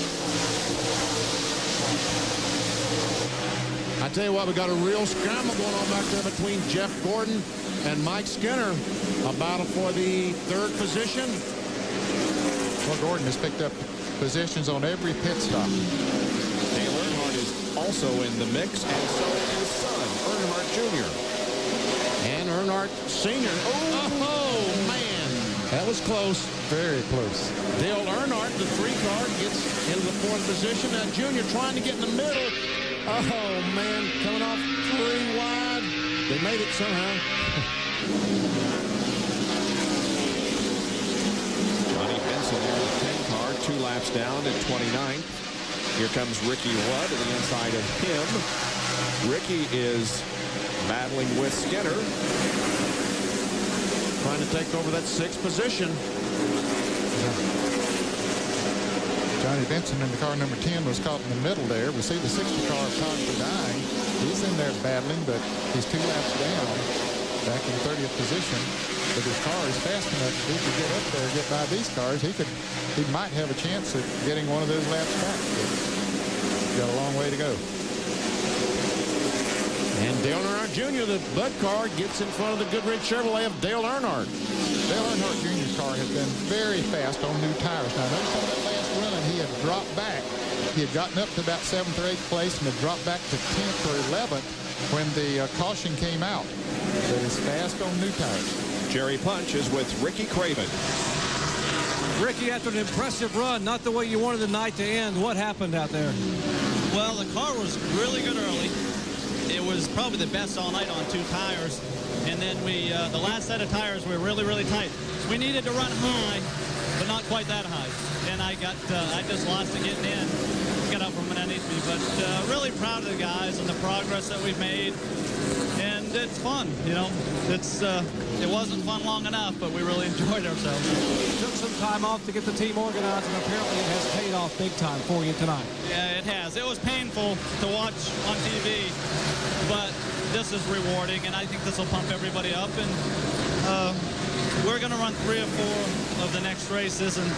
I tell you what, we got a real scramble going on back there between Jeff Gordon and Mike Skinner. A battle for the 3rd position. Well, Gordon has picked up positions on every pit stop. Dale Earnhardt is also in the mix, and so is his son, Earnhardt Jr. And Earnhardt Sr. Oh, man. That was close. Very close. Dale Earnhardt, the 3 car, gets into the 4th position. Now Junior trying to get in the middle. Oh, man. Coming off 3 wide. They made it somehow. Johnny Benson there in the 10 car, 2 laps down at 29th. Here comes Ricky Rudd to the inside of him. Ricky is battling with Skinner. Trying to take over that 6th position. Johnny Benson in the car number 10 was caught in the middle there. We see the 60 car constantly dying. He's in there battling, but he's 2 laps down, back in 30th position. But his car is fast enough. If he could get up there and get by these cars, he might have a chance of getting one of those laps back. But he's got a long way to go. And Dale Earnhardt Jr., the Bud car, gets in front of the Goodrich Chevrolet of Dale Earnhardt. Dale Earnhardt Jr.'s car has been very fast on new tires. Now, notice on that last run, he had dropped back. He had gotten up to about 7th or 8th place and had dropped back to 10th or 11th when the caution came out. But he's fast on new tires. Jerry Punch is with Ricky Craven. Ricky, after an impressive run, not the way you wanted the night to end, what happened out there? Well, the car was really good early. It was probably the best all night on 2 tires. And then the last set of tires were really, really tight. We needed to run high, but not quite that high. And I just lost it getting in. Got out from underneath me. But really proud of the guys and the progress that we've made. And it's fun, you know. It wasn't fun long enough, but we really enjoyed ourselves. Took some time off to get the team organized, and apparently it has paid off big time for you tonight. Yeah, it has. It was painful to watch on TV, but this is rewarding, and I think this will pump everybody up. And we're going to run 3 or 4 of the next races, and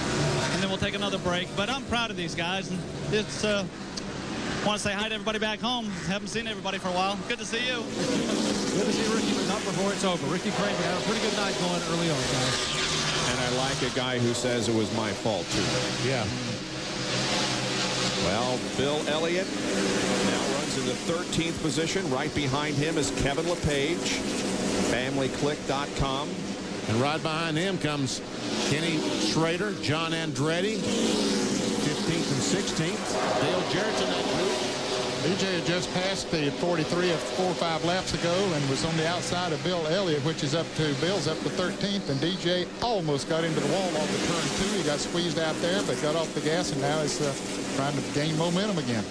then we'll take another break. But I'm proud of these guys, and it's. Want to say hi to everybody back home. Haven't seen everybody for a while. Good to see you. Good to see Ricky, but not before it's over. Ricky Kramer had a pretty good night going early on, guys. And I like a guy who says it was my fault, too. Yeah. Well, Bill Elliott now runs in the 13th position. Right behind him is Kevin LePage, FamilyClick.com. And right behind him comes Kenny Schrader, John Andretti, 15th and 16th. Dale Jarrett's in that group. DJ had just passed the 43 of 4 or 5 laps ago and was on the outside of Bill Elliott, which is Bill's up to 13th, and DJ almost got into the wall off the turn 2. He got squeezed out there, but got off the gas, and now is trying to gain momentum again.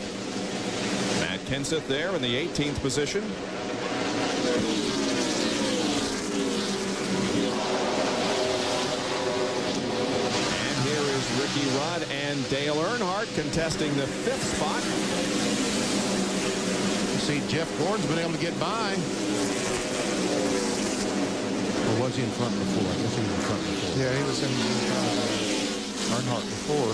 Matt Kenseth there in the 18th position. Ricky Rudd and Dale Earnhardt contesting the 5th spot. You see Jeff Gordon's been able to get by. Or was he in front before? I guess he was in front before. Yeah, he was in Earnhardt before.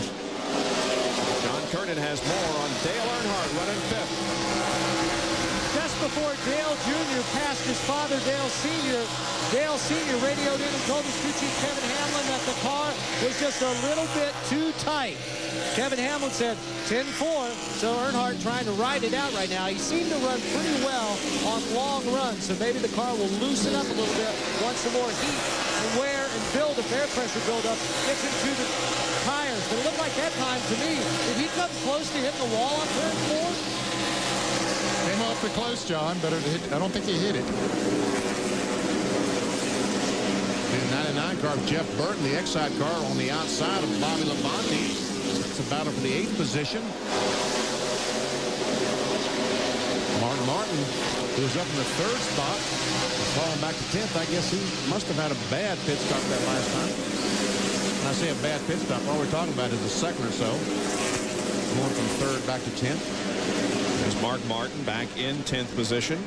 John Kernan has more on Dale Earnhardt running 5th. Just before Dale Jr. passed his father, Dale Sr., Dale Sr. radioed in and told his crew chief Kevin Hamlin that the car was just a little bit too tight. Kevin Hamlin said 10-4, so Earnhardt trying to ride it out right now. He seemed to run pretty well on long runs, so maybe the car will loosen up a little bit once some more heat and wear and build up air pressure buildup gets into the tires. But it looked like that time to me, did he come close to hitting the wall on turn 4? Came awfully close, John, but I don't think he hit it. The 99 car of Jeff Burton, the Excite car on the outside of Bobby Labonte. It's a battle for the 8th position. Martin, who was up in the 3rd spot, falling back to 10th. I guess he must have had a bad pit stop that last time. When I say a bad pit stop, all we're talking about is a second or so. Going from 3rd back to 10th. There's Mark Martin back in 10th position.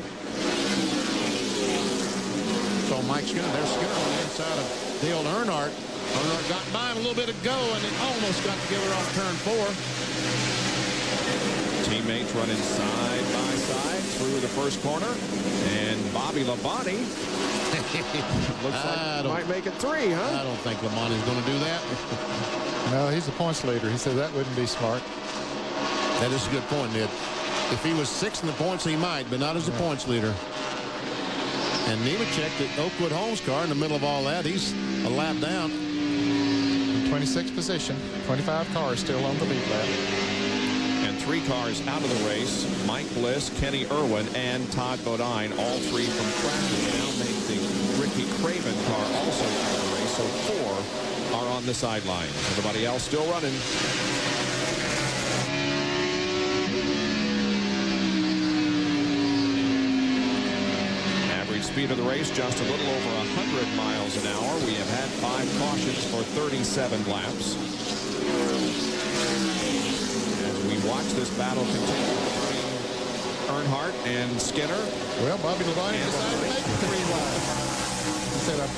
So Mike Skinner, there's Skinner on the inside of Dale Earnhardt. Earnhardt got by him a little bit ago, and it almost got together off turn 4. Teammates running side by side through the first corner. And Bobby Labonte looks like he might make it 3, huh? I don't think Labonte's going to do that. No, he's the points leader. He said that wouldn't be smart. That is a good point, Ned. If he was 6th in the points, he might, but not as a points leader. And Nemechek, the Oakwood Homes car, in the middle of all that, he's a lap down. In 26th position, 25 cars still on the lead lap. And 3 cars out of the race. Mike Bliss, Kenny Irwin, and Todd Bodine, all 3 from Cracker, now make the Ricky Craven car also out of the race. So 4 are on the sidelines. Everybody else still running. Speed of the race just a little over 100 miles an hour. We have had 5 cautions for 37 laps. As we watch this battle continue between Earnhardt and Skinner. Well, Bobby Labonte decided to make it 3 wide. He said, I've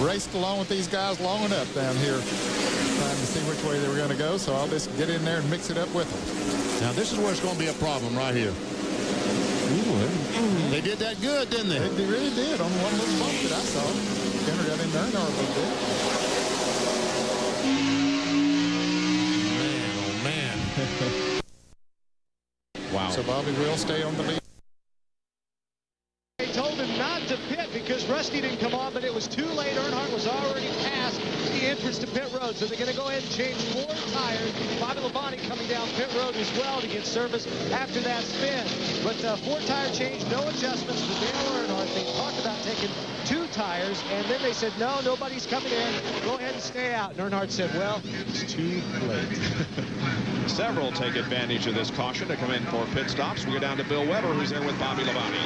raced along with these guys long enough down here trying to see which way they were going to go, so I'll just get in there and mix it up with them. Now, this is where it's going to be a problem right here. They did that good, didn't they? They really did on one little bump that I saw. Skinner got in there and a little bit. Man, oh man. Wow. So Bobby will stay on the lead. They told him not to pit because because Rusty didn't come on, but it was too late. Earnhardt was already past the entrance to pit road, so they're going to go ahead and change 4 tires. Bobby Labonte coming down pit road as well to get service after that spin. But 4-tire change, no adjustments for Dale Earnhardt. They talked about taking 2 tires, and then they said, no, nobody's coming in. Go ahead and stay out. And Earnhardt said, well, it's too late. Several take advantage of this caution to come in for pit stops. We go down to Bill Weber, who's there with Bobby Labonte.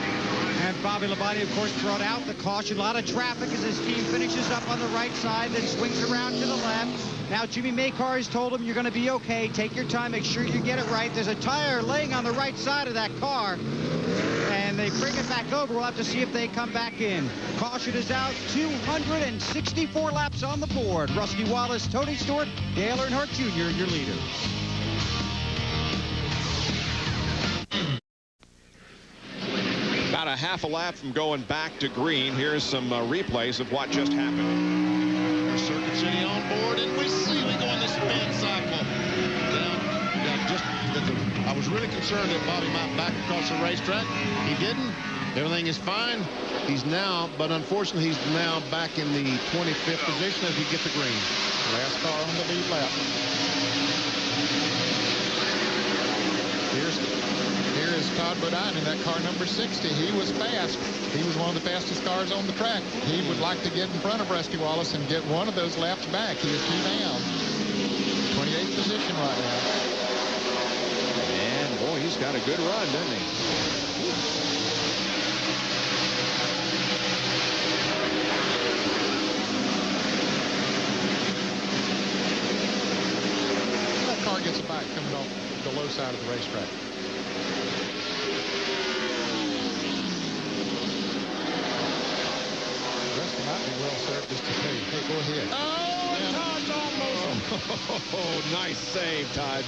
And Bobby Labonte, of course, brought out the caution. A lot of traffic as his team finishes up on the right side, then swings around to the left. Now Jimmy Makar has told him, you're going to be okay. Take your time. Make sure you get it right. There's a tire laying on the right side of that car. And they bring it back over. We'll have to see if they come back in. Caution is out. 264 laps on the board. Rusty Wallace, Tony Stewart, Dale Earnhardt Jr., your leader. About a half a lap from going back to green. Here's some replays of what just happened. There's Circuit City on board, and we see we go on the spin cycle. I was really concerned that Bobby might back across the racetrack. He didn't. Everything is fine. He's now, but unfortunately, he's now back in the 25th position as we get to green. Last car on the lead lap. Here is Todd Bodine in that car number 60. He was fast. He was one of the fastest cars on the track. He would like to get in front of Rusty Wallace and get one of those laps back. He is 2 down. 28th position right now. And boy, he's got a good run, doesn't he? That car gets a bite coming off the low side of the racetrack. Rusty might be well served just to tell you, hey, go ahead. Oh, Todd's almost. Oh, nice save, Todd.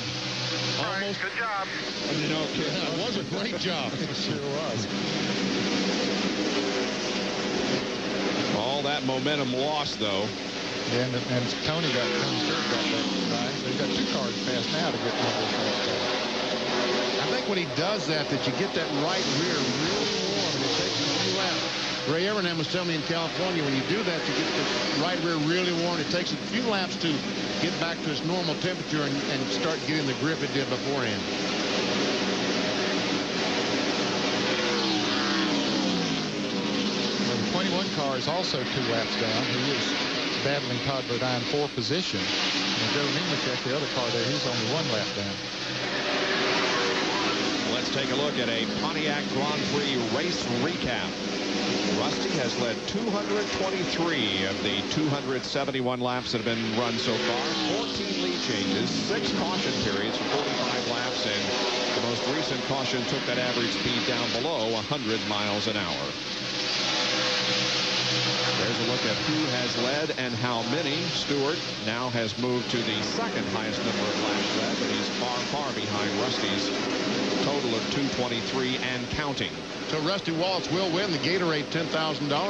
Almost. Good job. No kidding. That was a great job. It sure was. All that momentum lost, though. Yeah, and Tony Stewart got that right. So he's got 2 cars fast now to get one of those laps back. I think when he does that you get that right rear really warm, and it takes a few laps. Ray Evernham was telling me in California, when you do that, you get the right rear really warm. It takes a few laps to get back to its normal temperature and start getting the grip it did beforehand. Well, the 21 car is also 2 laps down. He is battling Todd Bodine for position. And Joe Nemechek, the other car there, he's only 1 lap down. Let's take a look at a Pontiac Grand Prix race recap. Rusty has led 223 of the 271 laps that have been run so far. 14 lead changes, 6 caution periods for 45 laps, and the most recent caution took that average speed down below 100 miles an hour. There's a look at who has led and how many. Stewart now has moved to the 2nd highest number of laps led, but he's far, far behind Rusty's total of 223 and counting. So Rusty Wallace will win the Gatorade $10,000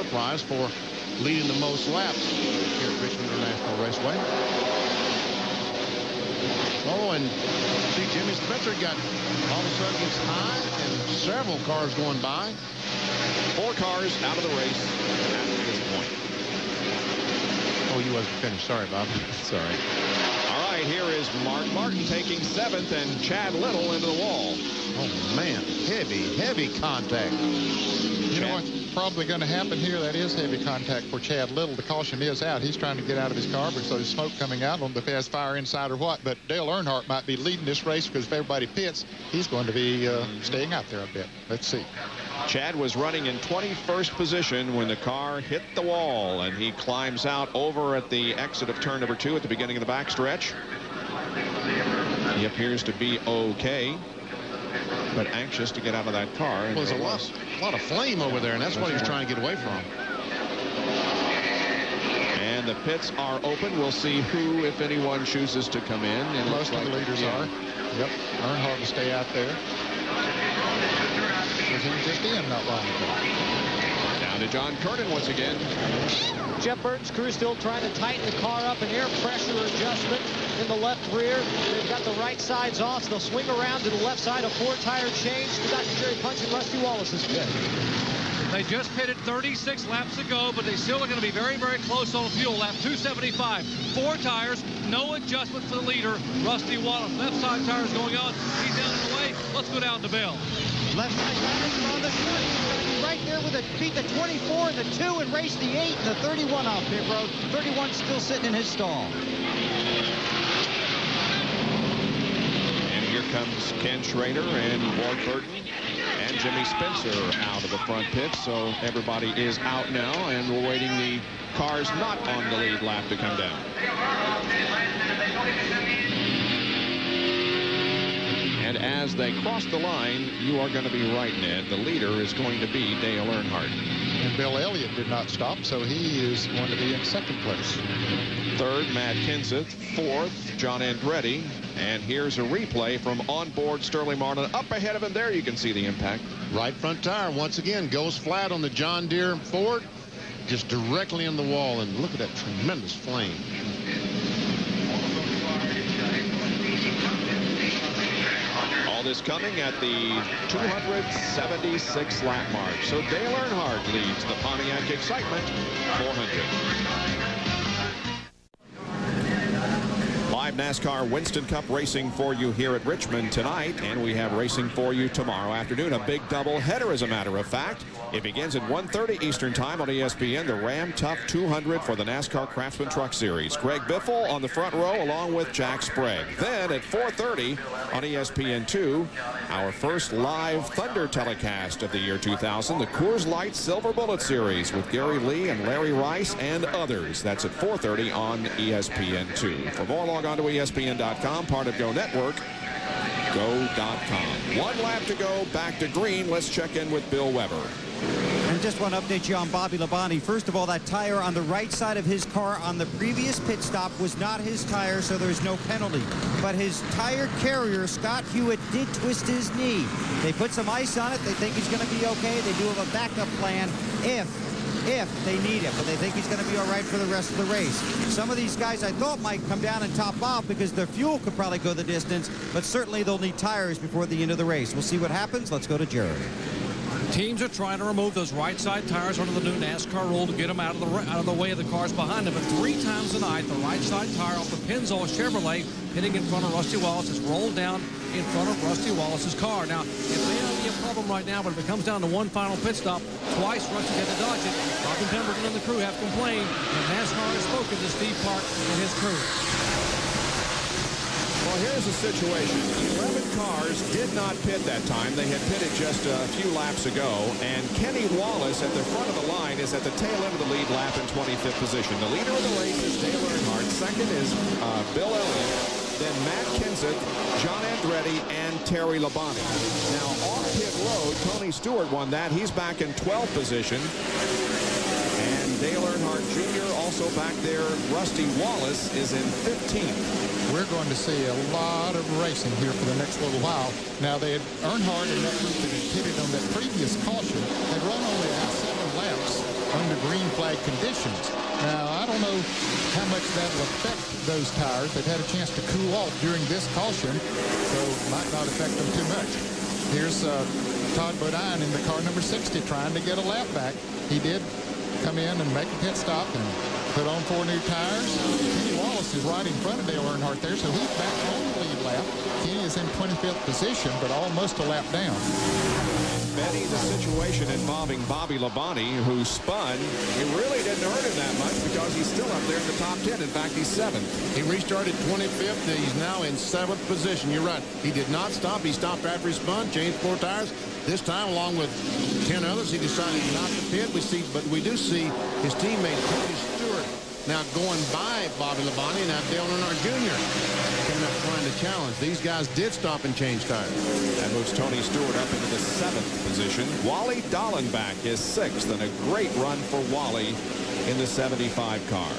prize for leading the most laps here at Richmond International Raceway. Oh, and see, Jimmy Spencer got all of a sudden gets high and several cars going by. 4 cars out of the race at this point. Oh, you wasn't finished. Sorry, Bob. Sorry. All right, here is Mark Martin taking 7th and Chad Little into the wall. Oh, man. Heavy contact. You know what's probably going to happen here? That is heavy contact for Chad Little. The caution is out. He's trying to get out of his car because there's smoke coming out. On the fast fire inside or what. But Dale Earnhardt might be leading this race because if everybody pits, he's going to be staying out there a bit. Let's see. Chad was running in 21st position when the car hit the wall, and he climbs out over at the exit of turn number 2 at the beginning of the backstretch. He appears to be okay, but anxious to get out of that car. Well, there's a lot of flame over there, and that's what he was trying to get away from. And the pits are open. We'll see who, if anyone, chooses to come in. And most of the leaders are. Yep, Earnhardt will stay out there. He was just in not long ago. Down to John Kernan once again. Jeff Burton's crew still trying to tighten the car up. An air pressure adjustment in the left rear. They've got the right sides off. So they'll swing around to the left side. A 4-tire change to Dr. Jerry Punch and Rusty Wallace's pit. They just pitted 36 laps ago, but they still are going to be very, very close on fuel. Lap 275. 4 tires, no adjustment for the leader, Rusty Wallace. Left side tires going on. He's down and away. Let's go down to Bill. Left side tires are on the 20. He's going to be right there with beat the 24 and the 2 and race the 8 and the 31 off pit road. 31 still sitting in his stall. And here comes Ken Schrader and Ward Burton and Jimmy Spencer out of the front pit. So everybody is out now, and we're waiting the cars not on the lead lap to come down. And as they cross the line, you are going to be right, Ned. The leader is going to be Dale Earnhardt. And Bill Elliott did not stop, so he is going to be in second place. Third, Matt Kenseth. Fourth, John Andretti. And here's a replay from onboard Sterling Marlin. Up ahead of him there, you can see the impact. Right front tire once again goes flat on the John Deere Ford, just directly in the wall, and look at that tremendous flame. All this coming at the 276 lap mark. So Dale Earnhardt leads the Pontiac Excitement 400. Live NASCAR Winston Cup racing for you here at Richmond tonight, and we have racing for you tomorrow afternoon. A big double header, as a matter of fact. It begins at 1:30 Eastern Time on ESPN. The Ram Tough 200 for the NASCAR Craftsman Truck Series. Greg Biffle on the front row along with Jack Sprague. Then at 4:30 on ESPN2, our first live Thunder telecast of the year 2000, the Coors Light Silver Bullet Series with Gary Lee and Larry Rice and others. That's at 4:30 on ESPN2. For more, log on to ESPN.com, part of Go Network, go.com. 1 lap to go, back to green. Let's check in with Bill Weber. And just want to update you on Bobby Labonte. First of all, that tire on the right side of his car on the previous pit stop was not his tire, so there's no penalty. But his tire carrier, Scott Hewitt, did twist his knee. They put some ice on it. They think he's going to be okay. They do have a backup plan if they need it, but they think he's going to be all right for the rest of the race. Some of these guys I thought might come down and top off because their fuel could probably go the distance, but certainly they'll need tires before the end of the race. We'll see what happens. Let's go to Jerry. Teams are trying to remove those right side tires under the new NASCAR rule to get them out of the way of the cars behind them. But 3 times tonight, the right side tire off the Pennzoil Chevrolet hitting in front of Rusty Wallace has rolled down in front of Rusty Wallace's car. Now, it may not be a problem right now, but if it comes down to one final pit stop, twice Rusty had to dodge it. Robin Pemberton and the crew have complained, and NASCAR has spoken to Steve Park and his crew. Well, here's the situation. 11 cars did not pit that time. They had pitted just a few laps ago. And Kenny Wallace at the front of the line is at the tail end of the lead lap in 25th position. The leader of the race is Dale Earnhardt. Second is Bill Elliott. Then Matt Kenseth, John Andretti, and Terry Labonte. Now, off pit road, Tony Stewart won that. He's back in 12th position. And Dale Earnhardt Jr. also back there. Rusty Wallace is in 15th. We're going to see a lot of racing here for the next little while. Now, they had Earnhardt and that group that had pitted on that previous caution had run only about 7 laps under green flag conditions. Now, I don't know how much that will affect those tires. They've had a chance to cool off during this caution, so it might not affect them too much. Here's Todd Bodine in the car number 60 trying to get a lap back. He did come in and make a pit stop and put on 4 new tires. Kenny Wallace is right in front of Dale Earnhardt there, so he's back on the lead lap. Kenny is in 25th position, but almost a lap down. Benny, the situation involving Bobby Labonte, who spun, it really didn't hurt him that much because he's still up there in the top 10. In fact, he's 7th. He restarted 25th. He's now in 7th position. You're right. He did not stop. He stopped after he spun, changed 4 tires. This time, along with 10 others, he decided not to pit. But we do see his teammate, Tony Stewart, now going by Bobby Labonte. Now Dale Earnhardt Jr. coming up trying to challenge. These guys did stop and change tires. That moves Tony Stewart up into the 7th position. Wally Dallenbach is 6th, and a great run for Wally in the 75 car.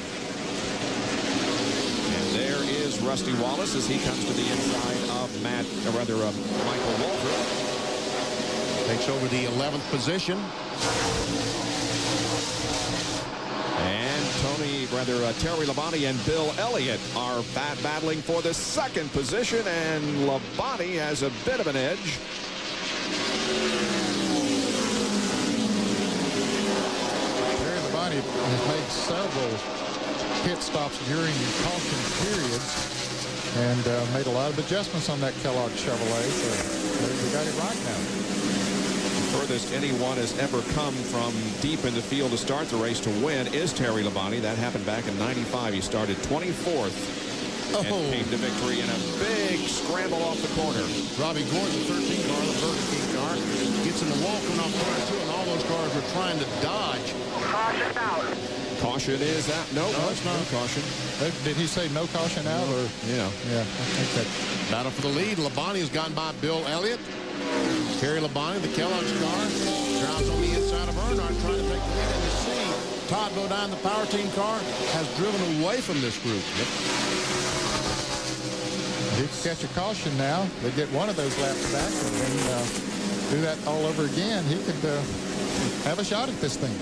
And there is Rusty Wallace as he comes to the inside of Michael Waltrip. Takes over the 11th position. And Terry Labonte and Bill Elliott are battling for the 2nd position, and Labonte has a bit of an edge. Labonte has made several pit stops during caution periods and made a lot of adjustments on that Kellogg Chevrolet. So we got it right now. Furthest anyone has ever come from deep in the field to start the race to win is Terry Labonte. That happened back in '95. He started 24th and came to victory in a big scramble off the corner. Robbie Gordon, the 13 car, the Burger King car, gets in the wall coming off corner 2, and all those cars were trying to dodge. Caution out. Caution is out. No, it's not a caution. Did he say no caution out? Or yeah. Yeah, I think that. Battle for the lead. Labonte has gone by Bill Elliott. Terry Labonte, the Kellogg's car, drives on the inside of Earnhardt, trying to take the lead. And you see Todd Bodine, the Power Team car, has driven away from this group. Yep. He could catch a caution now. They get one of those laps back and then do that all over again. He could have a shot at this thing.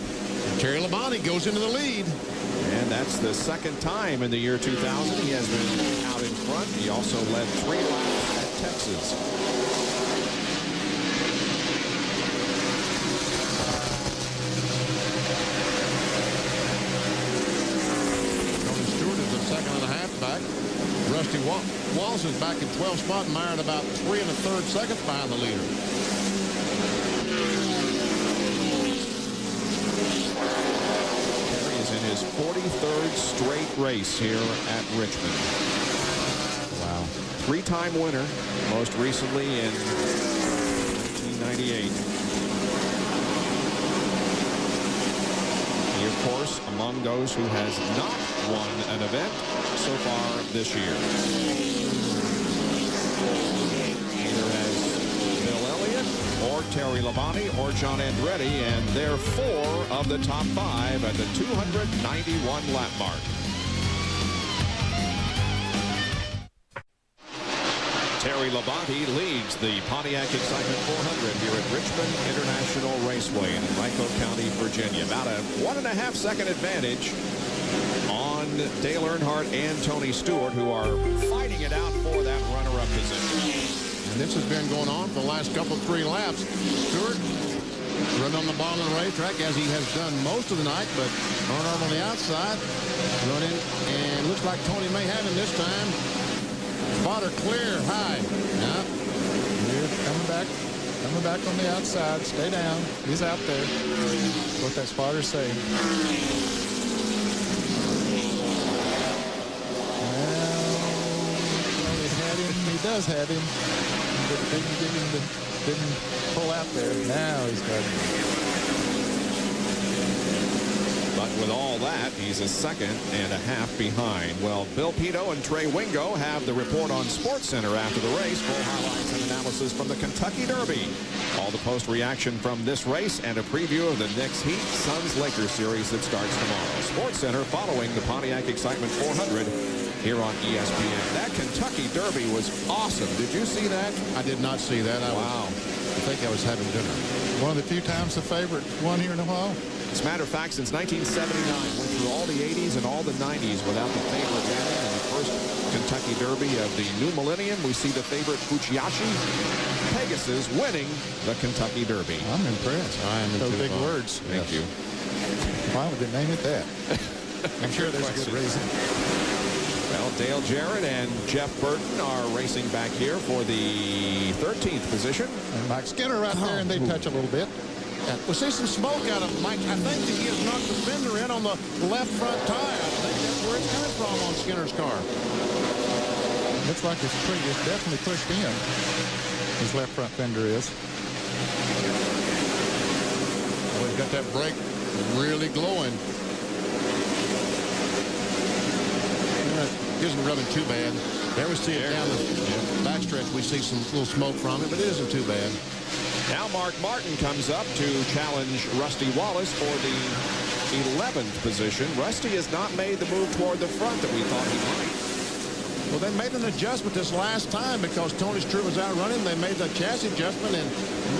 Terry Labonte goes into the lead. And that's the second time in the year 2000 he has been out in front. He also led 3 laps at Texas. Tony Stewart is a second and a half back. Rusty Wallace is back in 12th spot, mired about 3 1/3 seconds behind the leader. Terry is in his 43rd straight race here at Richmond. Wow. 3-time winner, most recently in 1998. He, of course, among those who has not won an event so far this year. Neither has Bill Elliott or Terry Labonte or John Andretti, and they're 4 of the top 5 at the 291 lap mark. Terry Labonte leads the Pontiac Excitement 400 here at Richmond International Raceway in Henrico County, Virginia. About a 1.5-second advantage on Dale Earnhardt and Tony Stewart, who are fighting it out for that runner-up position. And this has been going on for the last couple, 3 laps. Stewart running on the bottom of the racetrack, as he has done most of the night, but Earnhardt on the outside running, and looks like Tony may have him this time. Spotter clear, high. Yep. Here, coming back on the outside. Stay down. He's out there. That's what that spotter's saying. Well, he had him. He does have him. But didn't pull out there. Now he's got him. But with all that, he's a 2.5 seconds behind. Well, Bill Pito and Trey Wingo have the report on SportsCenter after the race. Full highlights and analysis from the Kentucky Derby. All the post-reaction from this race and a preview of the next Heat Suns-Lakers series that starts tomorrow. SportsCenter following the Pontiac Excitement 400 here on ESPN. That Kentucky Derby was awesome. Did you see that? I did not see that. I think I was having dinner. One of the few times the favorite won here in a while. As a matter of fact, since 1979, went through all the 80s and all the 90s without the favorite winning. In the first Kentucky Derby of the new millennium, we see the favorite Fujiyashi Pegasus winning the Kentucky Derby. I'm impressed. I am Those too. big words. Thank you. Why would they name it that? I'm sure there's a good reason. Well, Dale Jarrett and Jeff Burton are racing back here for the 13th position. And Mike Skinner right there, and they touch a little bit. Yeah, we'll see some smoke out of Mike. I think that he has knocked the fender in on the left front tire. I think that's where it's coming from on Skinner's car. Looks like it's definitely pushed in. His left front fender is. Well, he's got that brake really glowing. It isn't rubbing too bad. There we see it down the backstretch. We see some little smoke from it, but it isn't too bad. Now Mark Martin comes up to challenge Rusty Wallace for the 11th position. Rusty has not made the move toward the front that we thought he might. Well, they made an adjustment this last time because Tony Stewart was out running. They made the chassis adjustment, and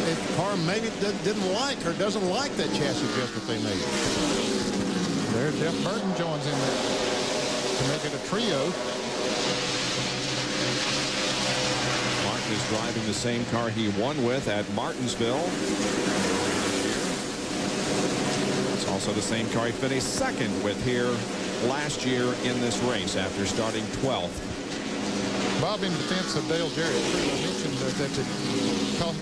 the car maybe didn't like or doesn't like that chassis adjustment they made. There, Jeff Burton joins in there to make it a trio. Is driving the same car he won with at Martinsville. It's also also the same car he finished second with here last year in this race after starting 12th. Bob, in defense of Dale Jarrett, I mentioned that they spent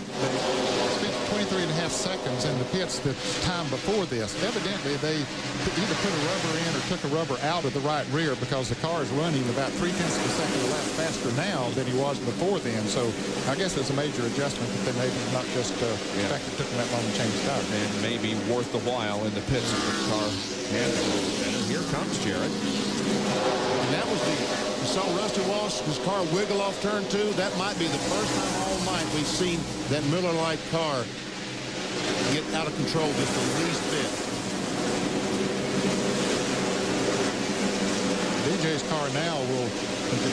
23 and a half seconds in the pits the time before this. Evidently, they either put a rubber in or took a rubber out of the right rear because the car is running about 0.3 of a second a lap faster now than he was before then. So I guess there's a major adjustment that they made, not just the fact it took them that long to change tires. And maybe worth the while in the pits of the car. And here comes Jarrett. And that was you saw Rusty Walsh's car wiggle off turn 2. That might be the first time all night we've seen that Miller Lite car get out of control just the least bit. DJ's car now will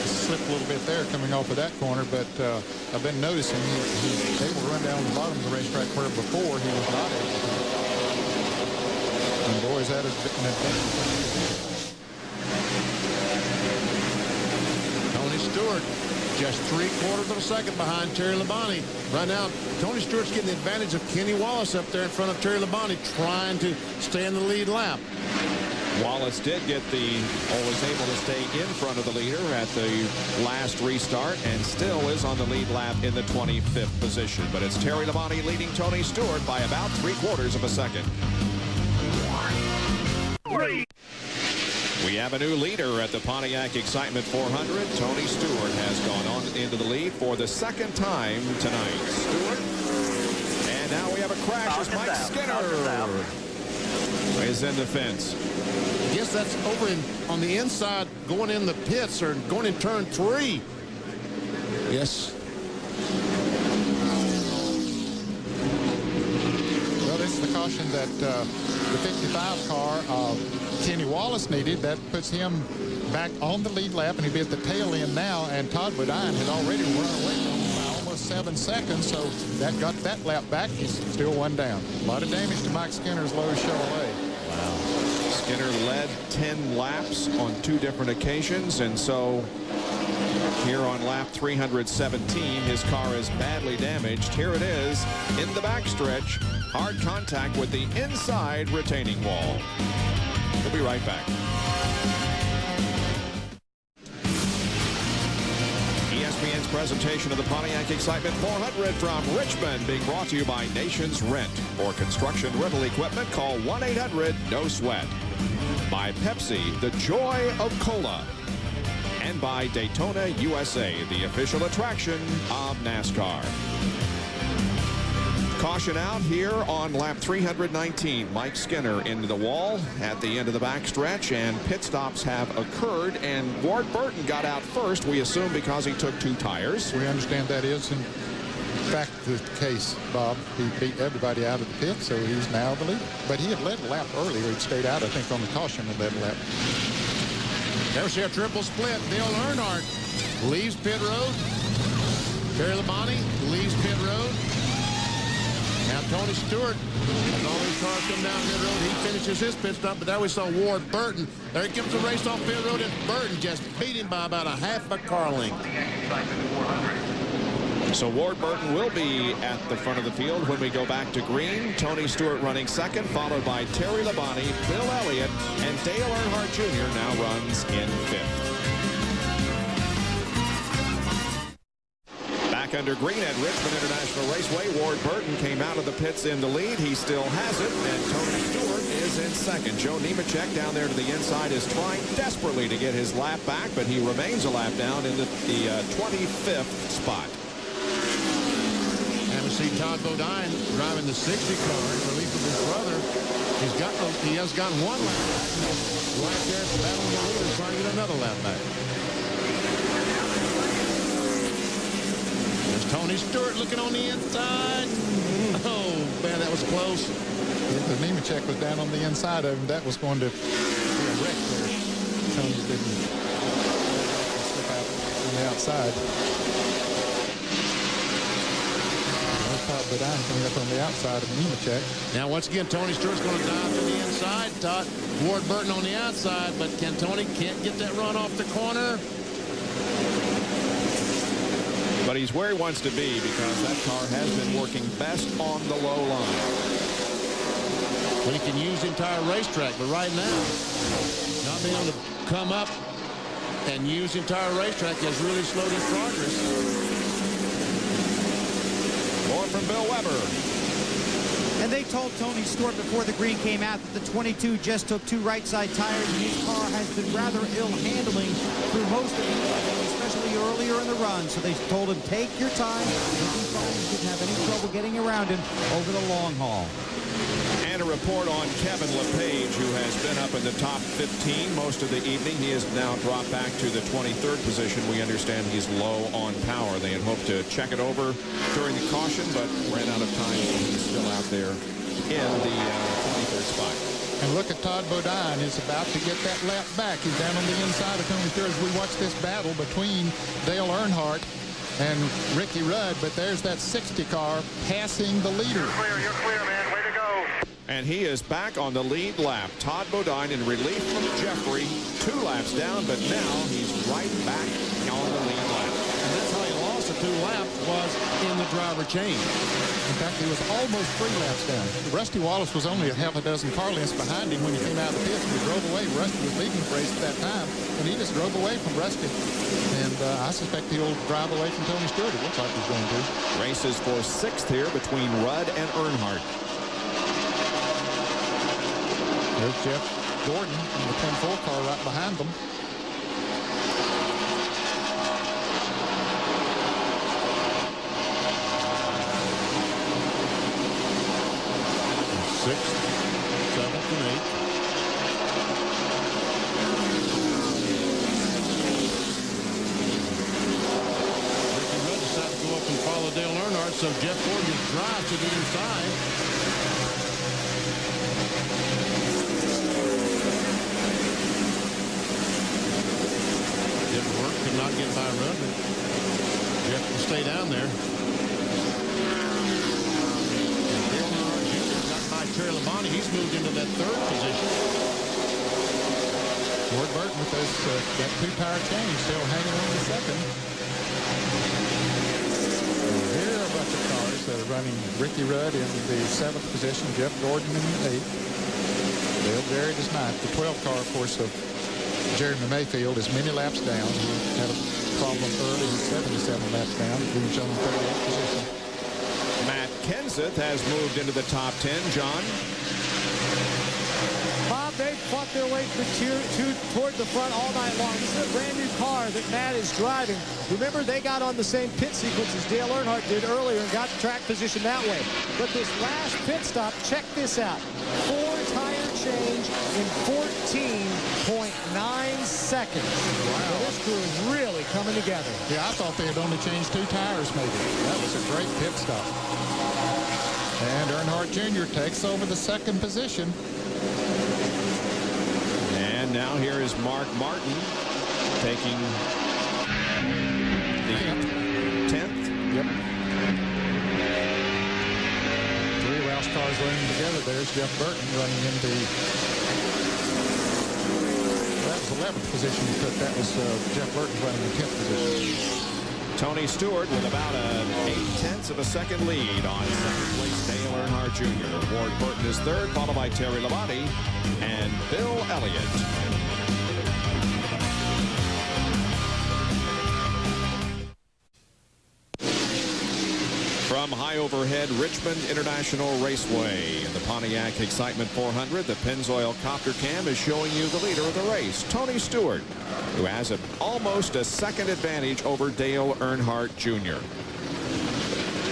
slip a little bit there coming off of that corner, but I've been noticing he's able to run down the bottom of the racetrack where before he was not able to. And boy, is that an advantage. Stewart just 3/4 of a second behind Terry Labonte. Right now, Tony Stewart's getting the advantage of Kenny Wallace up there in front of Terry Labonte, trying to stay in the lead lap. Wallace did get was able to stay in front of the leader at the last restart and still is on the lead lap in the 25th position. But it's Terry Labonte leading Tony Stewart by about 3/4 of a second. We have a new leader at the Pontiac Excitement 400. Tony Stewart has gone on into the lead for the second time tonight. Stewart. And now we have a crash as Mike Skinner is in the fence. I guess that's over on the inside, going in the pits or going in turn 3. Yes. Well, this is the caution that the 55 car Kenny Wallace needed. That puts him back on the lead lap, and he'll be at the tail end now. And Todd Bodine had already run away from him by almost 7 seconds, so that got that lap back. He's still one down. A lot of damage to Mike Skinner's low Chevrolet. Wow. Skinner led 10 laps on 2 different occasions, and so here on lap 317, his car is badly damaged. Here it is in the backstretch. Hard contact with the inside retaining wall. We'll be right back. ESPN's presentation of the Pontiac Excitement 400 from Richmond being brought to you by Nations Rent. For construction rental equipment, call 1-800-NO-SWEAT. By Pepsi, the joy of cola. And by Daytona USA, the official attraction of NASCAR. Caution out here on lap 319. Mike Skinner into the wall at the end of the backstretch, and pit stops have occurred, and Ward Burton got out first, we assume because he took 2 tires. We understand that is, in fact, the case, Bob. He beat everybody out of the pit, so he's now the leader. But he had led a lap earlier. He'd stayed out, I think, on the caution and led a lap. There's your triple split. Dale Earnhardt leaves pit road. Terry Labonte leaves pit road. Now Tony Stewart, as all these cars come down pit road, he finishes his pit stop, but there we saw Ward Burton. There he comes the race off pit road, and Burton just beat him by about a half a car length. So Ward Burton will be at the front of the field when we go back to green. Tony Stewart running second, followed by Terry Labonte, Bill Elliott, and Dale Earnhardt Jr. now runs in 5th. Back under green at Richmond International Raceway, Ward Burton came out of the pits in the lead. He still has it, and Tony Stewart is in second. Joe Nemechek down there to the inside is trying desperately to get his lap back, but he remains a lap down in the 25th spot. And we see Todd Bodine driving the 60 car in relief of his brother. He has gotten 1 lap back. Right there at the battle of the leader, trying to get another lap back. Tony Stewart looking on the inside. Oh, man, that was close. The Nemechek was down on the inside of him. That was going to be a wreck there. Tony didn't slip out on the outside. Todd Bodine coming up on the outside of Nemechek. Now, once again, Tony Stewart's going to dive to the inside. Ward Burton on the outside, but Tony can't get that run off the corner. But he's where he wants to be because that car has been working best on the low line. when he can use the entire racetrack. But right now, not being able to come up and use the entire racetrack has really slowed his progress. More from Bill Weber. And they told Tony Stewart before the green came out that the 22 just took 2 right side tires, and his car has been rather ill handling through most of the evening, especially earlier in the run. So they told him, take your time. He didn't have any trouble getting around him over the long haul. And a report on Kevin LePage, who has been up in the top 15 most of the evening. He has now dropped back to the 23rd position. We understand he's low on power. They had hoped to check it over during the caution, but ran out of time, so he's still out there in the 23rd spot. And look at Todd Bodine is about to get that lap back. He's down on the inside of Tony Stewart as we watch this battle between Dale Earnhardt and Ricky Rudd. But there's that 60 car passing the leader. You're clear, man. Way to go. And he is back on the lead lap. Todd Bodine in relief from Jeffrey. 2 laps down, but now he's right back on the lead lap. And that's how he lost the 2 laps, was in the driver change. In fact, he was almost 3 laps down. Rusty Wallace was only a half a dozen car lengths behind him when he came out of the pits. He drove away. Rusty was leading the race at that time, and he just drove away from Rusty. And I suspect he'll drive away from Tony Stewart. It looks like he's going to. Races for 6th here between Rudd and Earnhardt. There's Jeff Gordon in the 10-4 car right behind them. Sixth, 7th, and 8th. Ricky Rudd decided to go up and follow Dale Earnhardt, so Jeff Gordon drives to the inside. Didn't work, could not get by Rudd, but Jeff can stay down there. Terry Labonte, he's moved into that 3rd position. Ward Burton with that 2-tire change still hanging on to 2nd. Here are a bunch of cars that are running. Ricky Rudd in the 7th position, Jeff Gordon in the 8th. Dale Jarrett is 9th. The 12 car, of course, of Jeremy Mayfield is many laps down. He had a problem early. He's 77 laps down. He's on the 38th position. Matt Kenseth has moved into the top 10. John? Bob, they fought their way toward the front all night long. This is a brand new car that Matt is driving. Remember, they got on the same pit sequence as Dale Earnhardt did earlier and got track position that way. But this last pit stop, check this out. 4-tire change in 14.9 seconds. Wow. So this crew is really coming together. Yeah, I thought they had only changed 2 tires maybe. That was a great pit stop. And Earnhardt Jr. takes over the 2nd position. And now here is Mark Martin taking the 10th. Yep. 3 Rouse cars running together. There's Jeff Burton running in the... That was 11th position he took. That was Jeff Burton running in 10th position. Tony Stewart with about an 0.8 of a second lead on 2nd place Dale Earnhardt Jr. Ward Burton is 3rd, followed by Terry Labonte and Bill Elliott. From high overhead Richmond International Raceway in the Pontiac Excitement 400, the Pennzoil Copter Cam is showing you the leader of the race, Tony Stewart, who has almost a second advantage over Dale Earnhardt Jr.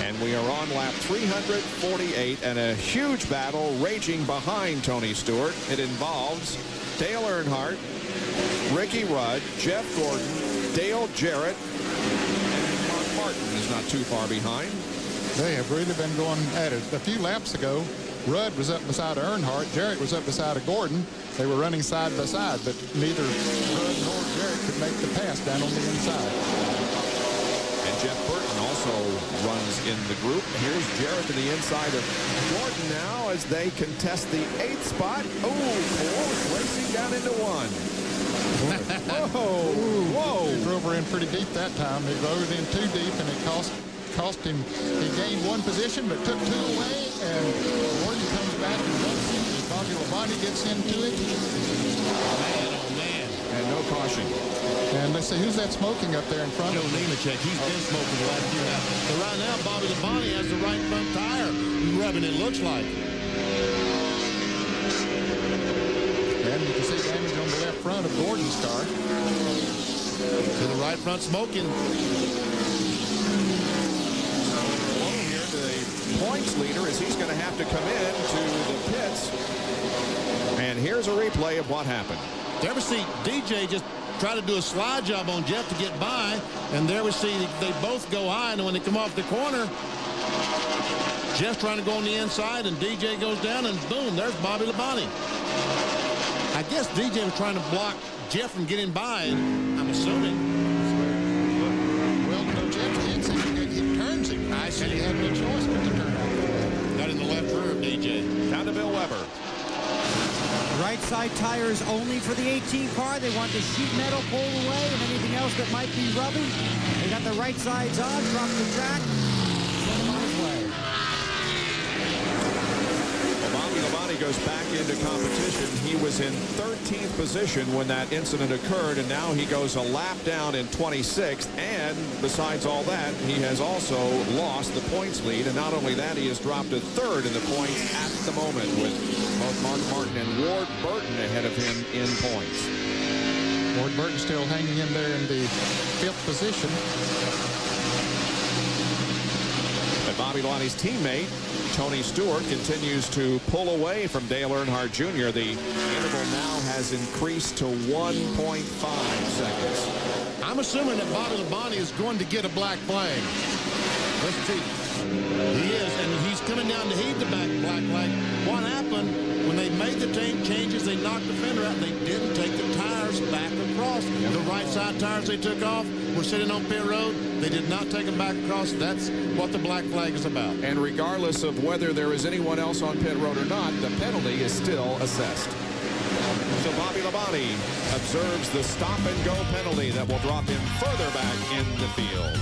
And we are on lap 348 and a huge battle raging behind Tony Stewart. It involves Dale Earnhardt, Ricky Rudd, Jeff Gordon, Dale Jarrett, and Mark Martin is not too far behind. They have really been going at it. A few laps ago, Rudd was up beside Earnhardt. Jarrett was up beside of Gordon. They were running side by side, but neither Rudd nor Jarrett could make the pass down on the inside. And Jeff Burton also runs in the group. Here's Jarrett to the inside of Gordon now as they contest the 8th spot. Oh, close, racing down into 1. Whoa. He drove her in pretty deep that time. He drove it in too deep, and it cost him. He gained 1 position, but took 2 away, and Gordon comes back and runs into Bobby Labonte gets into it. Man, oh man. And no caution. And let's see, who's that smoking up there in front of him? Nemechek, he's been smoking the last few laps. But right now, Bobby Labonte has the right front tire rubbing, it looks like. And you can see damage on the left front of Gordon's car. To the right front smoking. Here, the points leader, as he's going to have to come in to the pits. And here's a replay of what happened. There we see DJ just try to do a slide job on Jeff to get by. And there we see they both go high. And when they come off the corner, Jeff's trying to go on the inside, and DJ goes down, and boom, there's Bobby Labonte. I guess DJ was trying to block Jeff from getting by, and I'm assuming. Well, no, Jeff did say he turns him. I see. And he had no choice but to turn out. Got in the left rear of DJ. Down to Bill Weber. Right side tires only for the 18 car. They want the sheet metal pulled away and anything else that might be rubbing. They got the right sides on, drop the track, send them on his way. Bobby Labonte goes back into competition. He was in 13th position when that incident occurred, and now he goes a lap down in 26th. And besides all that, he has also lost the points lead. And not only that, he has dropped to third in the points at the moment, with both Mark Martin and Ward Burton ahead of him in points. Ward Burton still hanging in there in the 5th position. But Bobby Labonte's teammate, Tony Stewart, continues to pull away from Dale Earnhardt Jr. The interval now has increased to 1.5 seconds. I'm assuming that Bobby Labonte is going to get a black flag. Let's see. He is, and he's coming down to heed the black flag. What happened when they made the changes? They knocked the fender out. They didn't take the tires back across. The right side tires they took off were sitting on pit road. They did not take them back across. That's what the black flag is about. And regardless of whether there is anyone else on pit road or not, the penalty is still assessed. So Bobby Labonte observes the stop-and-go penalty that will drop him further back in the field.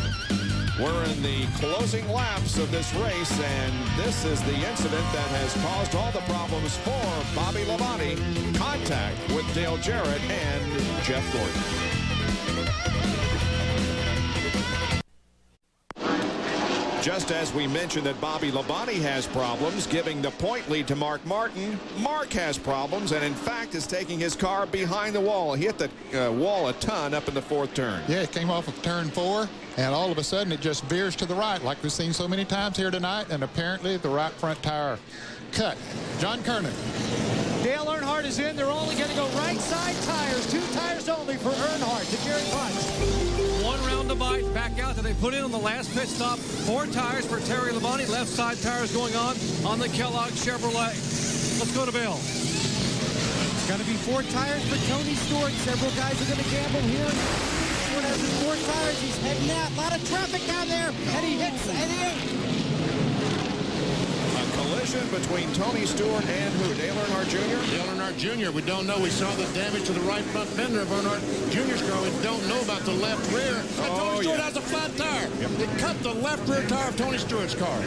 We're in the closing laps of this race, and this is the incident that has caused all the problems for Bobby Labonte. Contact with Dale Jarrett and Jeff Gordon. Just as we mentioned that Bobby Labonte has problems giving the point lead to Mark Martin, Mark has problems and in fact is taking his car behind the wall. He hit the wall a ton up in the 4th turn. Yeah, it came off of turn 4, and all of a sudden it just veers to the right like we've seen so many times here tonight, and apparently the right front tire cut. John Kernan. Dale Earnhardt is in. They're only going to go right side tires. 2 tires only for Earnhardt to Jerry Punch. 1 round to bite. Back out that they put in on the last pit stop. 4 tires for Terry Labonte. Left side tires going on the Kellogg Chevrolet. Let's go to Bill. It's going to be 4 tires for Tony Stewart. Several guys are going to gamble here. Stewart has his 4 tires. He's heading out. A lot of traffic down there. And he hits the 8. Collision between Tony Stewart and who? Dale Earnhardt Jr.? Dale Earnhardt Jr. We don't know. We saw the damage to the right front fender of Earnhardt Jr.'s car. We don't know about the left rear. And Tony Stewart has a flat tire. It cut the left rear tire of Tony Stewart's car.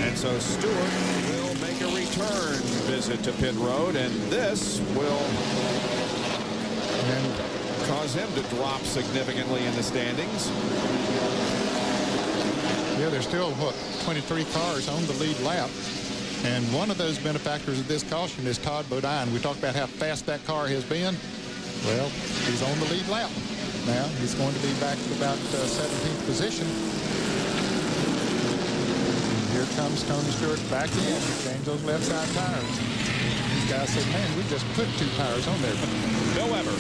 And so Stewart will make a return visit to pit road, and this will cause him to drop significantly in the standings. Yeah, there's still, 23 cars on the lead lap. And one of those benefactors of this caution is Todd Bodine. We talked about how fast that car has been. Well, he's on the lead lap now. He's going to be back to about 17th position. And here comes Tony Stewart back in to change those left side tires. These guys said, man, we just put 2 tires on there. Bill Weber.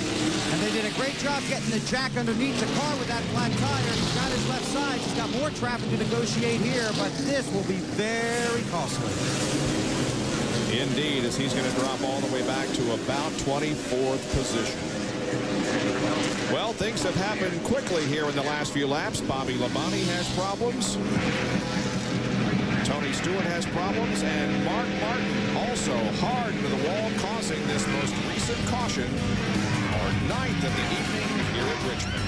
And they did a great job getting the jack underneath the car with that flat tire. He's got his left side. He's got more traffic to negotiate here, but this will be very costly. Indeed, as he's going to drop all the way back to about 24th position. Well, things have happened quickly here in the last few laps. Bobby Labonte has problems. Tony Stewart has problems, and Mark Martin also hard to the wall, causing this most recent caution, or 9th of the evening here at Richmond.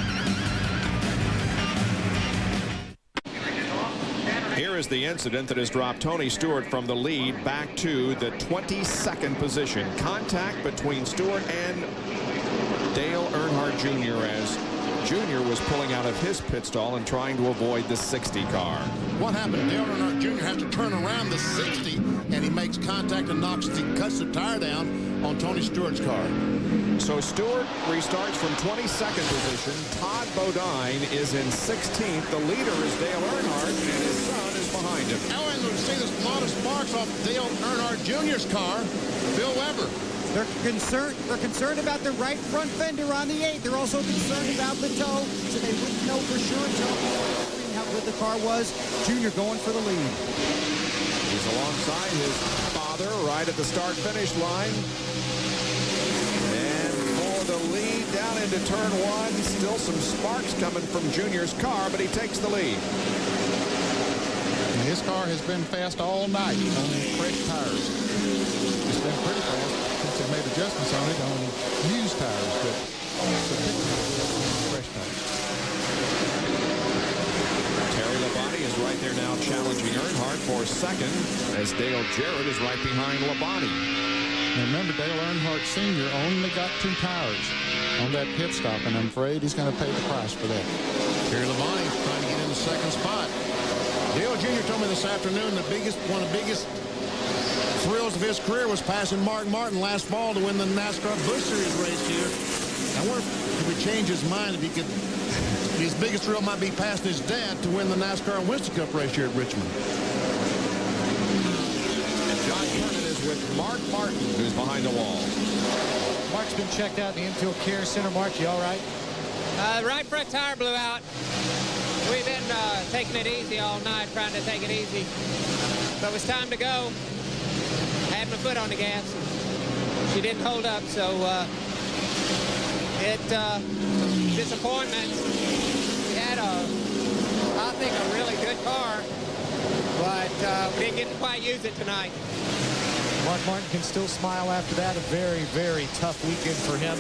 Here here is the incident that has dropped Tony Stewart from the lead back to the 22nd position. Contact between Stewart and Dale Earnhardt Jr. as Jr. was pulling out of his pit stall and trying to avoid the 60 car. What happened? Dale Earnhardt Jr. has to turn around the 60, and he makes contact and cuts the tire down on Tony Stewart's car. So Stewart restarts from 22nd position. Todd Bodine is in 16th. The leader is Dale Earnhardt, and his son is behind him. Oh, and we see there's a lot of sparks off Dale Earnhardt Jr.'s car. Bill Weber. They're concerned about the right front fender on the 8. They're also concerned about the toe, so they wouldn't know for sure until how good the car was. Junior going for the lead. He's alongside his father right at the start-finish line. And for the lead down into turn 1, still some sparks coming from Junior's car, but he takes the lead. And his car has been fast all night on fresh tires. It's been pretty fast since they made adjustments on it on used tires, but fresh tires. Terry Labonte is right there now challenging Earnhardt for second as Dale Jarrett is right behind Labonte. And remember, Dale Earnhardt Sr. only got 2 tires on that pit stop, and I'm afraid he's going to pay the price for that. Terry Labonte trying to get in the second spot. Dale Jr. told me this afternoon one of the biggest thrills of his career was passing Mark Martin last fall to win the NASCAR Busch Series race here. I wonder if he would change his mind if he could. His biggest thrill might be passing his dad to win the NASCAR Winston Cup race here at Richmond. And John Kernan is with Mark Martin, who's behind the wall. Mark's been checked out in the infield care center. Mark, you all right? Right front tire blew out. We've been taking it easy all night, trying to take it easy. But it was time to go. I had my foot on the gas. She didn't hold up, so disappointment. We had I think, a really good car, but we didn't get to quite use it tonight. Mark Martin can still smile after that. A very, very tough weekend for him.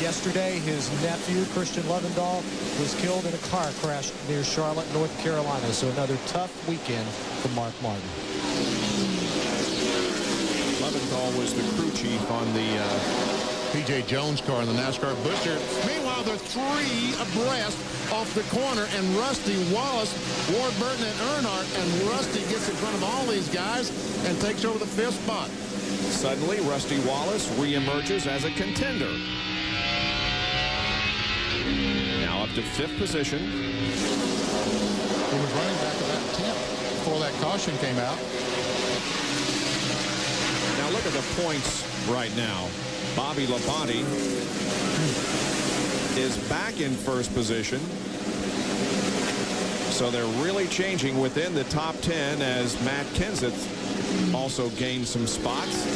Yesterday, his nephew, Christian Levendahl, was killed in a car crash near Charlotte, North Carolina. So another tough weekend for Mark Martin. Levendahl was the crew chief on the P.J. Jones car in the NASCAR Busch Series. Meanwhile, they're 3 abreast off the corner, and Rusty Wallace, Ward Burton, and Earnhardt, and Rusty gets in front of all these guys and takes over the 5th spot. Suddenly, Rusty Wallace reemerges as a contender. Now up to 5th position. He was running back about 10th before that caution came out. Now look at the points right now. Bobby Labonte is back in 1st position. So they're really changing within the top 10 as Matt Kenseth also gained some spots.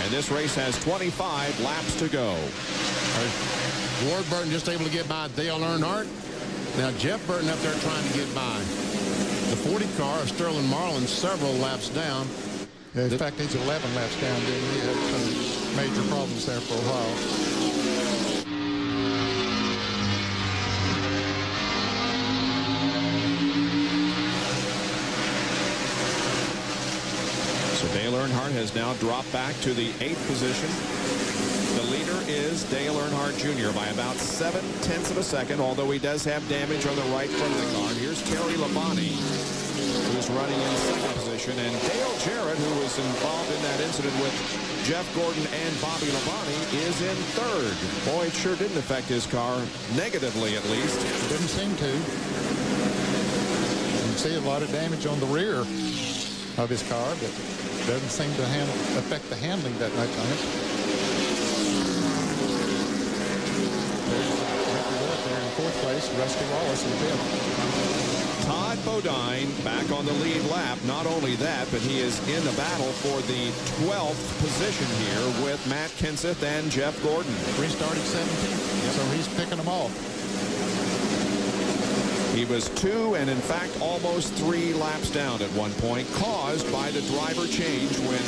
And this race has 25 laps to go. Ward Burton just able to get by Dale Earnhardt. Now Jeff Burton up there trying to get by the 40 car of Sterling Marlin several laps down. Yeah, in fact, he's 11 laps down. He had some major problems there for a while. So Dale Earnhardt has now dropped back to the 8th position. The leader is Dale Earnhardt Jr. by about 0.7 of a second, although he does have damage on the right front of the car. Here's Terry Labonte, who's running in 2nd position, and Dale Jarrett, who was involved in that incident with Jeff Gordon and Bobby Labonte, is in 3rd. Boy, it sure didn't affect his car, negatively at least. Didn't seem to. You can see a lot of damage on the rear of his car, but doesn't seem to affect the handling that much on it. There in 4th place, Rusty Wallace in 5th. Todd Bodine back on the lead lap. Not only that, but he is in the battle for the 12th position here with Matt Kenseth and Jeff Gordon. Restarted 17th, so he's picking them off. He was 2 and in fact almost 3 laps down at one point, caused by the driver change when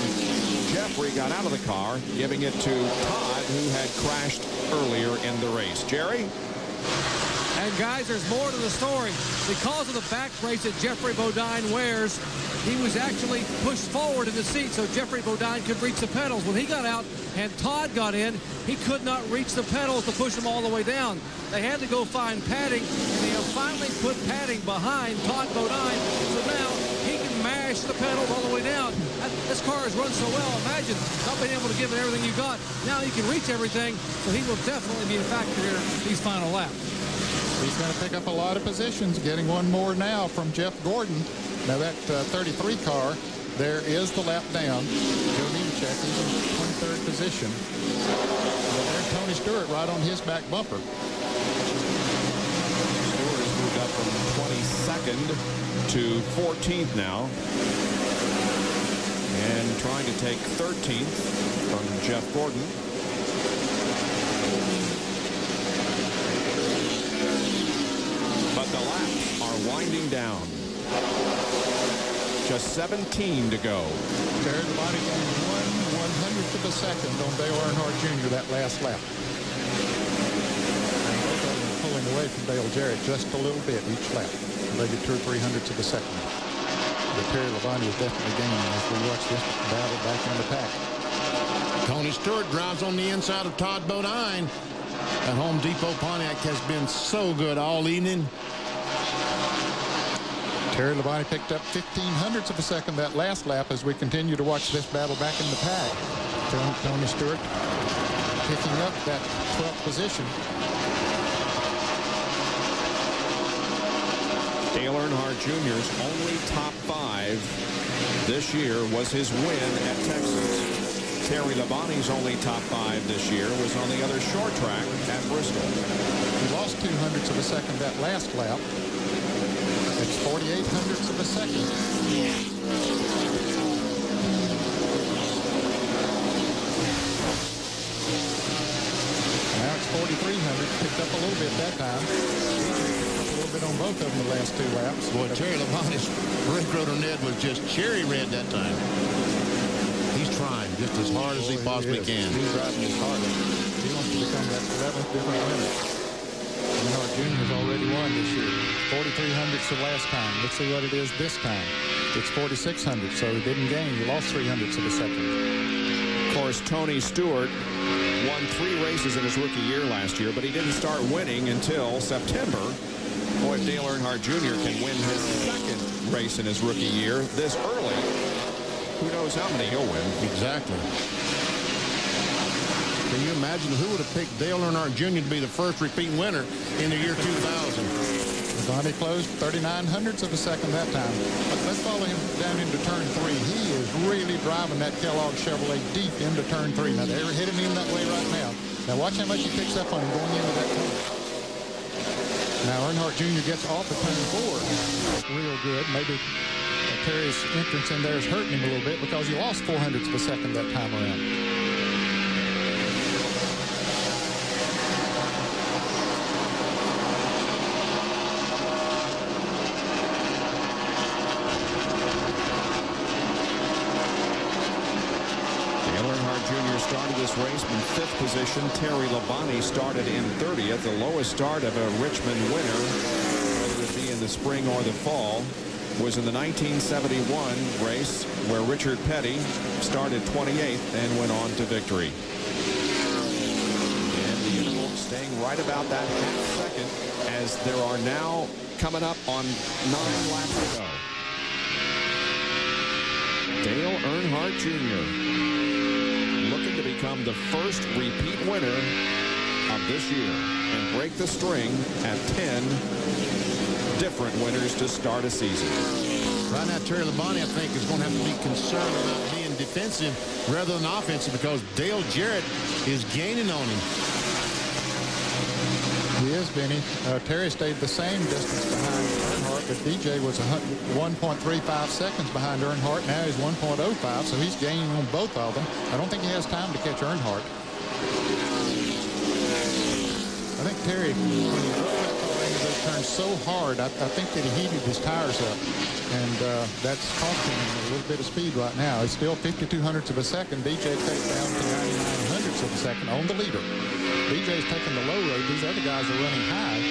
Jeffrey got out of the car, giving it to Todd, who had crashed earlier in the race. Jerry? And, guys, there's more to the story. Because of the back brace that Jeffrey Bodine wears, he was actually pushed forward in the seat so Jeffrey Bodine could reach the pedals. When he got out and Todd got in, he could not reach the pedals to push them all the way down. They had to go find padding, and they have finally put padding behind Todd Bodine, so now he can mash the pedals all the way down. This car has run so well. Imagine not being able to give it everything you got. Now he can reach everything, so he will definitely be a factor here these final laps. He's going to pick up a lot of positions, getting one more now from Jeff Gordon. Now that 33 car, there is the lap down. Joe Nemechek, he's in 23rd position. Well, there's Tony Stewart right on his back bumper. Stewart has moved up from 22nd to 14th now. And trying to take 13th from Jeff Gordon. But the laps are winding down. Just 17 to go. Terry Labonte gained 1/100th of a second on Dale Earnhardt Jr. that last lap. And both of them pulling away from Dale Jarrett just a little bit each lap. Maybe 2 or 300ths of a second. But Terry Labonte is definitely gaining as we watch this battle back in the pack. Tony Stewart drives on the inside of Todd Bodine. That Home Depot Pontiac has been so good all evening. Terry Labonte picked up 0.15 of a second that last lap as we continue to watch this battle back in the pack. Tony Stewart picking up that 12th position. Dale Earnhardt Jr.'s only top 5 this year was his win at Texas. Terry Labonte's only top 5 this year was on the other short track at Bristol. He lost 0.02 of a second that last lap. It's 0.48 of a second. Now it's 4,300. Picked up a little bit that time. Picked up a little bit on both of them the last 2 laps. Boy, Terry Labonte's red rotor Ned was just cherry red that time. He's trying just as hard as he possibly can. He's driving his hardest. He wants to become that 11th different winner. Earnhardt Jr. has already won this year. 4,300ths the last time. Let's see what it is this time. It's 4,600, so he didn't gain. He lost 0.03 of a second. Of course, Tony Stewart won 3 races in his rookie year last year, but he didn't start winning until September. Boy, if Dale Earnhardt Jr. can win his 2nd race in his rookie year this early, who knows how many he'll win. Exactly. Can you imagine who would have picked Dale Earnhardt Jr. to be the first repeat winner in the year 2000? Labonte closed 0.39 of a second that time. But let's follow him down into turn 3. He is really driving that Kellogg Chevrolet deep into turn 3. Now they're hitting him that way right now. Now watch how much he picks up on him going into that corner. Now Earnhardt Jr. gets off of turn 4 real good. Maybe Terry's entrance in there is hurting him a little bit because he lost 0.04 of a second that time around. Started this race in 5th position. Terry Labonte started in 30th, the lowest start of a Richmond winner, whether it be in the spring or the fall, was in the 1971 race where Richard Petty started 28th and went on to victory. And the interval staying right about that half second as there are now coming up on 9 laps to go. Dale Earnhardt Jr. looking to become the first repeat winner of this year and break the string at 10 different winners to start a season. Right now, Terry Labonte, I think, is going to have to be concerned about being defensive rather than offensive because Dale Jarrett is gaining on him. He is, Benny. Terry stayed the same distance behind Earnhardt, but DJ was 1.35 seconds behind Earnhardt. Now he's 1.05, so he's gaining on both of them. I don't think he has time to catch Earnhardt. I think Terry, when he drove that car into those turns so hard, I think that he heated his tires up, and that's costing him a little bit of speed right now. It's still 0.52 of a second. DJ takes down to 0.99 of a second on the leader. DJ's taking the low road. These other guys are running high.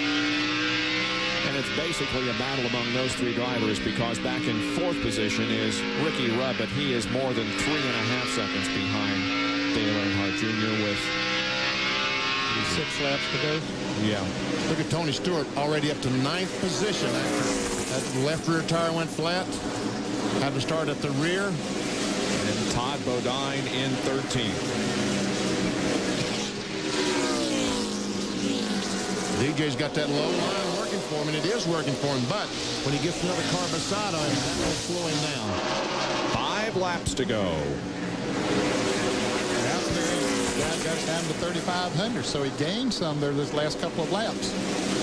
And it's basically a battle among those three drivers because back in fourth position is Ricky Rudd, but he is more than 3.5 seconds behind Dale Earnhardt Jr. with 6 laps to go. Yeah. Look at Tony Stewart already up to 9th position after that left rear tire went flat. Had to start at the rear. And Todd Bodine in 13th. DJ's got that low line working for him, and it is working for him. But when he gets another car beside him, that will slow him down. 5 laps to go. Got down to 3,500, so he gained some there this last couple of laps.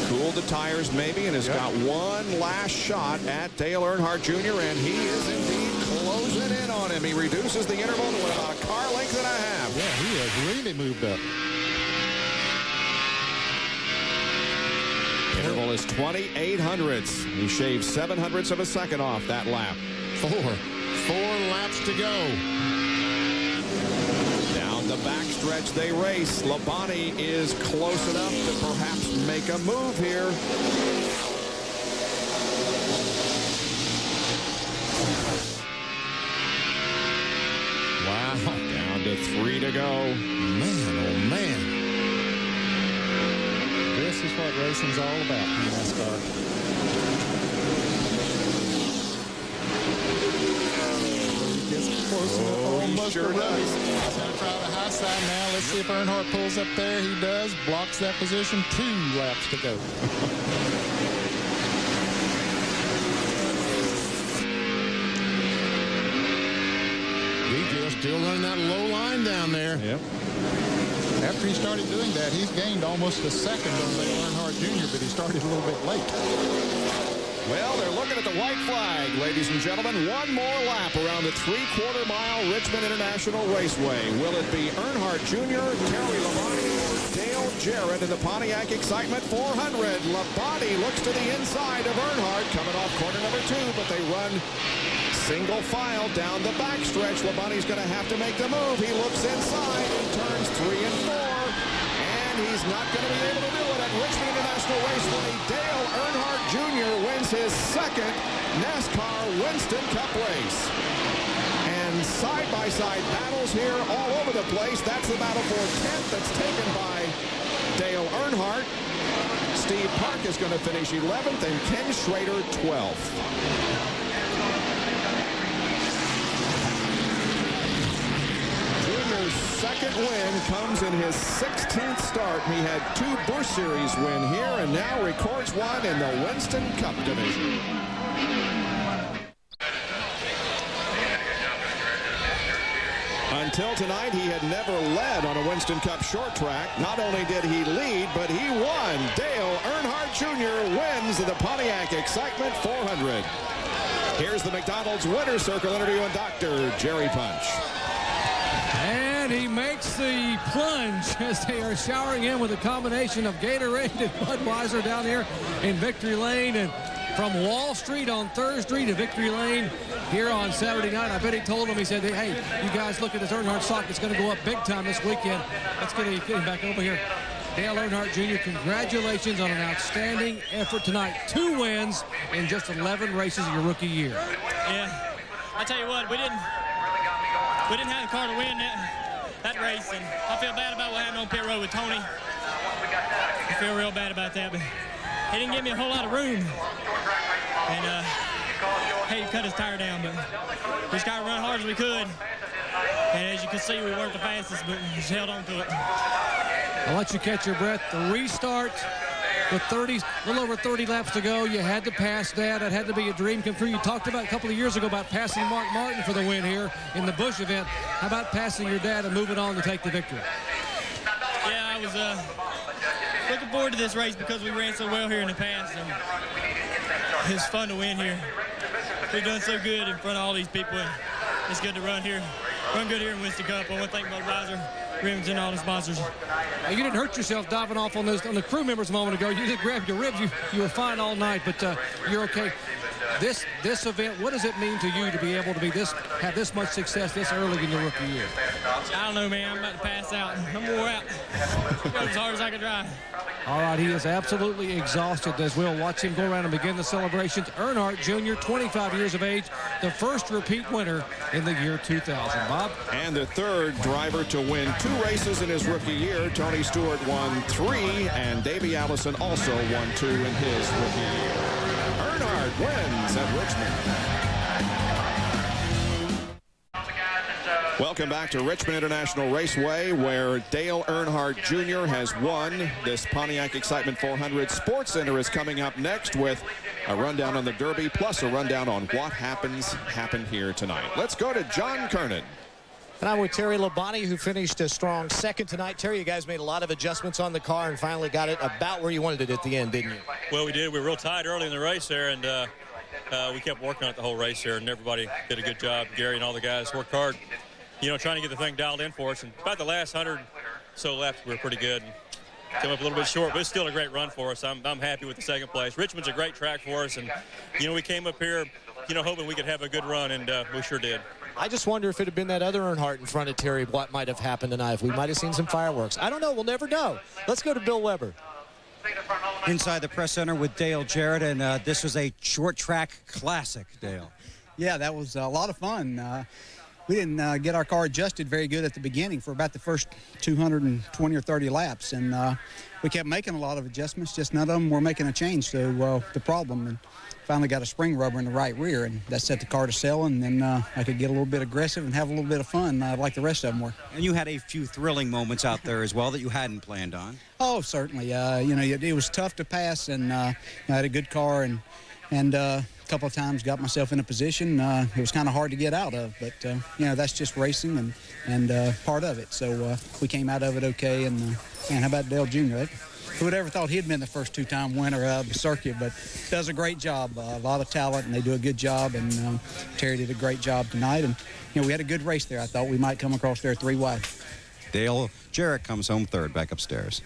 Cooled the tires maybe, and has got one last shot at Dale Earnhardt Jr., and he is indeed closing in on him. He reduces the interval to about a car length and a half. Yeah, he has really moved up. Interval is 28 hundredths. He shaved 700ths of a second off that lap. 4 laps to go. Down the backstretch they race. Labonte is close enough to perhaps make a move here. Wow. Down to 3 to go. Man, oh man. This is what racing's all about in NASCAR. Close enough, almost sure a race. does. He's going to try the high side now. Let's see if Earnhardt pulls up there. He does. Blocks that position. 2 laps to go. DJ's still running that low line down there. Yep. After he started doing that, he's gained almost a second on Dale Earnhardt Jr., but he started a little bit late. Well, they're looking at the white flag, ladies and gentlemen. One more lap around the 3/4 mile Richmond International Raceway. Will it be Earnhardt Jr., Terry Labonte, or Dale Jarrett in the Pontiac Excitement 400? Labonte looks to the inside of Earnhardt, coming off corner number 2, but they run single file down the backstretch. Labonte's going to have to make the move. He looks inside in turns 3 and 4, and he's not going to be able to do it at Richmond International Raceway. Dale Earnhardt Jr. wins his second NASCAR Winston Cup race. And side-by-side battles here all over the place. That's the battle for 10th that's taken by Dale Earnhardt. Steve Park is going to finish 11th and Ken Schrader 12th. Second win comes in his 16th start. He had 2 Busch Series win here and now records one in the Winston Cup division. Until tonight, he had never led on a Winston Cup short track. Not only did he lead, but he won. Dale Earnhardt Jr. wins the Pontiac Excitement 400. Here's the McDonald's Winner's Circle interviewing Dr. Jerry Punch. And he makes the plunge as they are showering him with a combination of Gatorade and Budweiser down here in Victory Lane. And from Wall Street on Thursday to Victory Lane here on Saturday night, I bet he told them, he said, hey, you guys look at this Earnhardt stock. It's going to go up big time this weekend. Let's get him back over here. Dale Earnhardt Jr., congratulations on an outstanding effort tonight. 2 wins in just 11 races of your rookie year. Yeah, I tell you what, we didn't have the car to win that race, and I feel bad about what happened on pit road with Tony. I feel real bad about that, but he didn't give me a whole lot of room. And he cut his tire down, but we just got to run hard as we could. And as you can see, we weren't the fastest, but we just held on to it. I'll let you catch your breath. The restart with a little over 30 laps to go. You had to pass that. It had to be a dream come true. You talked about a couple of years ago about passing Mark Martin for the win here in the Busch event. How about passing your dad and moving on to take the victory? Yeah, I was looking forward to this race because we ran so well here in the past, and it's fun to win here. We've done so good in front of all these people, and it's good to run here. Run good here in Winston Cup. I want to thank Budweiser, Remington, and all the sponsors. Now, you didn't hurt yourself diving off on the crew members a moment ago. You just grabbed your ribs. You were fine all night, but you're okay. this event, what does it mean to you to be able to have this much success this early in your rookie year? I don't know, man. I'm about to pass out. I'm wore out. Go as hard as I can drive. All right, he is absolutely exhausted as we'll watch him go around and begin the celebrations. Earnhardt Jr., 25 years of age, the first repeat winner in the year 2000. Bob? And the third driver to win 2 races in his rookie year. Tony Stewart won 3, and Davey Allison also won 2 in his rookie year. Earnhardt wins at Richmond. Welcome back to Richmond International Raceway, where Dale Earnhardt Jr. has won this Pontiac Excitement 400. Sports Center is coming up next with a rundown on the Derby, plus a rundown on what happened here tonight. Let's go to John Kernan. And I'm with Terry Labonte, who finished a strong second tonight. Terry, you guys made a lot of adjustments on the car and finally got it about where you wanted it at the end, didn't you? Well, we did. We were real tight early in the race there, and we kept working on it the whole race there, and everybody did a good job. Gary and all the guys worked hard, trying to get the thing dialed in for us. And about the last 100 so left, we were pretty good. Came up a little bit short, but it's still a great run for us. I'm happy with the second place. Richmond's a great track for us, and, we came up here, hoping we could have a good run, and we sure did. I just wonder if it had been that other Earnhardt in front of Terry, what might have happened tonight, if we might have seen some fireworks. I don't know. We'll never know. Let's go to Bill Weber. Inside the press center with Dale Jarrett, and this was a short track classic, Dale. Yeah, that was a lot of fun. We didn't get our car adjusted very good at the beginning for about the first 220 or 30 laps, and we kept making a lot of adjustments, just none of them were making a change to the problem. And finally got a spring rubber in the right rear, and that set the car to sell, and then I could get a little bit aggressive and have a little bit of fun like the rest of them were. And you had a few thrilling moments out there as well that you hadn't planned on. Oh, certainly. It was tough to pass, and I had a good car, and a couple of times got myself in a position it was kind of hard to get out of, but that's just racing and part of it. So we came out of it okay, and how about Dale Jr.? Who would ever thought he'd been the first 2-time winner of the circuit, but does a great job. A lot of talent, and they do a good job, and Terry did a great job tonight. And, we had a good race there. I thought we might come across there 3 wide. Dale Jarrett comes home third, back upstairs.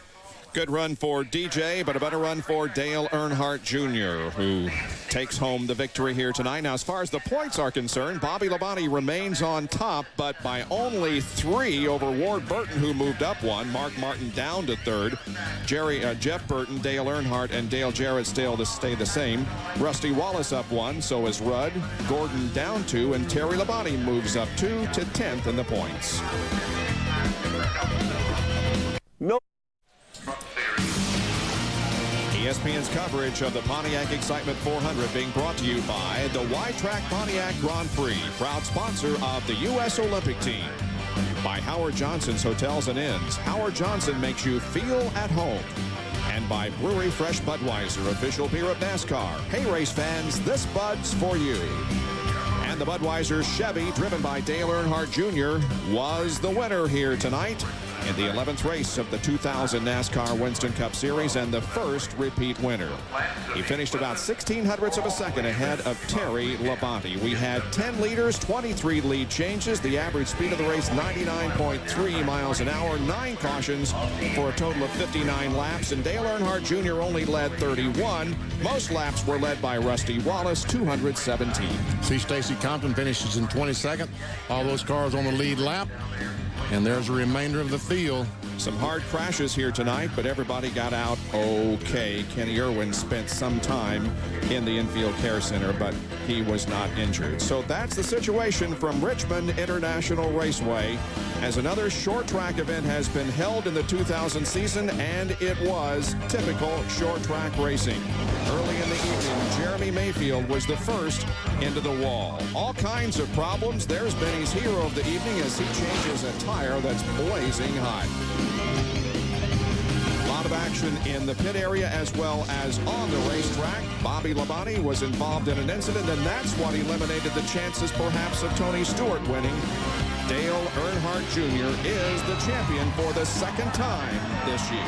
Good run for DJ, but a better run for Dale Earnhardt Jr., who takes home the victory here tonight. Now, as far as the points are concerned, Bobby Labonte remains on top, but by only 3 over Ward Burton, who moved up 1. Mark Martin down to third. Jeff Burton, Dale Earnhardt, and Dale Jarrett still to stay the same. Rusty Wallace up 1, so is Rudd. Gordon down 2, and Terry Labonte moves up 2 to 10th in the points. No. ESPN's coverage of the Pontiac Excitement 400 being brought to you by the Y-Track Pontiac Grand Prix, proud sponsor of the U.S. Olympic team. By Howard Johnson's Hotels and Inns. Howard Johnson makes you feel at home. And by Brewery Fresh Budweiser, official beer of NASCAR. Hey, race fans, this Bud's for you. And the Budweiser Chevy, driven by Dale Earnhardt Jr., was the winner here tonight in the 11th race of the 2000 NASCAR Winston Cup Series, and the first repeat winner. He finished about 0.16 of a second ahead of Terry Labonte. We had 10 leaders, 23 lead changes. The average speed of the race, 99.3 miles an hour, 9 cautions for a total of 59 laps, and Dale Earnhardt Jr. only led 31. Most laps were led by Rusty Wallace, 217. See, Stacy Compton finishes in 22nd. All those cars on the lead lap. And there's a remainder of the field. Some hard crashes here tonight, but everybody got out okay. Kenny Irwin spent some time in the infield care center, but he was not injured. So that's the situation from Richmond International Raceway, as another short track event has been held in the 2000 season, and it was typical short track racing. Early in the evening, Jeremy Mayfield was the first into the wall. All kinds of problems. There's Benny's hero of the evening as he changes a tire that's blazing hot. A lot of action in the pit area as well as on the racetrack. Bobby Labonte was involved in an incident, and that's what eliminated the chances perhaps of Tony Stewart winning. Dale Earnhardt Jr. is the champion for the second time this year.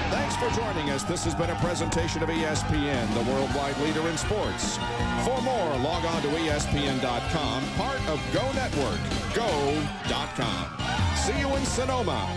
Thanks for joining us. This has been a presentation of ESPN, the worldwide leader in sports. For more, log on to ESPN.com, part of Go Network, go.com. See you in Sonoma.